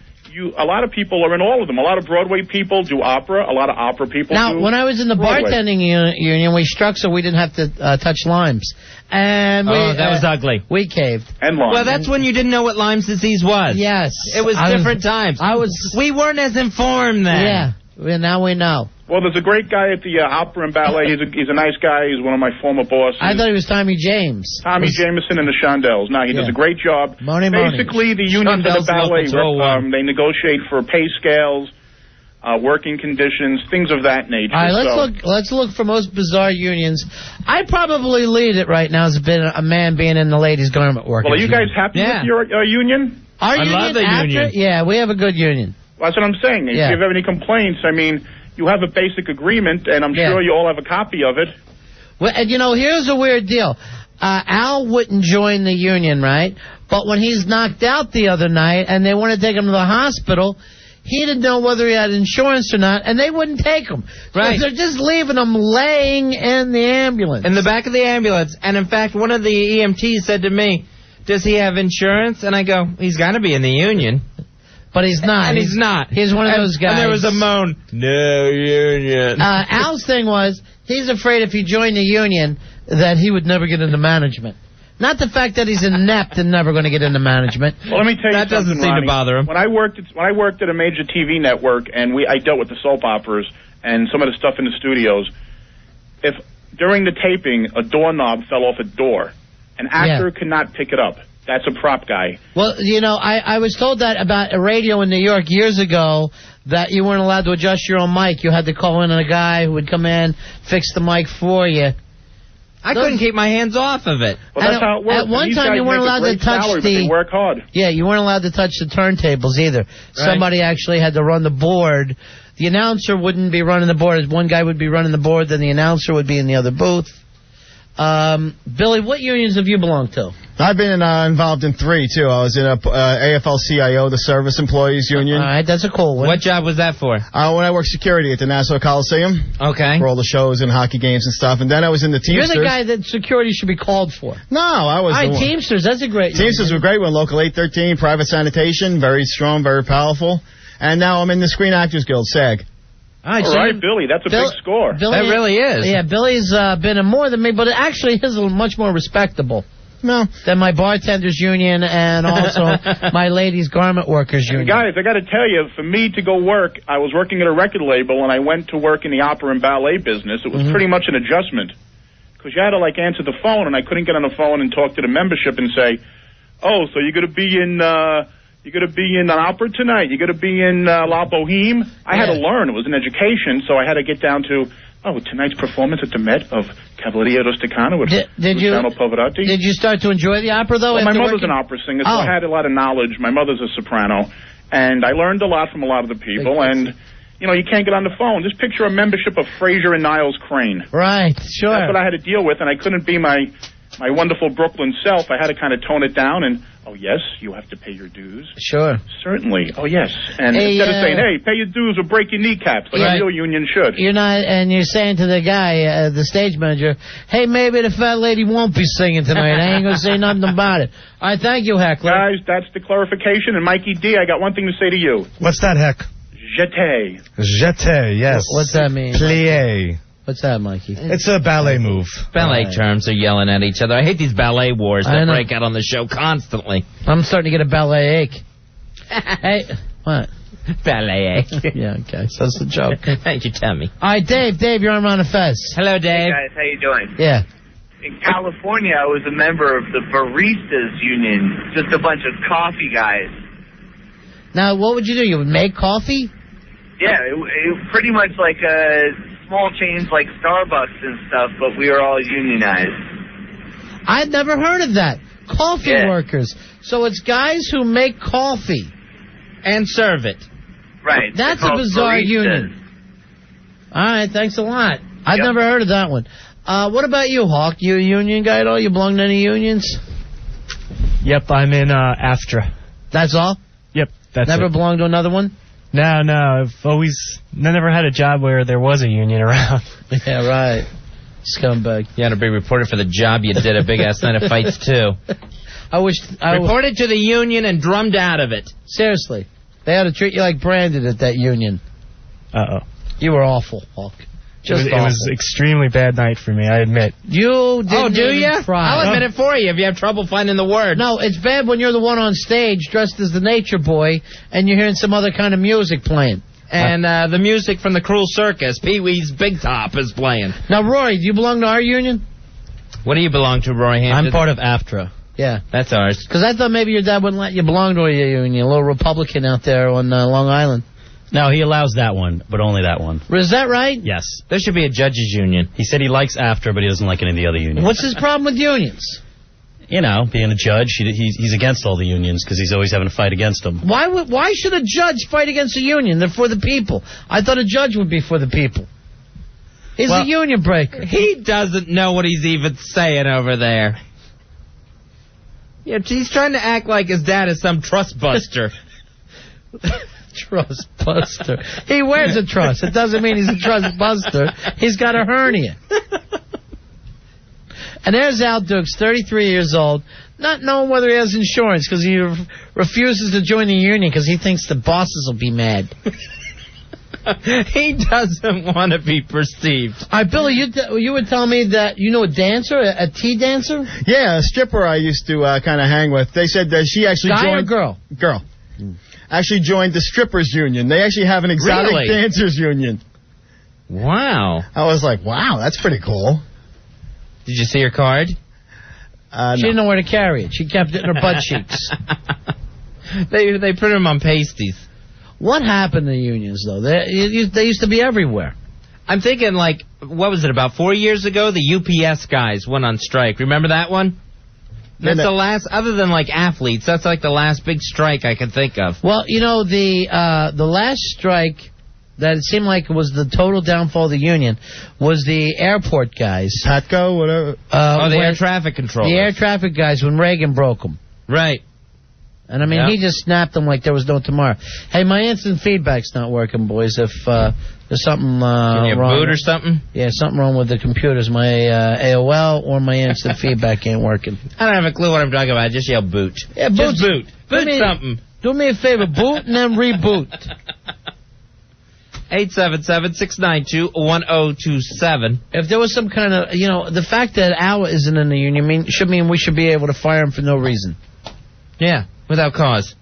a lot of people are in all of them. A lot of Broadway people do opera. A lot of opera people do do when I was in the Broadway. bartending union, we struck so we didn't have to touch limes. And that was ugly. We caved. And limes. Well, that's when you didn't know what Lyme's disease was. Yes. It was different times. We weren't as informed then. Yeah. Well, now we know. Well, there's a great guy at the opera and ballet. He's a nice guy. He's one of my former bosses. I thought he was Tommy James. Tommy Jameson and the Shondells. Now, he does a great job. Basically, the unions of the ballet, they negotiate for pay scales, working conditions, things of that nature. All right, let's look for most bizarre unions. I probably lead it right now as a man being in the Ladies Garment Workers. Well, are you guys happy with your union? Our union? Love the union. Yeah, we have a good union. Well, that's what I'm saying. If you have any complaints, I mean, you have a basic agreement, and I'm sure you all have a copy of it. Well, and here's a weird deal. Al wouldn't join the union, right? But when he's knocked out the other night and they want to take him to the hospital, he didn't know whether he had insurance or not, and they wouldn't take him. Right. So they're just leaving him laying in the ambulance. In the back of the ambulance. And, in fact, one of the EMTs said to me, does he have insurance? And I go, he's got to be in the union. But he's not. And he's not. He's one of those guys. And there was a moan. No union. Al's thing was, he's afraid if he joined the union that he would never get into management. Not the fact that he's inept and never going to get into management. Well, let me tell you that doesn't seem Ronnie. to bother him. When I worked at a major TV network, and I dealt with the soap operas and some of the stuff in the studios, if during the taping a doorknob fell off a door, an actor could not pick it up. That's a prop guy. Well, I was told that about a radio in New York years ago, that you weren't allowed to adjust your own mic. You had to call in a guy who would come in, fix the mic for you. I couldn't keep my hands off of it. Well, that's how it works. At one time, you weren't allowed to touch they work hard. Yeah, you weren't allowed to touch the turntables either. Right. Somebody actually had to run the board. The announcer wouldn't be running the board. One guy would be running the board, then the announcer would be in the other booth. Billy, what unions have you belonged to? I've been involved in 3, too. I was in a AFL-CIO, the Service Employees Union. All right, that's a cool one. What job was that for? When I worked security at the Nassau Coliseum. Okay. For all the shows and hockey games and stuff. And then I was in the Teamsters. You're the guy that security should be called for. No, I was the one. Teamsters, that's a great Teamsters were great one. Local 813, private sanitation, very strong, very powerful. And now I'm in the Screen Actors Guild, SAG. All right, Billy, that's a big score. Billy, that really is. Yeah, Billy's been in more than me, but actually his is much more respectable. No. Than my bartenders union and also my ladies garment workers union. Guys, I got to tell you, for me to go work, I was working at a record label and I went to work in the opera and ballet business. It was pretty much an adjustment because you had to answer the phone, and I couldn't get on the phone and talk to the membership and say, "Oh, so you're going to be in an opera tonight? You're going to be in La Boheme?" I had to learn. It was an education, so I had to get down to, tonight's performance at the Met of Cavaliere Rusticano with Luciano Pavarotti. Did you start to enjoy the opera, though? Well, my mother's an opera singer, so I had a lot of knowledge. My mother's a soprano, and I learned a lot from a lot of the people, and, you can't get on the phone. Just picture a membership of Fraser and Niles Crane. Right, sure. That's what I had to deal with, and I couldn't be my wonderful Brooklyn self. I had to kind of tone it down and, oh, yes, you have to pay your dues. Sure. Certainly. Oh, yes. And instead of saying, hey, pay your dues or break your kneecaps, like a real union should. You're not, and you're saying to the guy, the stage manager, hey, maybe the fat lady won't be singing tonight. I ain't going to say nothing about it. All right, thank you, Heckler. Guys, that's the clarification. And Mikey D, I got one thing to say to you. What's that, Heck? Jeté. Jeté, yes. What's that mean? Plié. What's that, Mikey? It's a ballet move. Ballet terms are yelling at each other. I hate these ballet wars that break out on the show constantly. I'm starting to get a ballet ache. Hey, what? Ballet ache. Yeah, okay. So that's the joke. Thank you, tell me. All right, Dave, you're on Ron and Fez. Hello, Dave. Hey, guys, how you doing? Yeah. In California, I was a member of the Baristas Union, just a bunch of coffee guys. Now, what would you do? You would make coffee? Yeah, it pretty much like small chains like Starbucks and stuff, but we were all unionized. I'd never heard of that. Coffee workers. So it's guys who make coffee. And serve it. Right. That's a bizarre union. All right, thanks a lot. I've never heard of that one. What about you, Hawk? You a union guy at all? You belong to any unions? Yep, I'm in AFTRA. That's all? Yep, that's Never it. belonged to another one? No, I've never had a job where there was a union around. Yeah, right. Scumbag. You had to be reported for the job you did a big-ass night of fights, too. Reported to the union and drummed out of it. Seriously. They ought to treat you like Brandon at that union. Uh-oh. You were awful, Hawk. Just it was extremely bad night for me, I admit. You didn't do you? try. I'll admit it for you if you have trouble finding the word. No, it's bad when you're the one on stage dressed as the nature boy and you're hearing some other kind of music playing. And the music from the Cruel Circus, Pee-wee's Big Top, is playing. Now, Rory, do you belong to our union? What do you belong to, Rory Hampton? I'm part of AFTRA. Yeah. That's ours. Because I thought maybe your dad wouldn't let you belong to a union, a little Republican out there on Long Island. No, he allows that one, but only that one. Is that right? Yes. There should be a judges' union. He said he likes AFTRA, but he doesn't like any of the other unions. What's his problem with unions? You know, being a judge, he's against all the unions because he's always having to fight against them. Why should a judge fight against a union? They're for the people. I thought a judge would be for the people. He's a union breaker. He doesn't know what he's even saying over there. Yeah, he's trying to act like his dad is some trust buster. Trust buster. He wears a truss. It doesn't mean he's a trust buster. He's got a hernia. And there's Al Dukes, 33 years old, not knowing whether he has insurance because he refuses to join the union because he thinks the bosses will be mad. He doesn't want to be perceived. All right, Billy, you were telling me that you know a dancer, a tea dancer? Yeah, a stripper I used to kind of hang with. They said that she actually joined... Guy or girl? Girl. Actually joined the strippers union. They actually have an exotic dancers union. Wow. I was like, wow, that's pretty cool. Did you see her card? She didn't know where to carry it. She kept it in her butt cheeks. They print them on pasties. What happened to the unions, though? They used to be everywhere. I'm thinking, what was it, about 4 years ago? The UPS guys went on strike. Remember that one? That's the last, other than athletes, that's the last big strike I can think of. Well, you know, the last strike that it seemed like it was the total downfall of the union was the airport guys. Patco, whatever. The air traffic controllers. The air traffic guys when Reagan broke them. Right. And, I mean, he just snapped them like there was no tomorrow. Hey, my instant feedback's not working, boys. If there's something Can you wrong. boot or something? Yeah, something wrong with the computers. My AOL or my instant feedback ain't working. I don't have a clue what I'm talking about. Just yell boot. Yeah, just boot. Boot something. Do me a favor. Boot and then reboot. 877-692-1027. If there was some kind of, the fact that Al isn't in the union should mean we should be able to fire him for no reason. Yeah, without cause.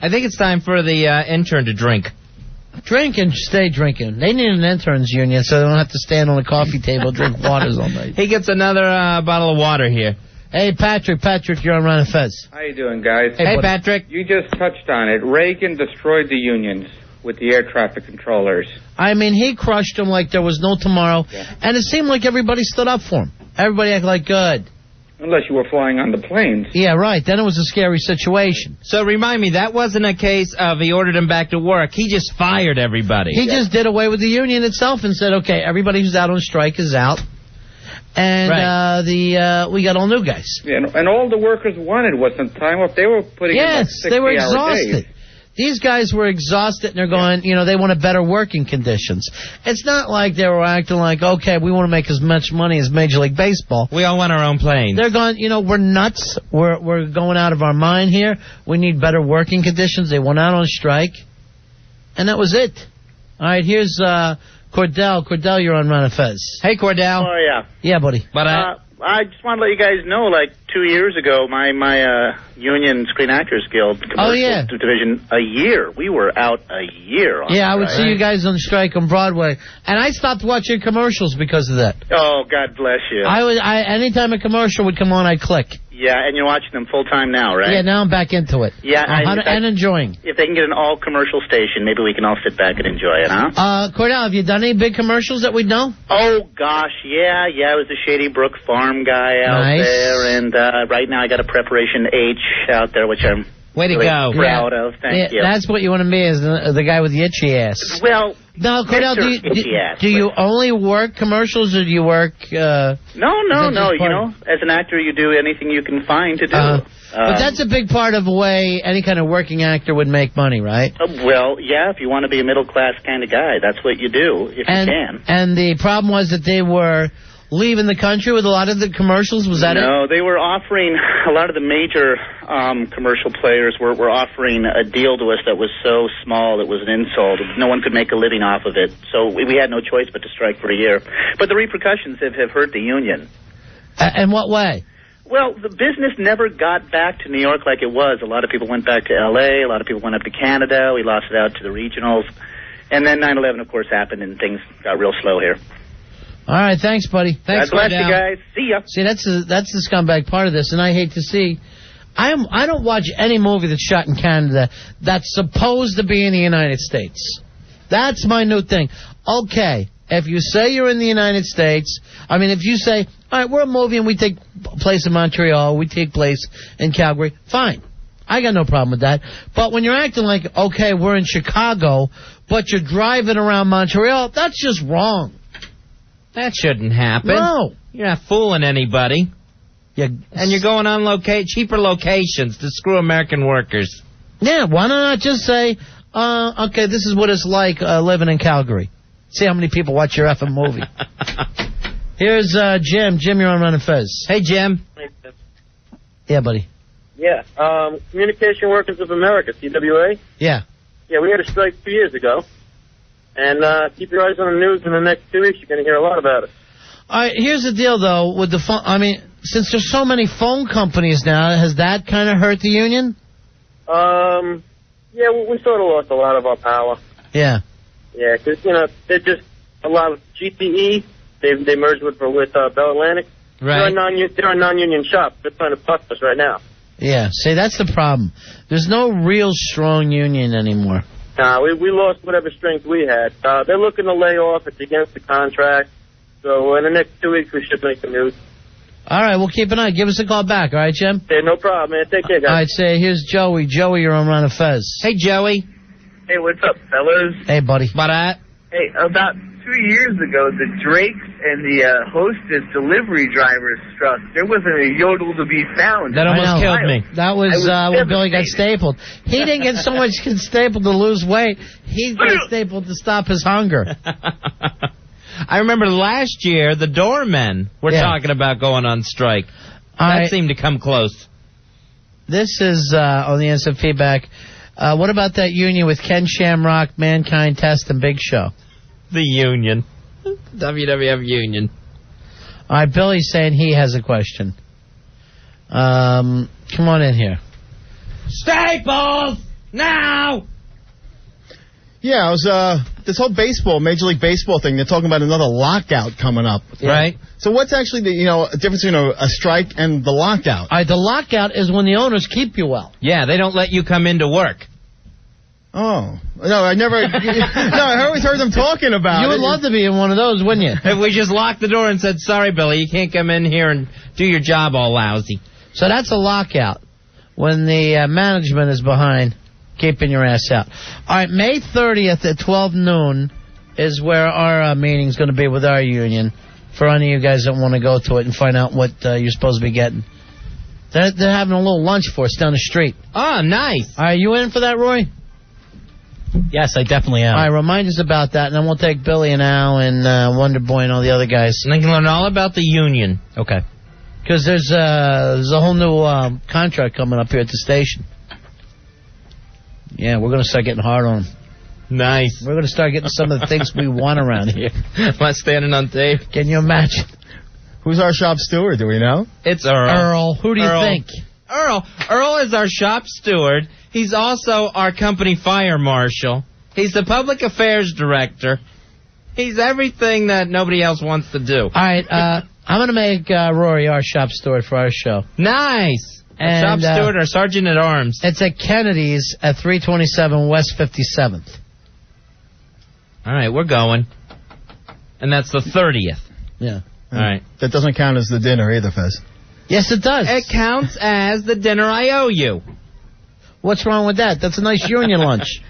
I think it's time for the intern to drink. Drink and stay drinking. They need an interns union so they don't have to stand on a coffee table and drink waters all night. He gets another bottle of water here. Hey, Patrick, you're on Run of Fez. How you doing, guys? Hey, Patrick. You just touched on it. Reagan destroyed the unions with the air traffic controllers. I mean, he crushed them like there was no tomorrow, and it seemed like everybody stood up for him. Everybody acted like good. Unless you were flying on the planes. Yeah, right. Then it was a scary situation. So remind me, that wasn't a case of he ordered him back to work. He just fired everybody. He just did away with the union itself and said, okay, everybody who's out on strike is out. And we got all new guys. Yeah, and all the workers wanted was some time off. They were putting in like 60-hour they were exhausted. days. These guys were exhausted, and they're going, they wanted better working conditions. It's not like they were acting like, okay, we want to make as much money as Major League Baseball. We all want our own planes. They're going, we're nuts. We're going out of our mind here. We need better working conditions. They went out on strike, and that was it. All right, here's Cordell. Cordell, you're on Run of Fez. Hey, Cordell. Oh, yeah. Yeah, buddy. But I just want to let you guys know, like 2 years ago, my Union Screen Actors Guild commercial division, a year. We were out a year on I would see you guys on strike on Broadway, and I stopped watching commercials because of that. Oh, God bless you. Anytime a commercial would come on, I'd click. Yeah, and you're watching them full time now, right? Yeah, now I'm back into it. Yeah, and enjoying. If they can get an all commercial station, maybe we can all sit back and enjoy it, huh? Cordell, have you done any big commercials that we'd know? Oh gosh, yeah. I was the Shady Brook Farm guy out there, and right now I got a Preparation H out there, which I'm really proud of. Thank you. That's what you want to be, is the guy with the itchy ass. Well, now, Cordell, do you only work commercials, or do you work... No. As an actor, you do anything you can find to do. But that's a big part of the way any kind of working actor would make money, right? Well, yeah, if you want to be a middle-class kind of guy, that's what you do, if you can. And the problem was that they were leaving the country with a lot of the commercials? Was that No, they were offering, a lot of the major commercial players were offering a deal to us that was so small it was an insult. No one could make a living off of it. So we had no choice but to strike for a year. But the repercussions have hurt the union. In what way? Well, the business never got back to New York like it was. A lot of people went back to L.A., a lot of people went up to Canada. We lost it out to the regionals. And then 9/11, of course, happened, and things got real slow here. All right, thanks, buddy. Thanks, God bless you guys. See ya. See, that's the scumbag part of this, and I hate to see. I don't watch any movie that's shot in Canada that's supposed to be in the United States. That's my new thing. Okay, if you say you're in the United States, if you say, all right, we're a movie and we take place in Montreal, we take place in Calgary, fine. I got no problem with that. But when you're acting like, okay, we're in Chicago, but you're driving around Montreal, that's just wrong. That shouldn't happen. No. You're not fooling anybody. And you're going on cheaper locations to screw American workers. Yeah, why not just say, okay, this is what it's like living in Calgary. See how many people watch your effing movie. Here's Jim. Jim, you're on Run of Fez. Hey, Jim. Yeah, buddy. Yeah. Communication Workers of America, CWA. Yeah. Yeah, we had a strike 2 years ago. And keep your eyes on the news in the next 2 weeks. You're going to hear a lot about it. All right, here's the deal, though, with the phone. Since there's so many phone companies now, has that kind of hurt the union? Yeah, we sort of lost a lot of our power. Yeah. Yeah, because, they're just a lot of GTE. They merged with Bell Atlantic. Right. They're a non-union shop. They're trying to bust us right now. Yeah, see, that's the problem. There's no real strong union anymore. Nah, we lost whatever strength we had. They're looking to lay off. It's against the contract. So in the next 2 weeks, we should make the news. All right, we'll keep an eye. Give us a call back, all right, Jim? Hey, no problem, man. Take care, guys. All right, say, here's Joey. Joey, you're on Run of Fez. Hey, Joey. Hey, what's up, fellas? Hey, buddy. What up? Hey, about 2 years ago, the Drakes and the Hostess delivery drivers struck. There wasn't a yodel to be found. That almost killed me. That was when Billy got stapled. He didn't get so much stapled to lose weight. He got stapled to stop his hunger. I remember last year, the doormen were talking about going on strike. That seemed to come close. This is on the instant feedback. What about that union with Ken Shamrock, Mankind, Test, and Big Show? The union. WWF union. All right, Billy's saying he has a question. Come on in here. Staples! Now! Yeah, it was this whole Major League Baseball thing. They're talking about another lockout coming up. Right. So what's actually the difference between a strike and the lockout? All right, the lockout is when the owners keep you well. Yeah, they don't let you come into work. Oh. No, I never... I always heard them talking about it. You would love to be in one of those, wouldn't you? If we just locked the door and said, sorry, Billy, you can't come in here and do your job all lousy. So that's a lockout, when the management is behind keeping your ass out. All right, May 30th at 12 noon is where our meeting's going to be with our union, for any of you guys that want to go to it and find out what you're supposed to be getting. They're having a little lunch for us down the street. Oh, nice. All right, you in for that, Roy? Yes, I definitely am. All right, remind us about that, and then we'll take Billy and Al and Wonder Boy and all the other guys. And they can learn all about the union. Okay. Because there's a whole new contract coming up here at the station. Yeah, we're going to start getting hard on them. Nice. We're going to start getting some of the things we want around here. Not standing on tape. Can you imagine? Who's our shop steward? Do we know? It's Earl. Earl. Who do you think? Earl is our shop steward. He's also our company fire marshal. He's the public affairs director. He's everything that nobody else wants to do. All right, I'm going to make Rory our shop steward for our show. Nice. And, shop steward or sergeant at arms. It's at Kennedy's at 327 West 57th. All right, we're going. And that's the 30th. Yeah. All right. That doesn't count as the dinner either, Fez. Yes, it does. It counts as the dinner I owe you. What's wrong with that? That's a nice union lunch.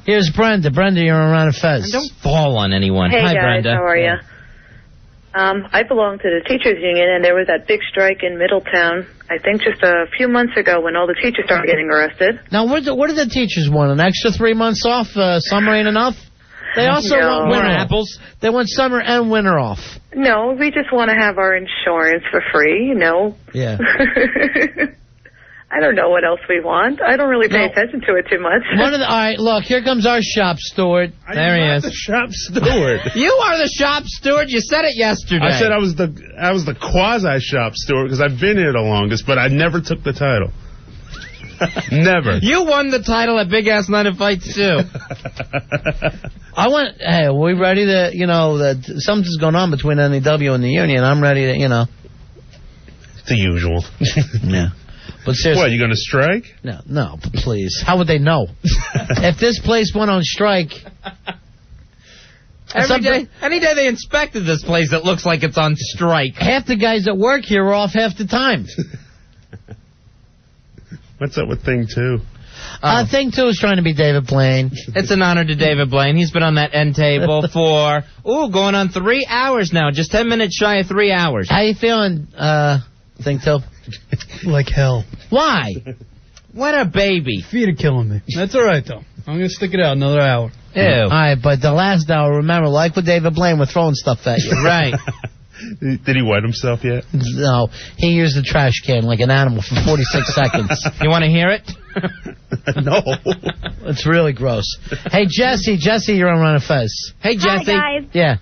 Here's Brenda. Brenda, you're around a Fez. And don't fall on anyone. Hey, Hi, guys, Brenda. how are you? I belong to the teachers union, and there was that big strike in Middletown, I think just a few months ago when all the teachers started getting arrested. Now, what do the teachers want? An extra 3 months off? Summer ain't enough? They also want winter apples. They want summer and winter off. No, we just want to have our insurance for free, Yeah. I don't know what else we want. I don't really pay attention to it too much. All right, look, here comes our shop steward. There he is. The shop steward. You are the shop steward. You said it yesterday. I said I was the quasi shop steward because I've been here the longest, but I never took the title. Never. You won the title at Big Ass Night of Fights too. Hey, are we ready to, that something's going on between NEW and the union. I'm ready to, The usual. Yeah. But seriously. What, you going to strike? No, please. How would they know? If this place went on strike. Any day they inspected this place, it looks like it's on strike. Half the guys that work here are off half the time. What's up with Thing 2? Thing 2 is trying to be David Blaine. It's an honor to David Blaine. He's been on that end table for, going on 3 hours now. Just 10 minutes shy of 3 hours. How you feeling, Thing 2? Like hell. Why? What a baby. Feet are killing me. That's all right, though. I'm going to stick it out another hour. Ew. All right, but the last hour, remember, like with David Blaine, we're throwing stuff at you. Right. Did he wet himself yet? No. He used the trash can like an animal for 46 seconds. You want to hear it? No. It's really gross. Hey, Jesse. Jesse, you're on Run of Fez. Hey, Jesse. Hi, guys. Yeah.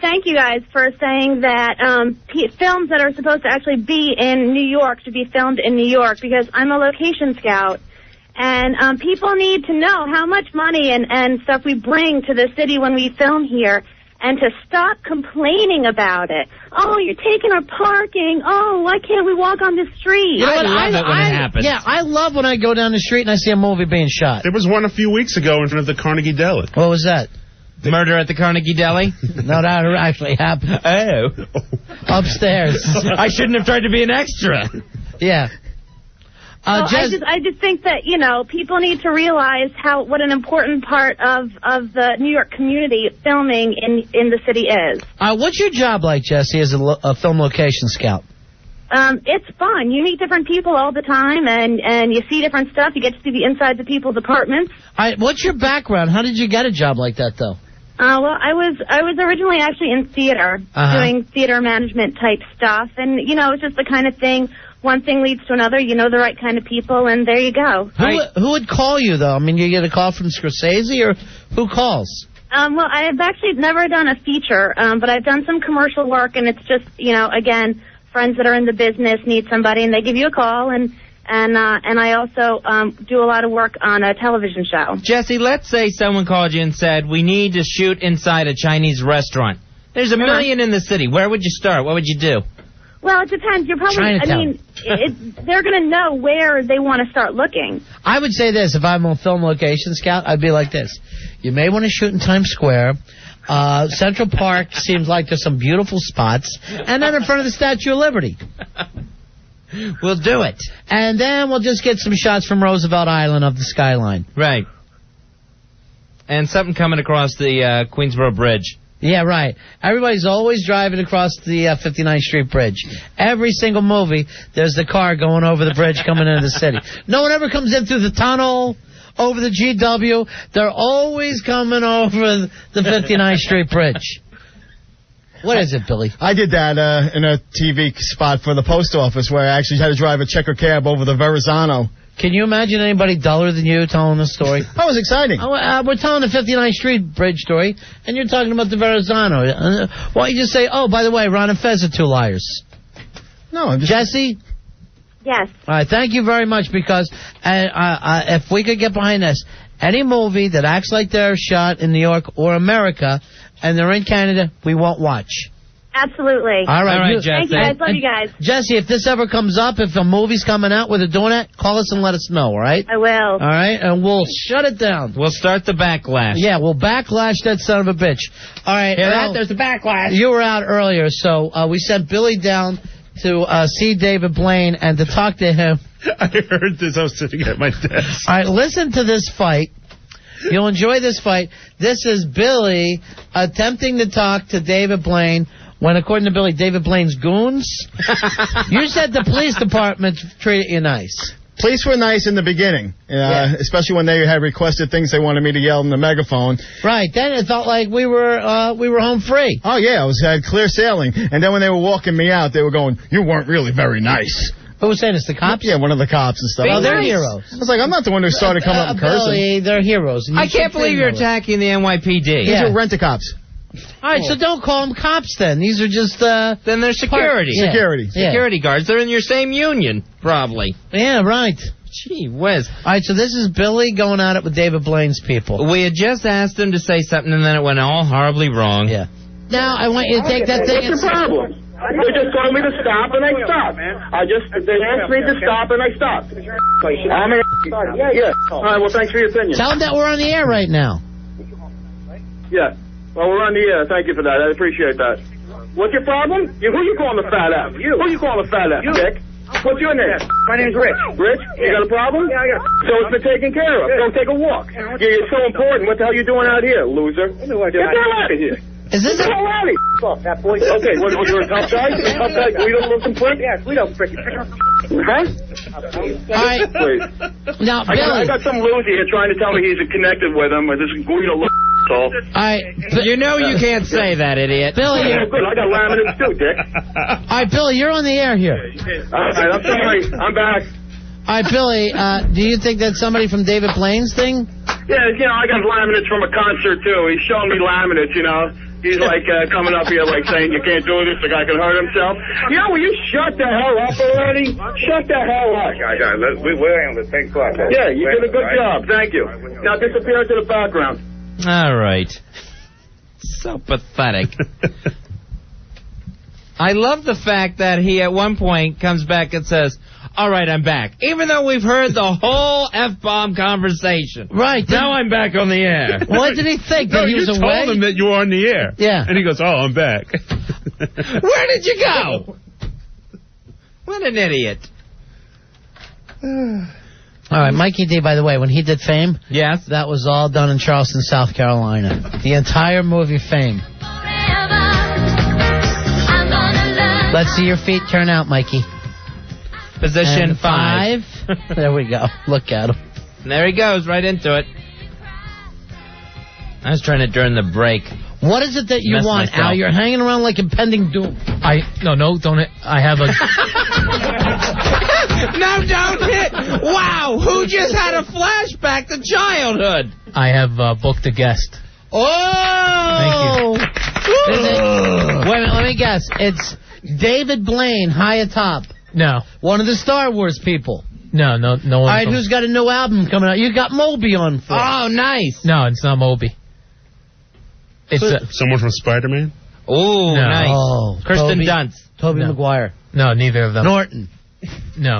Thank you guys for saying that films that are supposed to actually be in New York should be filmed in New York, because I'm a location scout, and people need to know how much money and stuff we bring to the city when we film here, and to stop complaining about it. Oh, you're taking our parking. Oh, why can't we walk on the street? You know what? I love it when it happens. Yeah, I love when I go down the street and I see a movie being shot. There was one a few weeks ago in front of the Carnegie Deli. What was that? Murder at the Carnegie Deli? No, that actually happened. Oh. Upstairs. I shouldn't have tried to be an extra. Yeah. I just think that, people need to realize what an important part of the New York community filming in the city is. What's your job like, Jesse, as a film location scout? It's fun. You meet different people all the time, and you see different stuff. You get to see the insides of people's apartments. What's your background? How did you get a job like that, though? Well, I was originally actually in theater, doing theater management type stuff, and it's just the kind of thing. One thing leads to another. You know the right kind of people, and there you go. Who would call you, though? I mean, you get a call from Scorsese, or who calls? Well, I've actually never done a feature, but I've done some commercial work, and it's just, again, friends that are in the business need somebody, and they give you a call, and I also do a lot of work on a television show. Jesse, let's say someone called you and said, we need to shoot inside a Chinese restaurant. There's a million in the city. Where would you start? What would you do? Well, it depends. You're probably, they're going to know where they want to start looking. I would say this, if I'm a film location scout, I'd be like this. You may want to shoot in Times Square. Central Park seems like there's some beautiful spots. And then in front of the Statue of Liberty. We'll do it. And then we'll just get some shots from Roosevelt Island of the skyline. Right. And something coming across the Queensboro Bridge. Yeah, right. Everybody's always driving across the 59th Street Bridge. Every single movie, there's the car going over the bridge coming into the city. No one ever comes in through the tunnel, over the GW. They're always coming over the 59th Street Bridge. What is it, Billy? I did that in a TV spot for the post office where I actually had to drive a checker cab over the Verrazano. Can you imagine anybody duller than you telling this story? That was exciting. We're telling the 59th Street Bridge story, and you're talking about the Verrazano. Why don't you just say, oh, by the way, Ron and Fez are two liars? No, I'm just... Jesse? Yes. All right, thank you very much, because if we could get behind this, any movie that acts like they're shot in New York or America, and they're in Canada, we won't watch. Absolutely. All right, Jesse. Thank you guys. Love you guys. Jesse, if this ever comes up, if a movie's coming out where they're doing it, call us and let us know, all right? I will. All right, and we'll shut it down. We'll start the backlash. Yeah, we'll backlash that son of a bitch. All right. Hear that? There's the backlash. You were out earlier, so we sent Billy down to see David Blaine and to talk to him. I heard this. I was sitting at my desk. All right, listen to this fight. You'll enjoy this fight. This is Billy attempting to talk to David Blaine when, according to Billy, David Blaine's goons. You said the police department treated you nice. Police were nice in the beginning, especially when they had requested things they wanted me to yell in the megaphone. Right. Then it felt like we were home free. Oh, yeah. I had clear sailing. And then when they were walking me out, they were going, you weren't really very nice. Who was saying this, the cops? Yeah, one of the cops and stuff. Oh, they're heroes. I was like, I'm not the one who started coming up and cursing. Billy, they're heroes. I can't believe you're attacking the NYPD. These are rent-a-cops. All right, so don't call them cops then. These are just... then they're security. Security. Security guards. They're in your same union, probably. Yeah, right. Gee whiz. All right, so this is Billy going at it with David Blaine's people. We had just asked him to say something, and then it went all horribly wrong. Yeah. Now, I want you to take that thing... What's your problem? They just told me to stop, and I stopped. They asked me to stop, and I stopped. Yeah. All right, well, thanks for your opinion. Tell them that we're on the air right now. Yeah. Well, we're on the air. Thank you for that. I appreciate that. What's your problem? Who you calling a fat ass? Who you calling a fat ass, Dick? What's your name? My name's Rich. Rich? You got a problem? Yeah, I got So it's been taken care of. Go take a walk. You're so important. What the hell are you doing out here, loser? Get the hell out of here. Is this Get the hell out of here. that boy. Okay, you're a tough guy? You're a tough guy? Guido looking prick? Yeah, Guido prick. Huh? All right. Wait. Now, Billy... I got some loser here trying to tell me he's connected with him. This Guido looking asshole. You know you can't say that, idiot. Billy, Yeah, good. I got laminates too, Dick. all right, Billy, you're on the air here. All right, I'm sorry. I'm back. All right, Billy, do you think that's somebody from David Blaine's thing? Yeah, I got laminates from a concert too. He's showing me laminates, He's like coming up here like saying you can't do this, the guy can hurt himself. Will you shut the hell up already? Shut the hell up. We're in the same class. Yeah, you did a good job. Thank you. Now disappear into the background. All right. So pathetic. I love the fact that he at one point comes back and says, all right, I'm back. Even though we've heard the whole F-bomb conversation. Right. Now I'm back on the air. What did he think? No, that he was you away? told him that you were on the air. Yeah. And he goes, oh, I'm back. Where did you go? What an idiot. All right, Mikey D, by the way, when he did Fame, yes, that was all done in Charleston, South Carolina. The entire movie Fame. Let's see your feet turn out, Mikey. Position And 5. There we go. Look at him. And there he goes, right into it. I was trying it during the break. What is it that you Messed want, myself. Al? You're hanging around like impending doom. No, don't. I have a. No, don't hit. Wow, who just had a flashback to childhood? I have booked a guest. Oh! Thank you. Wait a minute, let me guess. It's David Blaine, high atop. No. One of the Star Wars people. No one. All right, who's got a new album coming out? You got Moby on for. Oh, nice. No, it's not Moby. It's someone from Spider-Man? Oh, No. nice. Oh, Kirsten Dunst. Toby Maguire. No, neither of them. Norton. No.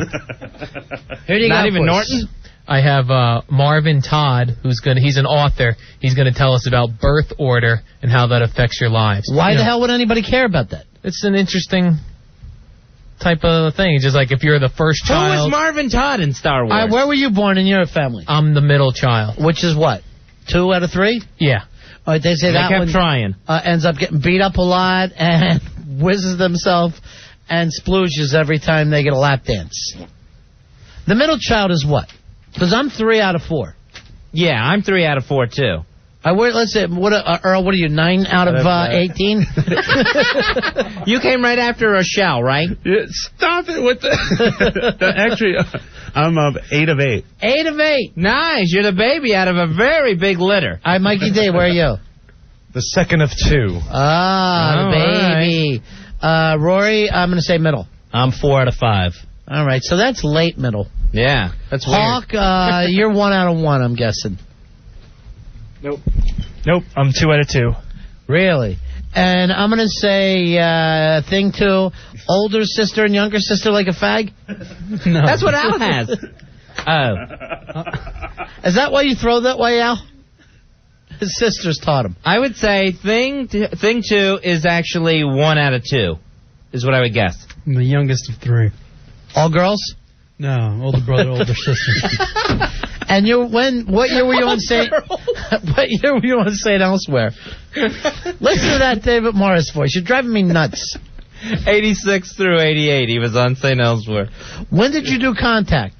Here you Not go, even boys. Norton? I have Marvin Todd, he's an author. He's going to tell us about birth order and how that affects your lives. Why the hell would anybody care about that? It's an interesting type of thing. Just like if you're the first child. Who was Marvin Todd in Star Wars? All right, where were you born in your family? I'm the middle child. Which is what? 2 out of 3? Yeah. All right, they say And that they kept one trying. Ends up getting beat up a lot and whizzes themselves and splooges every time they get a lap dance. The middle child is what? Because I'm 3 out of 4. Yeah, I'm 3 out of 4 too. Let's say, Earl, what are you, 9 out of 18? You came right after Rochelle, right? Yeah, stop it with the... Actually, I'm 8 of 8. 8 of 8. Nice. You're the baby out of a very big litter. All right, Mikey D, where are you? The second of 2. Ah, the baby. Rory, I'm going to say middle. I'm 4 out of 5. All right, so that's late middle. Yeah, that's Hawk, weird. you're 1 out of 1, I'm guessing. Nope, I'm 2 out of 2. Really? And I'm going to say thing 2, older sister and younger sister like a fag? No. That's what Al has. Oh. Is that why you throw that way, Al? His sisters taught him. I would say thing 2 is actually 1 out of 2, is what I would guess. I'm the youngest of 3. All girls? No, older brother, older sister. And what year were you on St. What year were you on St. Elsewhere? Listen to that David Morris voice. You're driving me nuts. 86 through 88, he was on St. Elsewhere. When did you do Contact?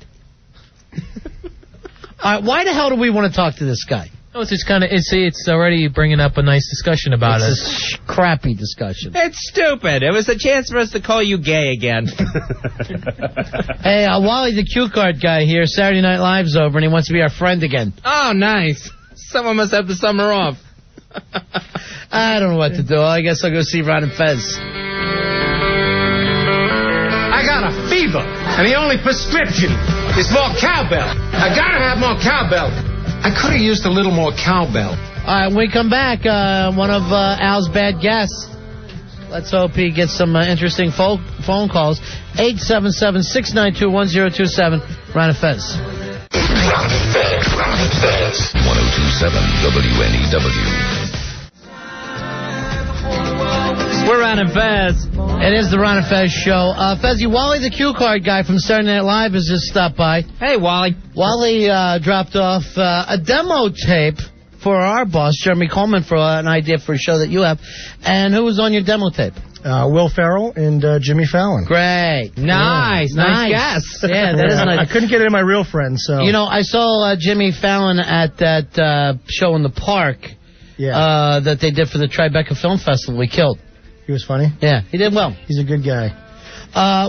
All right, why the hell do we want to talk to this guy? No, it's just kind of it's already bringing up a nice discussion about it. It's a crappy discussion. It's stupid. It was a chance for us to call you gay again. Hey, Wally, the cue card guy here. Saturday Night Live's over, and he wants to be our friend again. Oh, nice. Someone must have the summer off. I don't know what to do. I guess I'll go see Ron and Fez. I got a fever, and the only prescription is more cowbell. I gotta have more cowbell. I could have used a little more cowbell. All right, when we come back, one of Al's bad guests. Let's hope he gets some interesting phone calls. 877-692-1027. Ron and Fez. Ron and Fez. 1027 WNEW. We're Ron and Fez. It is the Ron and Fez show. Fezzy, Wally, the cue card guy from Saturday Night Live, has just stopped by. Hey, Wally. Wally dropped off a demo tape for our boss, Jeremy Coleman, for an idea for a show that you have. And who was on your demo tape? Will Ferrell and Jimmy Fallon. Great. Nice guess. Yeah, that is nice. I couldn't get in my real friends, so... You know, I saw Jimmy Fallon at that show in the park that they did for the Tribeca Film Festival. We killed. He was funny? Yeah, he did well. He's a good guy.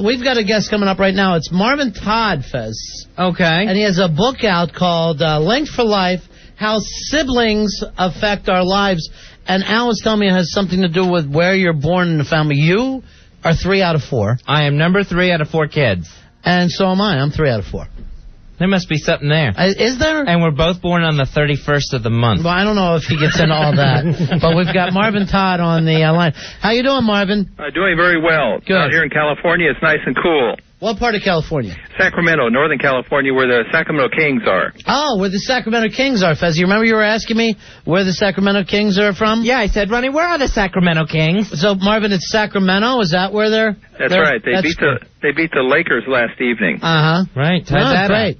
We've got a guest coming up right now. It's Marvin Todd, Fez. Okay. And he has a book out called Linked for Life, How Siblings Affect Our Lives. And Al was telling me it has something to do with where you're born in the family. You are 3 out of 4. I am number 3 out of 4 kids. And so am I. I'm 3 out of 4. There must be something there. Is there? And we're both born on the 31st of the month. Well, I don't know if he gets into all that. But we've got Marvin Todd on the line. How you doing, Marvin? Doing very well. Good. Out here in California, it's nice and cool. What part of California? Sacramento, Northern California, where the Sacramento Kings are. Oh, where the Sacramento Kings are, Fez. You remember you were asking me where the Sacramento Kings are from? Yeah, I said, Ronnie, where are the Sacramento Kings? So, Marvin, it's Sacramento? Is that where they're... That's right. They beat the Lakers last evening. Uh-huh. Right. Great.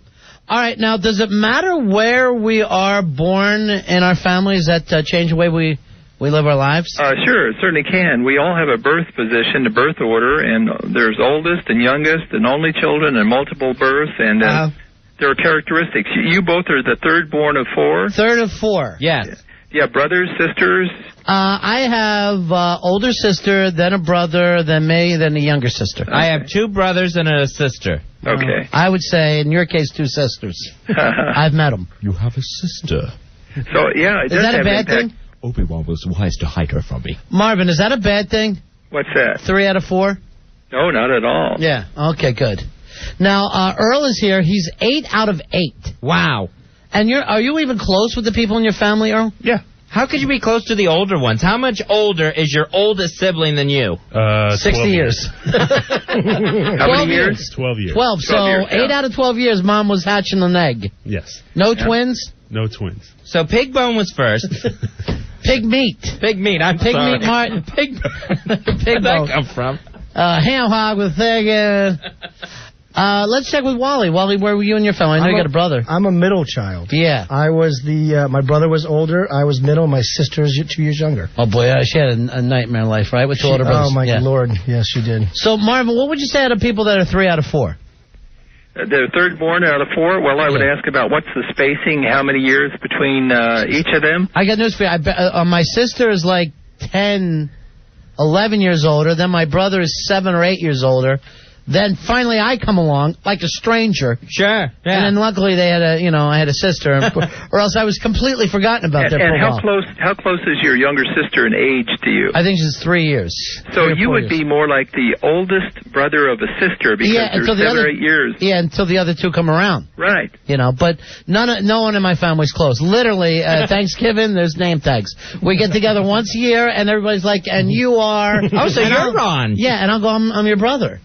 All right, now, does it matter where we are born in our families that change the way we live our lives? Sure, it certainly can. We all have a birth position, the birth order, and there's oldest and youngest and only children and multiple births, and there are characteristics. You both are the third born of 4? Third of 4. Yes. Yeah, brothers, sisters? I have older sister, then a brother, then me, then a younger sister. Okay. I have 2 brothers and a sister. Okay. I would say, in your case, 2 sisters. I've met them. You have a sister. So, yeah, it does Is that have a bad impact. thing? Obi-Wan was wise to hide her from me. Marvin, is that a bad thing? What's that? 3 out of 4? No, not at all. Yeah, okay, good. Now, Earl is here. He's 8 out of 8. Wow. And are you even close with the people in your family, Earl? Yeah. How could you be close to the older ones? How much older is your oldest sibling than you? 60 years. How many years? 12 years. 12. So 8 out of 12 years, Mom was hatching an egg. Yes. No twins? No twins. So Pig Bone was first. Pig meat. Pig meat. I'm Pig sorry. meat, Martin. Pig Where'd bone. that come from? Ham hog with egg. Let's check with Wally. Wally, where were you and your family? I know you got a brother. I'm a middle child. Yeah. I was my brother was older. I was middle. My sister's 2 years younger. Oh, boy. She had a nightmare life, right? With 2 older brothers. Oh, my Lord. Yes, she did. So, Marvin, what would you say out of people that are 3 out of 4? The third born out of 4? Well, I would ask about what's the spacing, how many years between each of them? I got news for you. My sister is like 10, 11 years older. Then my brother is 7 or 8 years older. Then finally I come along like a stranger. Sure. Yeah. And then luckily they had I had a sister, or else I was completely forgotten about that. And how close is your younger sister in age to you? I think she's 3 years. So you would be more like the oldest brother of a sister because there's 7 or 8 years. Yeah, until the other 2 come around. Right. But no one in my family's close. Literally, Thanksgiving, there's name tags. We get together once a year, and everybody's like, and you are... Oh, so you're Ron. Yeah, and I'll go, I'm your brother.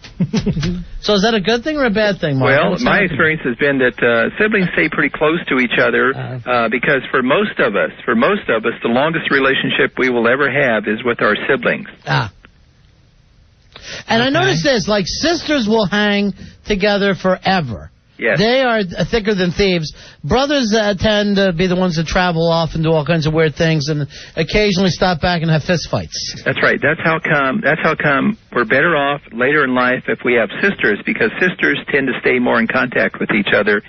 So is that a good thing or a bad thing, Mark? Well, my experience has been that siblings stay pretty close to each other because for most of us, the longest relationship we will ever have is with our siblings. And I noticed this, like sisters will hang together forever. Yes. They are thicker than thieves. Brothers tend to be the ones that travel off and do all kinds of weird things and occasionally stop back and have fist fights. That's right. That's how come we're better off later in life if we have sisters, because sisters tend to stay more in contact with each other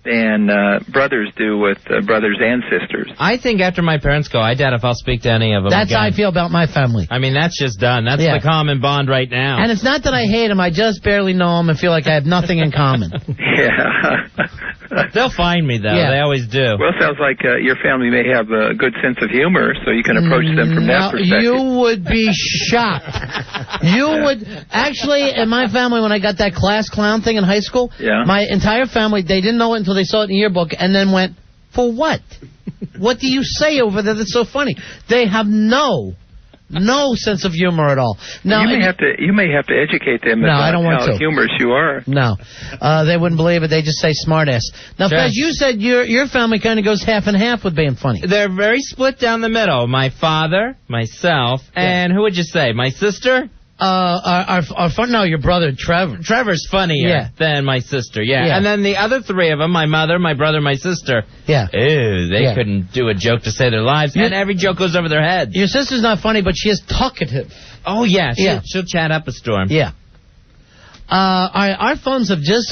than brothers do with brothers and sisters. I think after my parents go, I doubt if I'll speak to any of them That's again. how I feel about my family. I mean, that's just done. That's the common bond right now. And it's not that I hate them. I just barely know them and feel like I have nothing in common. Yeah. They'll find me, though. Yeah. They always do. Well, it sounds like your family may have a good sense of humor, so you can approach them from that perspective. You would be shocked. You would... Actually, in my family, when I got that class clown thing in high school, my entire family, they didn't know it until they saw it in the yearbook and then went, for what? What do you say over there that's so funny? They have no sense of humor at all. Now, you may have to educate them about how humorous you are. No, they wouldn't believe it. They just say smartass. Now, Fez, you said your family kind of goes half and half with being funny. They're very split down the middle. My father, myself, and who would you say? My sister? Your brother Trevor. Trevor's funnier than my sister, And then the other 3 of them, my mother, my brother, my sister. Yeah. Ew, they couldn't do a joke to save their lives, and every joke goes over their heads. Your sister's not funny, but she is talkative. Oh, yeah, she'll chat up a storm. Yeah. Our phones have just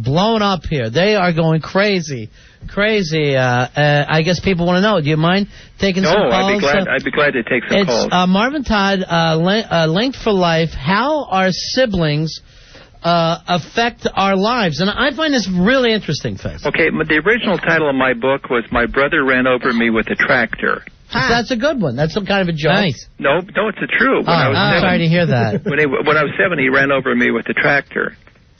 blown up here. They are going crazy. I guess people want to know. Do you mind taking some calls? No, I'd be glad to take some calls. It's Marvin Todd, Linked for Life. How our siblings affect our lives? And I find this really interesting, Fez. Okay, the original title of my book was My Brother Ran Over Me with a Tractor. That's a good one. That's some kind of a joke. Nice. No, it's true. I'm sorry to hear that. When I was 7, he ran over me with a tractor.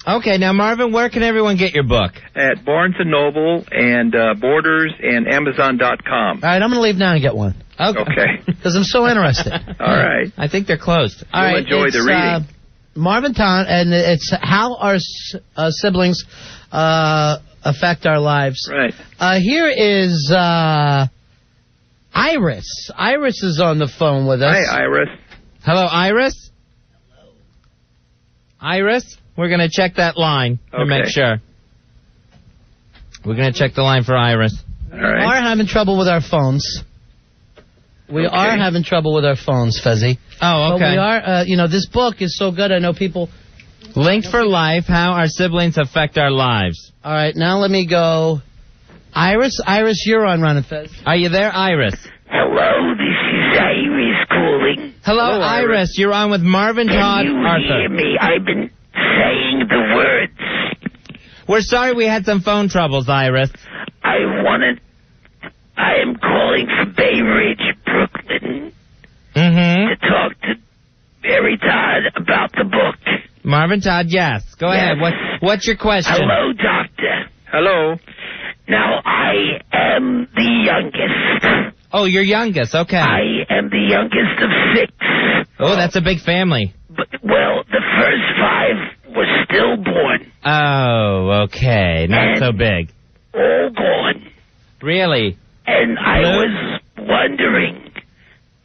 Okay, now, Marvin, where can everyone get your book? At Barnes & Noble and Borders and Amazon.com. All right, I'm going to leave now and get one. Okay. Because I'm so interested. All right. I think they're closed. You'll enjoy the reading. Marvin Todd, and it's how our siblings affect our lives. Right. Here is Iris. Iris is on the phone with us. Hi, Iris. Hello, Iris? Iris? We're going to check that line to make sure. We're going to check the line for Iris. All right. We are having trouble with our phones. We are having trouble with our phones, Fezzy. Oh, okay. But we are, this book is so good. I know people... Linked for Life, How Our Siblings Affect Our Lives. All right, now let me go. Iris, you're on Ron and Fez. Are you there, Iris? Hello, this is Iris calling. Hello, Iris. You're on with Marvin, Todd, Arthur. Can you hear me? I've been saying the words. We're sorry we had some phone troubles, Iris. I am calling from Bay Ridge, Brooklyn, to talk to Barry Todd about the book. Marvin Todd, yes. Go ahead. What's your question? Hello, Doctor. Hello. Now, I am the youngest. Oh, you're youngest. Okay. I am the youngest of 6. Oh, that's a big family. Well, the first 5 were stillborn. Oh, okay. Not so big. All gone. Really? And I was wondering,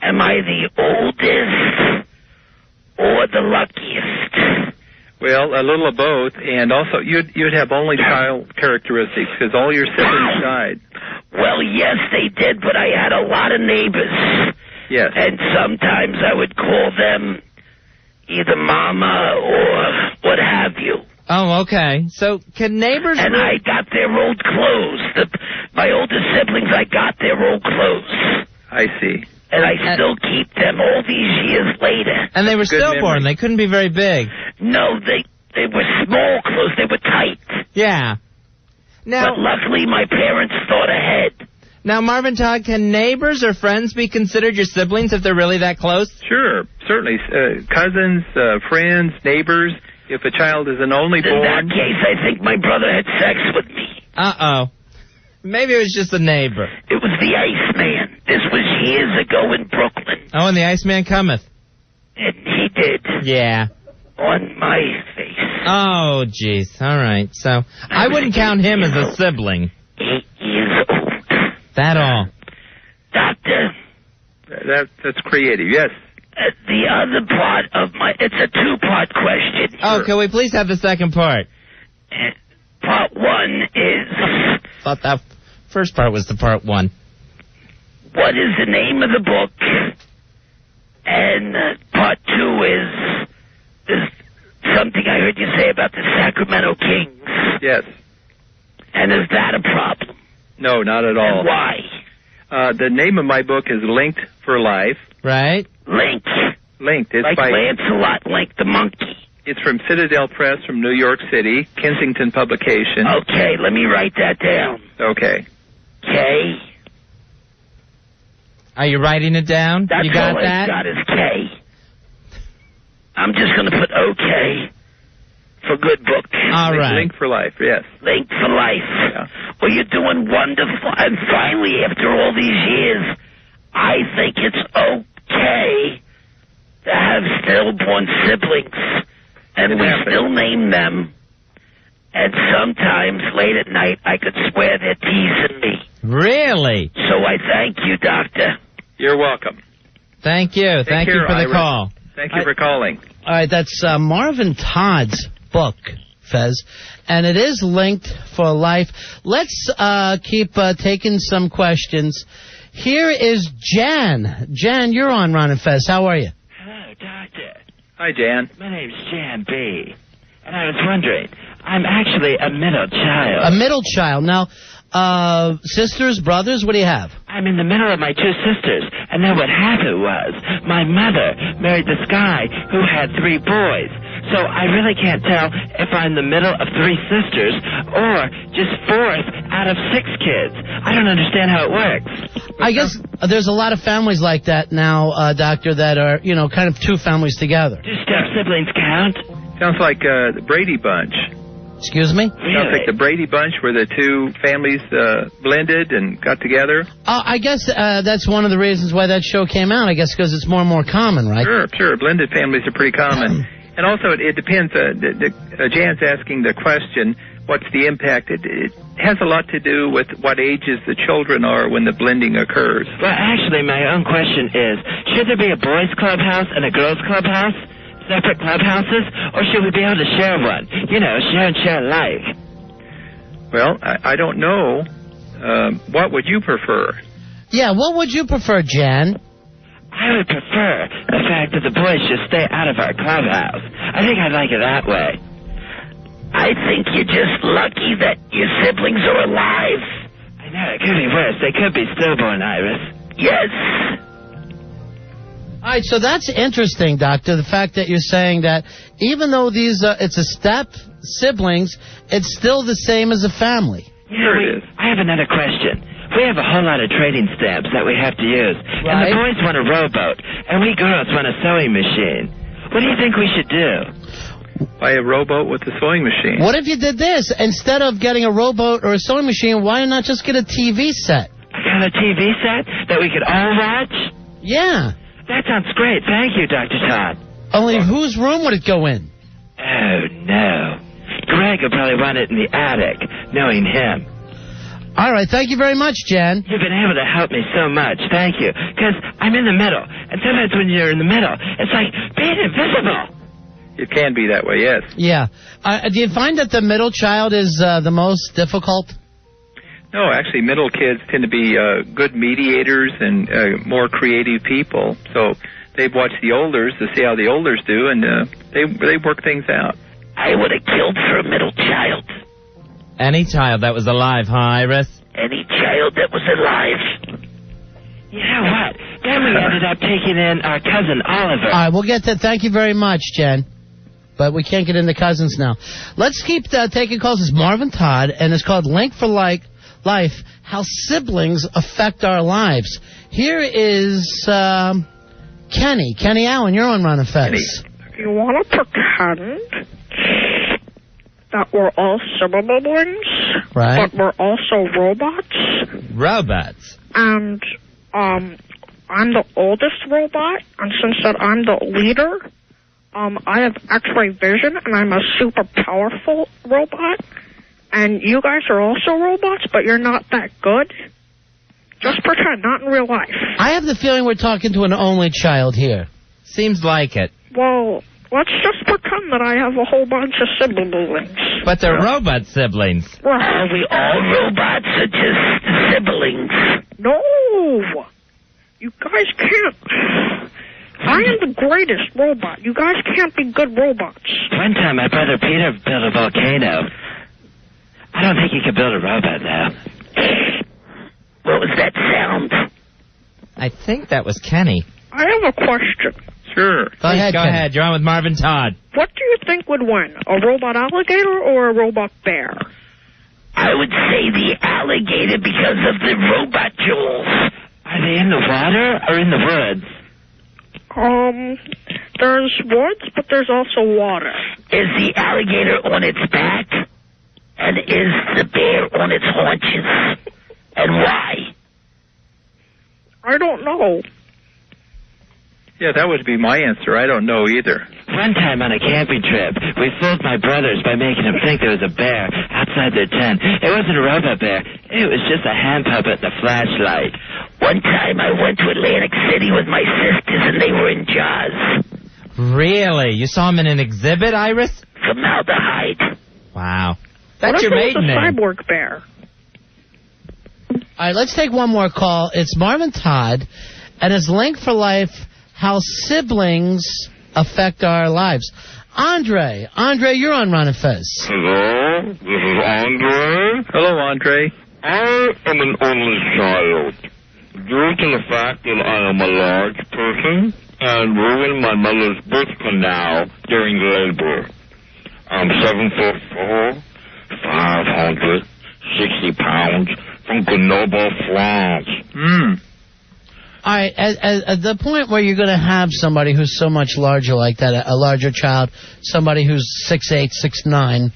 am I the oldest or the luckiest? Well, a little of both, and also you'd have only child characteristics because all your siblings died. Well, yes, they did, but I had a lot of neighbors. Yes. And sometimes I would call them either mama or what have you. Oh, okay. So can neighbors... And I got their old clothes. My older siblings, I got their old clothes. I see. And I still keep them all these years later. And they were stillborn. They couldn't be very big. No, they were small clothes. They were tight. Yeah. Now, but luckily, my parents thought ahead. Now, Marvin Todd, can neighbors or friends be considered your siblings if they're really that close? Sure, certainly. Cousins, friends, neighbors. If a child is an only born... In that case, I think my brother had sex with me. Uh-oh. Maybe it was just a neighbor. It was the Iceman. This was years ago in Brooklyn. Oh, and the Iceman cometh. And he did. Yeah. On my face. Oh, jeez. All right. So, I wouldn't count him as a sibling. 8 years old. That all. Doctor. That's creative, yes. The other part of it's a 2-part question. Oh, can we please have the second part? Part 1 is... I thought that first part was the part 1. What is the name of the book? And part 2 is something I heard you say about the Sacramento Kings. Yes. And is that a problem? No, not at all. And why? The name of my book is Linked for Life. Right. Linked. It's like by Lancelot, Link the monkey. It's from Citadel Press from New York City, Kensington publication. Okay, let me write that down. Okay. K. Are you writing it down? That's you got all that? I got is K. I'm just going to put OK for good book. All right. Link for Life, yes. Link for Life. Yeah. Well, you're doing wonderful. And finally, after all these years, I think it's okay to have stillborn siblings. And we still name them. And sometimes, late at night, I could swear they're teasing me. Really? So I thank you, Doctor. You're welcome. Thank you. Thank you for the call. Thank you for calling. All right, that's Marvin Todd's book, Fez, and it is Linked for Life. Let's keep taking some questions. Here is Jan. Jan, you're on Ron and Fez. How are you? Hello, Doctor. Hi, Jan. My name's Jan B. And I was wondering, I'm actually a middle child. A middle child. Now, sisters, brothers, what do you have? I'm in the middle of my 2 sisters. And then what happened was, my mother married this guy who had 3 boys. So I really can't tell if I'm the middle of 3 sisters or just 4th out of 6 kids. I don't understand how it works. I guess there's a lot of families like that now, Doctor, that are, kind of 2 families together. Do step-siblings count? Sounds like the Brady Bunch. Excuse me? Really? Sounds like the Brady Bunch where the 2 families blended and got together. I guess that's one of the reasons why that show came out, I guess, because it's more and more common, right? Sure. Blended families are pretty common. And also, it depends. Jan's asking the question, what's the impact? It has a lot to do with what ages the children are when the blending occurs. Well, actually, my own question is, should there be a boys' clubhouse and a girls' clubhouse? Separate clubhouses? Or should we be able to share one? You know, share and share alike. Well, I don't know. What would you prefer? Yeah, what would you prefer, Jan? I would prefer the fact that the boys should stay out of our clubhouse. I think I'd like it that way. I think you're just lucky that your siblings are alive. I know, it could be worse. They could be stillborn, Iris. Yes. All right, so that's interesting, Doctor, the fact that you're saying that even though these it's a step siblings, it's still the same as a family. Sure it is. I have another question. We have a whole lot of trading stamps that we have to use. Right. And the boys want a rowboat, and we girls want a sewing machine. What do you think we should do? Buy a rowboat with a sewing machine. What if you did this? Instead of getting a rowboat or a sewing machine, why not just get a TV set? I got a TV set that we could all watch? Yeah. That sounds great. Thank you, Dr. Todd. Only whose room would it go in? Oh, no. Greg would probably want it in the attic, knowing him. All right, thank you very much, Jan. You've been able to help me so much. Thank you. Because I'm in the middle. And sometimes when you're in the middle, it's like being invisible. It can be that way, yes. Yeah. Do you find that the middle child is the most difficult? No, actually, middle kids tend to be good mediators and more creative people. So they watch the olders to see how the olders do, and they work things out. I would have killed for a middle child. Any child that was alive, huh, Iris? Any child that was alive. You know what? Then we ended up taking in our cousin Oliver. All right, we'll get to. Thank you very much, Jen. But we can't get into cousins now. Let's keep taking calls. It's Marvin Todd, and it's called Link for Life, How Siblings Affect Our Lives. Here is Kenny. Kenny Allen, you're on Ron and Fez. You want to pretend that we're all siblings, right? But we're also robots. Robots? And I'm the oldest robot, and since that I'm the leader, I have X-ray vision, and I'm a super powerful robot. And you guys are also robots, but you're not that good. Just pretend, not in real life. I have the feeling we're talking to an only child here. Seems like it. Well, let's just pretend that I have a whole bunch of siblings. But they're robot siblings. Are we all robots or just siblings? No! You guys can't. I am the greatest robot. You guys can't be good robots. One time my brother Peter built a volcano. I don't think he could build a robot, though. What was that sound? I think that was Kenny. I have a question. Sure. Go ahead. You're on with Marvin Todd. What do you think would win, a robot alligator or a robot bear? I would say the alligator because of the robot jewels. Are they in the water or in the woods? There's woods, but there's also water. Is the alligator on its back? And is the bear on its haunches? And why? I don't know. Yeah, that would be my answer. I don't know either. One time on a camping trip, we fooled my brothers by making them think there was a bear outside their tent. It wasn't a robot bear. It was just a hand puppet and a flashlight. One time I went to Atlantic City with my sisters and they were in Jaws. Really? You saw them in an exhibit, Iris? Formaldehyde. Wow. That's your maiden name. What if it was a cyborg bear? All right, let's take one more call. It's Marvin Todd, and it's Link for Life, How Siblings Affect Our Lives. Andre, you're on Ron and Fez. Hello, this is Andre. Hello, Andre. I am an only child. Due to the fact that I am a large person and ruined my mother's birth canal during labor. I'm 7'4", 560 pounds, from Grenoble, France. All right, at the point where you're going to have somebody who's so much larger like that, a larger child, somebody who's 6'8", 6'9".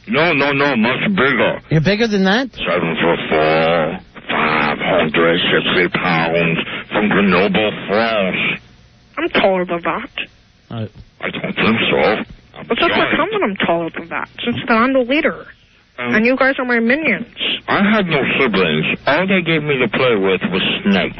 No, much bigger. You're bigger than that? 7'4", 560 pounds, from Grenoble, France. I'm taller than that. I don't think so. But that's how come that I'm taller than that, since that I'm the leader. And you guys are my minions. I had no siblings. All they gave me to play with was snakes.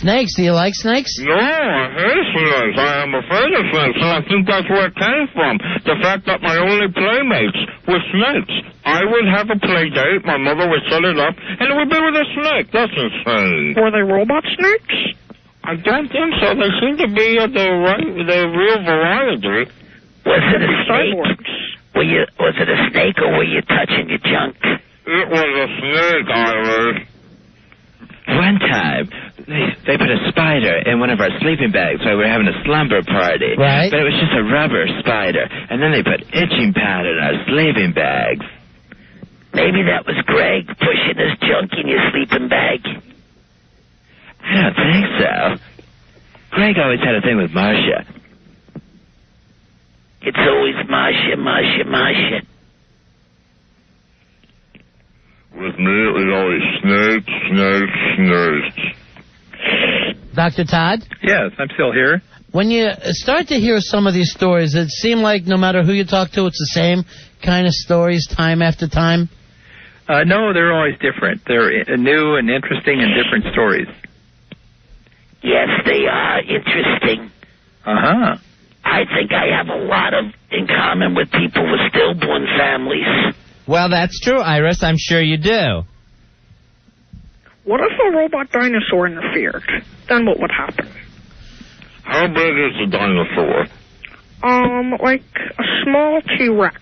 Snakes? Do you like snakes? No, I hate snakes. I am afraid of snakes, and I think that's where it came from. The fact that my only playmates were snakes. I would have a play date, my mother would set it up, and it would be with a snake. That's insane. Were they robot snakes? I don't think so. They seem to be the real variety. Was it a snake? Was it a snake, or were you touching your junk? It was a snake, Irish. One time, they put a spider in one of our sleeping bags while we were having a slumber party. Right. But it was just a rubber spider. And then they put itching powder in our sleeping bags. Maybe that was Greg pushing his junk in your sleeping bag. I don't think so. Greg always had a thing with Marcia. It's always Marcia, Marcia, Marcia. With me, it was always snakes. Dr. Todd? Yes, I'm still here. When you start to hear some of these stories, it seems like no matter who you talk to, it's the same kind of stories time after time? No, they're always different. They're new and interesting and different stories. Yes, they are interesting. Uh-huh. I think I have a lot in common with people with stillborn families. Well, that's true, Iris. I'm sure you do. What if a robot dinosaur interfered? Then what would happen? How big is the dinosaur? Like a small T-Rex.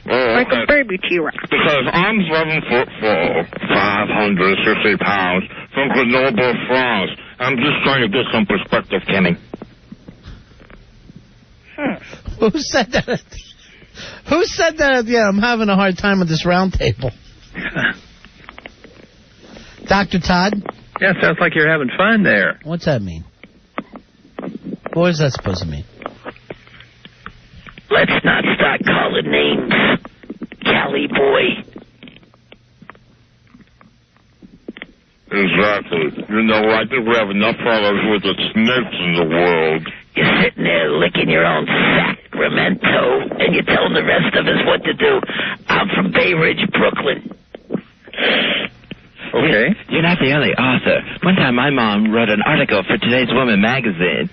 Like a baby T-Rex. Because I'm 7'4", 560 pounds, from Grenoble, France. I'm just trying to get some perspective, Kenny. Who said that? Who said that? Yeah, I'm having a hard time with this round table. Dr. Todd? Yeah, sounds like you're having fun there. What's that mean? What is that supposed to mean? Let's not start calling names, Cali boy. Exactly. You know, I think we have enough problems with the snakes in the world. You're sitting there licking your own Sacramento, and you're telling the rest of us what to do. I'm from Bay Ridge, Brooklyn. Okay. You're not the only author. One time my mom wrote an article for Today's Woman magazine.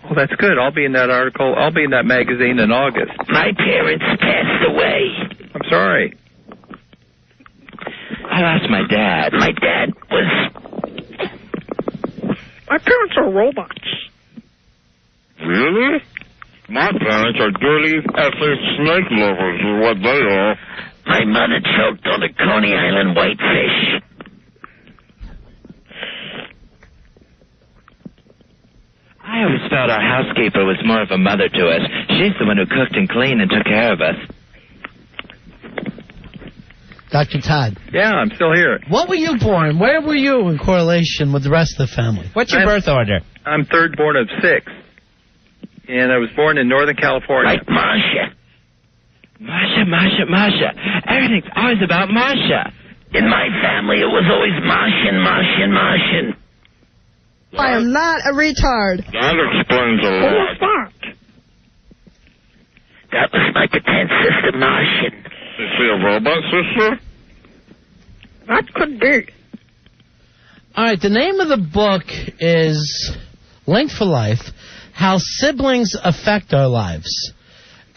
Well, that's good. I'll be in that article. I'll be in that magazine in August. My parents passed away. I'm sorry. I lost my dad. My dad was... My parents are robots. Really? My parents are dirty, ethnic snake lovers is what they are. My mother choked on a Coney Island whitefish. I always felt our housekeeper was more of a mother to us. She's the one who cooked and cleaned and took care of us. Dr. Todd. Yeah, I'm still here. What were you born? Where were you in correlation with the rest of the family? What's your birth order? I'm third born of 6. And I was born in Northern California. Like Marcia. Marcia. Everything's always about Marcia. In my family, it was always Martian. I am not a retard. That explains a lot. Who was that? That was my pretend sister, Martian. Is she a robot sister? That could be. All right, the name of the book is Linked for Life, How Siblings Affect Our Lives.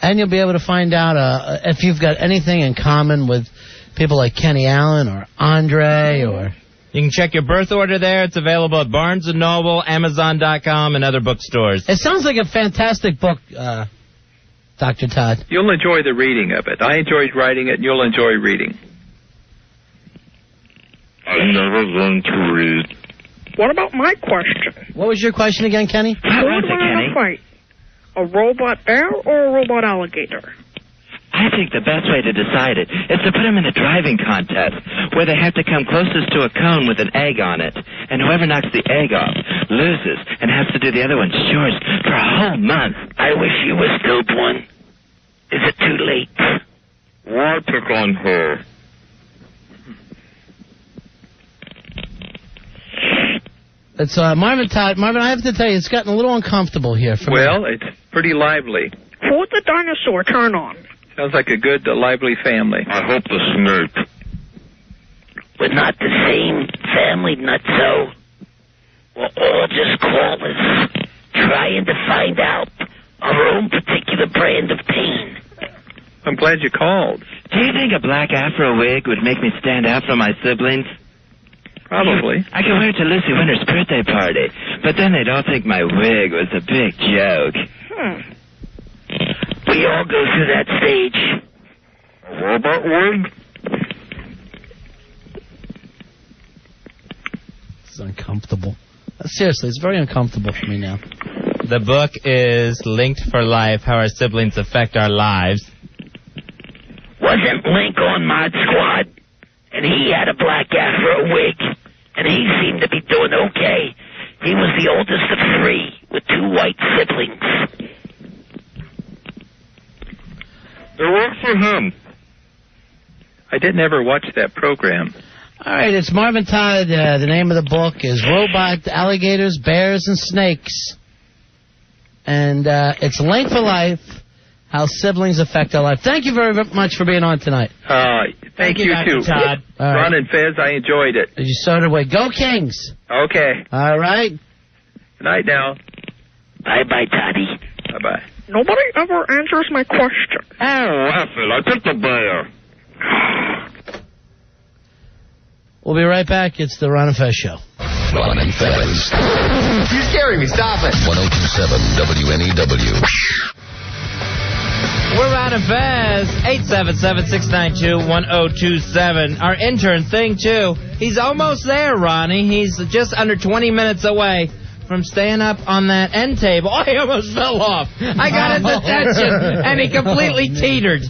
And you'll be able to find out if you've got anything in common with people like Kenny Allen or Andre or... You can check your birth order there. It's available at Barnes & Noble, Amazon.com, and other bookstores. It sounds like a fantastic book, Dr. Todd. You'll enjoy the reading of it. I enjoyed writing it, and you'll enjoy reading. I never learned to read. What about my question? What was your question again, Kenny? Who would win in a fight? A robot bear or a robot alligator? I think the best way to decide it is to put them in a driving contest where they have to come closest to a cone with an egg on it. And whoever knocks the egg off loses and has to do the other one's chores for a whole month. I wish you were stillborn. Is it too late? Why pick on her? It's Marvin Todd. Marvin, I have to tell you, it's gotten a little uncomfortable here for me. Well, it's pretty lively. Who'd the dinosaur turn on? Sounds like a good, lively family. I hope the Snape. We're not the same family, nutso. We're all just callers, trying to find out our own particular brand of pain. I'm glad you called. Do you think a black afro wig would make me stand out from my siblings? Probably. I could wear it to Lucy Winter's birthday party, but then they'd all think my wig was a big joke. We all go through that stage. A robot wig? It's uncomfortable. Seriously, it's very uncomfortable for me now. The book is Linked for Life, How Our Siblings Affect Our Lives. Wasn't Link on Mod Squad? And he had a black afro wig. And he seemed to be doing okay. He was the oldest of 3 with 2 white siblings. It worked for him. I didn't ever watch that program. All right, it's Marvin Todd. The name of the book is Robot Alligators, Bears, and Snakes. And it's Link for Life, How Siblings Affect Our Life. Thank you very much for being on tonight. Thank you too. Todd. All right. Ron and Fez, I enjoyed it. You so did we. Go Kings. Okay. All right. Good night now. Bye-bye, Toddy. Bye-bye. Nobody ever answers my question. Oh, Raffle, I took the bear. We'll be right back. It's the Ron and Fez Show. Ron and Fez. You're scaring me. Stop it. 1027 WNEW. We're Ron and Fez. 877-692-1027. Our intern thing, too. He's almost there, Ronnie. He's just under 20 minutes away from staying up on that end table. Oh, he almost fell off. I got his attention, and he completely teetered.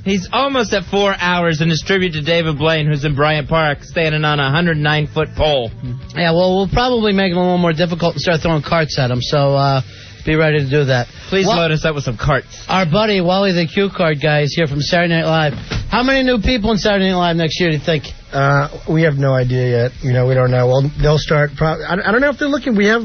He's almost at 4 hours in his tribute to David Blaine, who's in Bryant Park, standing on a 109-foot pole. Yeah, well, we'll probably make it a little more difficult and start throwing carts at him, so be ready to do that. Please load us up with some carts. Our buddy, Wally the Cue Card guy, is here from Saturday Night Live. How many new people in Saturday Night Live next year, do you think? We have no idea yet. We don't know. Well, they'll start. I don't know if they're looking. We have,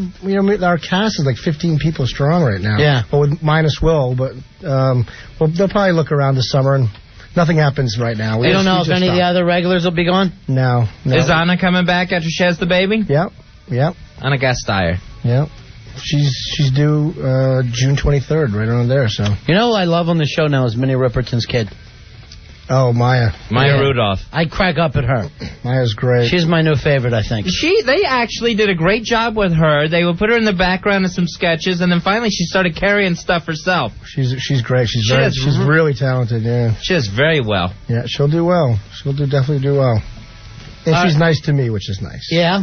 our cast is like 15 people strong right now. Yeah. Well, minus Will, but they'll probably look around the summer and nothing happens right now. You don't know if any of the other regulars will be gone? No. Is Anna coming back after she has the baby? Yep. Anna Gasteyer. Yep. She's due June 23rd, right around there. So. You know who I love on the show now is Minnie Riperton's kid. Oh, Maya. Maya Rudolph. I crack up at her. Maya's great. She's my new favorite, I think. They actually did a great job with her. They would put her in the background of some sketches, and then finally she started carrying stuff herself. She's great. She's really talented. Yeah. She does very well. Yeah, she'll do well. She'll definitely do well. And she's nice to me, which is nice. Yeah.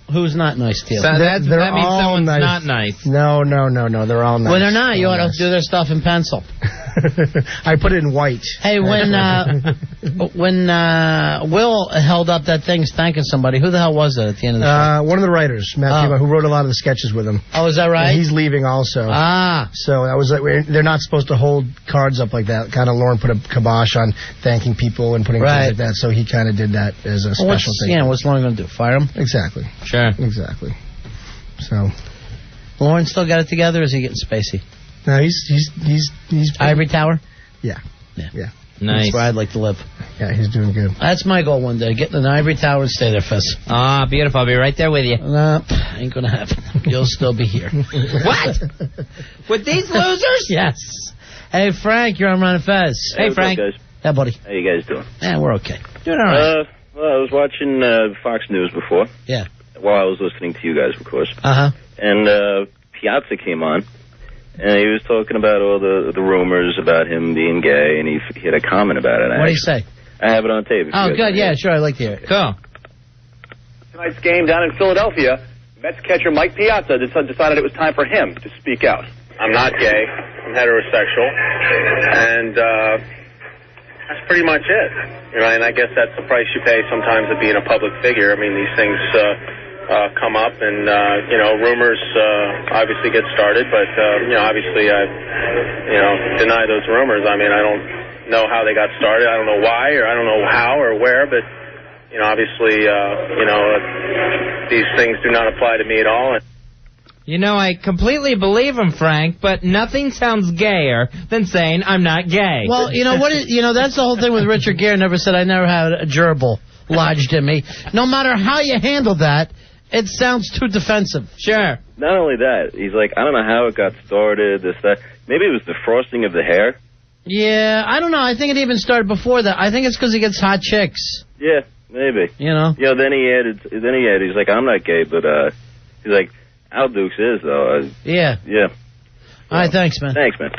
Who's not nice to you? So that means someone's nice. not nice. No. They're all nice. When they're not, you ought to do their stuff in pencil. I put it in white. Hey, when Will held up that thing thanking somebody, who the hell was it at the end of the show? One of the writers, Matthew, who wrote a lot of the sketches with him. Oh, is that right? And he's leaving also. Ah. So that was they're not supposed to hold cards up like that. Kind of Lauren put a kibosh on thanking people and putting things like that. So he kind of did that as a special thing. Yeah, what's Lauren going to do? Fire him? Exactly. Sure. Exactly. So, Lauren still got it together, or is he getting spacey? No, he's Ivory Tower? Yeah. Nice. That's where I'd like to live. Yeah, he's doing good. That's my goal one day, get in an Ivory Tower and stay there, Fez. Ah, beautiful. I'll be right there with you. No, ain't gonna happen. You'll still be here. What? With these losers? Yes. Hey, Frank, you're on Ron and Fez. Hey, Frank. Up, guys? Yeah, buddy. How you guys doing? Yeah, we're okay. Doing all right. Well, I was watching Fox News before. Yeah. While I was listening to you guys, of course. Uh-huh. And Piazza came on, and he was talking about all the rumors about him being gay, and he had a comment about it. What did he say? I have it on tape. Oh, good. Yeah, sure. I'd like to hear it. Go. Tonight's game down in Philadelphia, Mets catcher Mike Piazza decided it was time for him to speak out. I'm not gay. I'm heterosexual. And that's pretty much it. And I guess that's the price you pay sometimes of being a public figure. I mean, these things come up, and rumors obviously get started, but obviously I deny those rumors. I mean, I don't know how they got started. I don't know why, or I don't know how or where, but obviously, these things do not apply to me at all. I completely believe him, Frank, but nothing sounds gayer than saying I'm not gay. Well, that's the whole thing with Richard Gere. Never said I never had a gerbil lodged in me. No matter how you handle that, it sounds too defensive. Sure. Not only that, he's like, I don't know how it got started, this, that. Maybe it was the frosting of the hair. Yeah, I don't know. I think it even started before that. I think it's because he gets hot chicks. Yeah, maybe. Then he added, he's like, I'm not gay, but, he's like, Al Dukes is, though. Yeah. Yeah. All right, thanks, man. Thanks, man.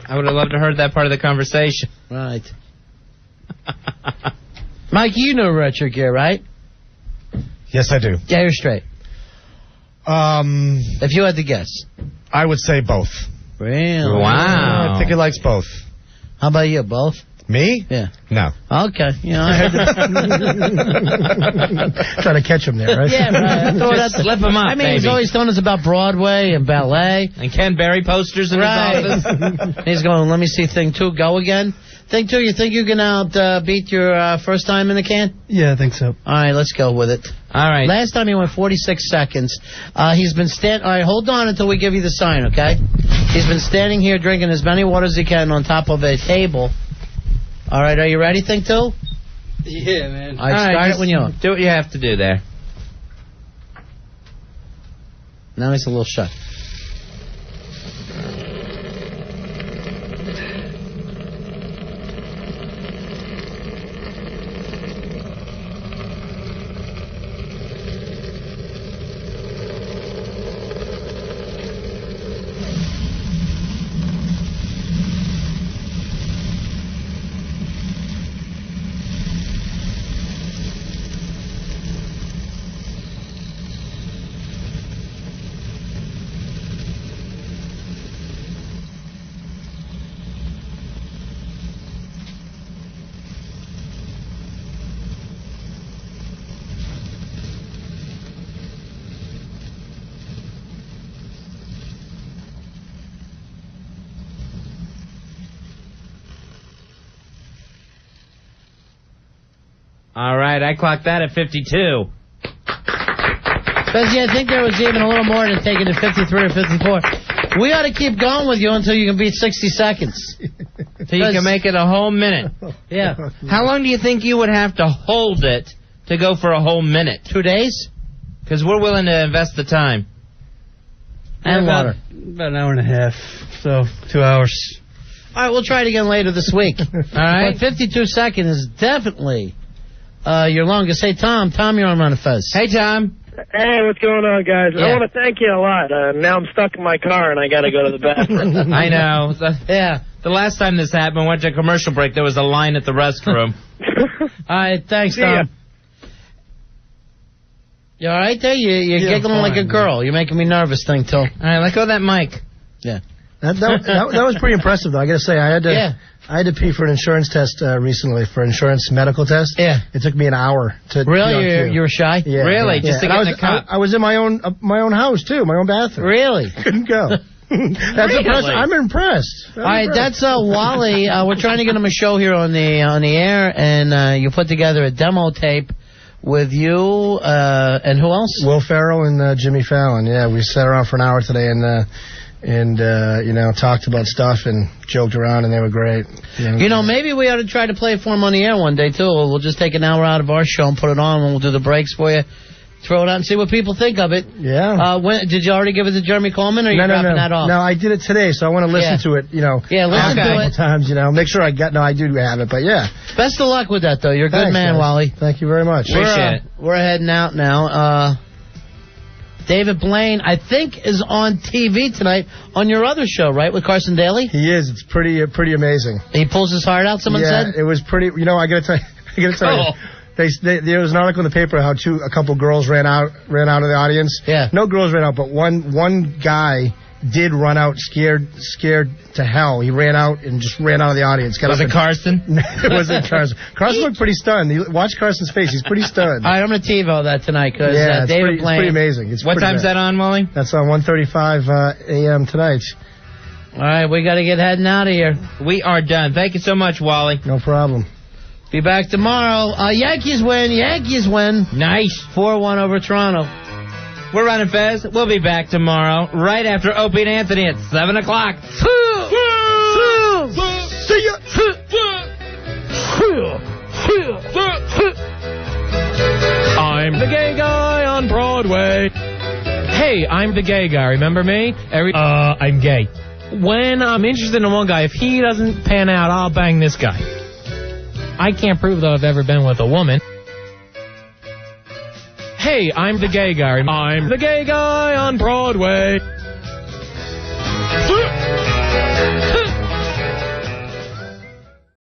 I would have loved to heard that part of the conversation. Right. Mike, you know Richard Gere, right? Yes, I do. Gay or straight? If you had to guess. I would say both. Really? Wow. I think he likes both. How about you, both? Me? Yeah. No. Okay. I heard Trying to catch him there, right? Yeah, right. Just slip him up, he's always telling us about Broadway and ballet. And Ken Berry posters in his office. He's going, let me see Thing 2 go again. Thing 2, you think you can beat your first time in the can? Yeah, I think so. All right, let's go with it. All right. Last time he went 46 seconds. He's been All right, hold on until we give you the sign, okay? He's been standing here drinking as many waters as he can on top of a table. All right, are you ready, Thing 2? Yeah, man. All right, start it when you are. Do what you have to do there. Now he's a little shut. All right, I clocked that at 52. Fezzy, I think there was even a little more than taking it 53 or 54. We ought to keep going with you until you can beat 60 seconds. So you can make it a whole minute. Yeah. How long do you think you would have to hold it to go for a whole minute? 2 days? Because we're willing to invest the time. And water. About an hour and a half, so 2 hours. All right, we'll try it again later this week. All right? But 52 seconds is definitely your longest. Hey, Tom, you're on Run of Fez. Hey, Tom. Hey, what's going on, guys? Yeah. I want to thank you a lot. Now I'm stuck in my car and I got to go to the bathroom. I know. The last time this happened, went to a commercial break, there was a line at the restroom. All right, thanks, See ya. Tom. You all right there? You're giggling like a girl. You're making me nervous, Thing 2. All right, let go of that mic. Yeah. That was pretty impressive, though. I got to say, I had to pee for an insurance test recently, for an insurance medical test. Yeah. It took me an hour to. Really? You were shy? Yeah. Really? Yeah. Just to get in the cup? I was in my own house too, my own bathroom. Really? Couldn't go. That's impressive. I'm impressed. All right, that's Wally. We're trying to get him a show here on the air, and you put together a demo tape with you and who else? Will Ferrell and Jimmy Fallon. Yeah, we sat around for an hour today and talked about stuff and joked around, and they were great. Maybe we ought to try to play it for him on the air one day, too. We'll just take an hour out of our show and put it on, and we'll do the breaks for you. Throw it out and see what people think of it. Yeah. Did you already give it to Jeremy Coleman, or are you dropping that off? No, I did it today, so I want to listen to it, Yeah, listen to it. times, make sure I do have it, but yeah. Best of luck with that, though. You're a good man, guys. Wally. Thank you very much. Appreciate it. We're heading out now. David Blaine, I think, is on TV tonight on your other show, right, with Carson Daly? He is. It's pretty amazing. He pulls his heart out, someone said? Yeah, it was pretty, I got to tell you. There was an article in the paper how a couple girls ran out of the audience. Yeah. No girls ran out, but one guy did run out scared to hell. He ran out and just ran out of the audience. Was it Carson? It wasn't Carson. Carson looked pretty stunned. Watch Carson's face. He's pretty stunned. All right, I'm going to TiVo that tonight because it's David Blaine. it's pretty amazing. What time's that on, Wally? That's on 1:35 a.m. tonight. All right, we got to get heading out of here. We are done. Thank you so much, Wally. No problem. Be back tomorrow. Yankees win. Nice. 4-1 over Toronto. We're running Fez. We'll be back tomorrow, right after Opie and Anthony at 7 o'clock. See ya. I'm the gay guy on Broadway. Hey, I'm the gay guy. Remember me? I'm gay. When I'm interested in one guy, if he doesn't pan out, I'll bang this guy. I can't prove, though, I've ever been with a woman. Hey, I'm the gay guy. I'm the gay guy on Broadway.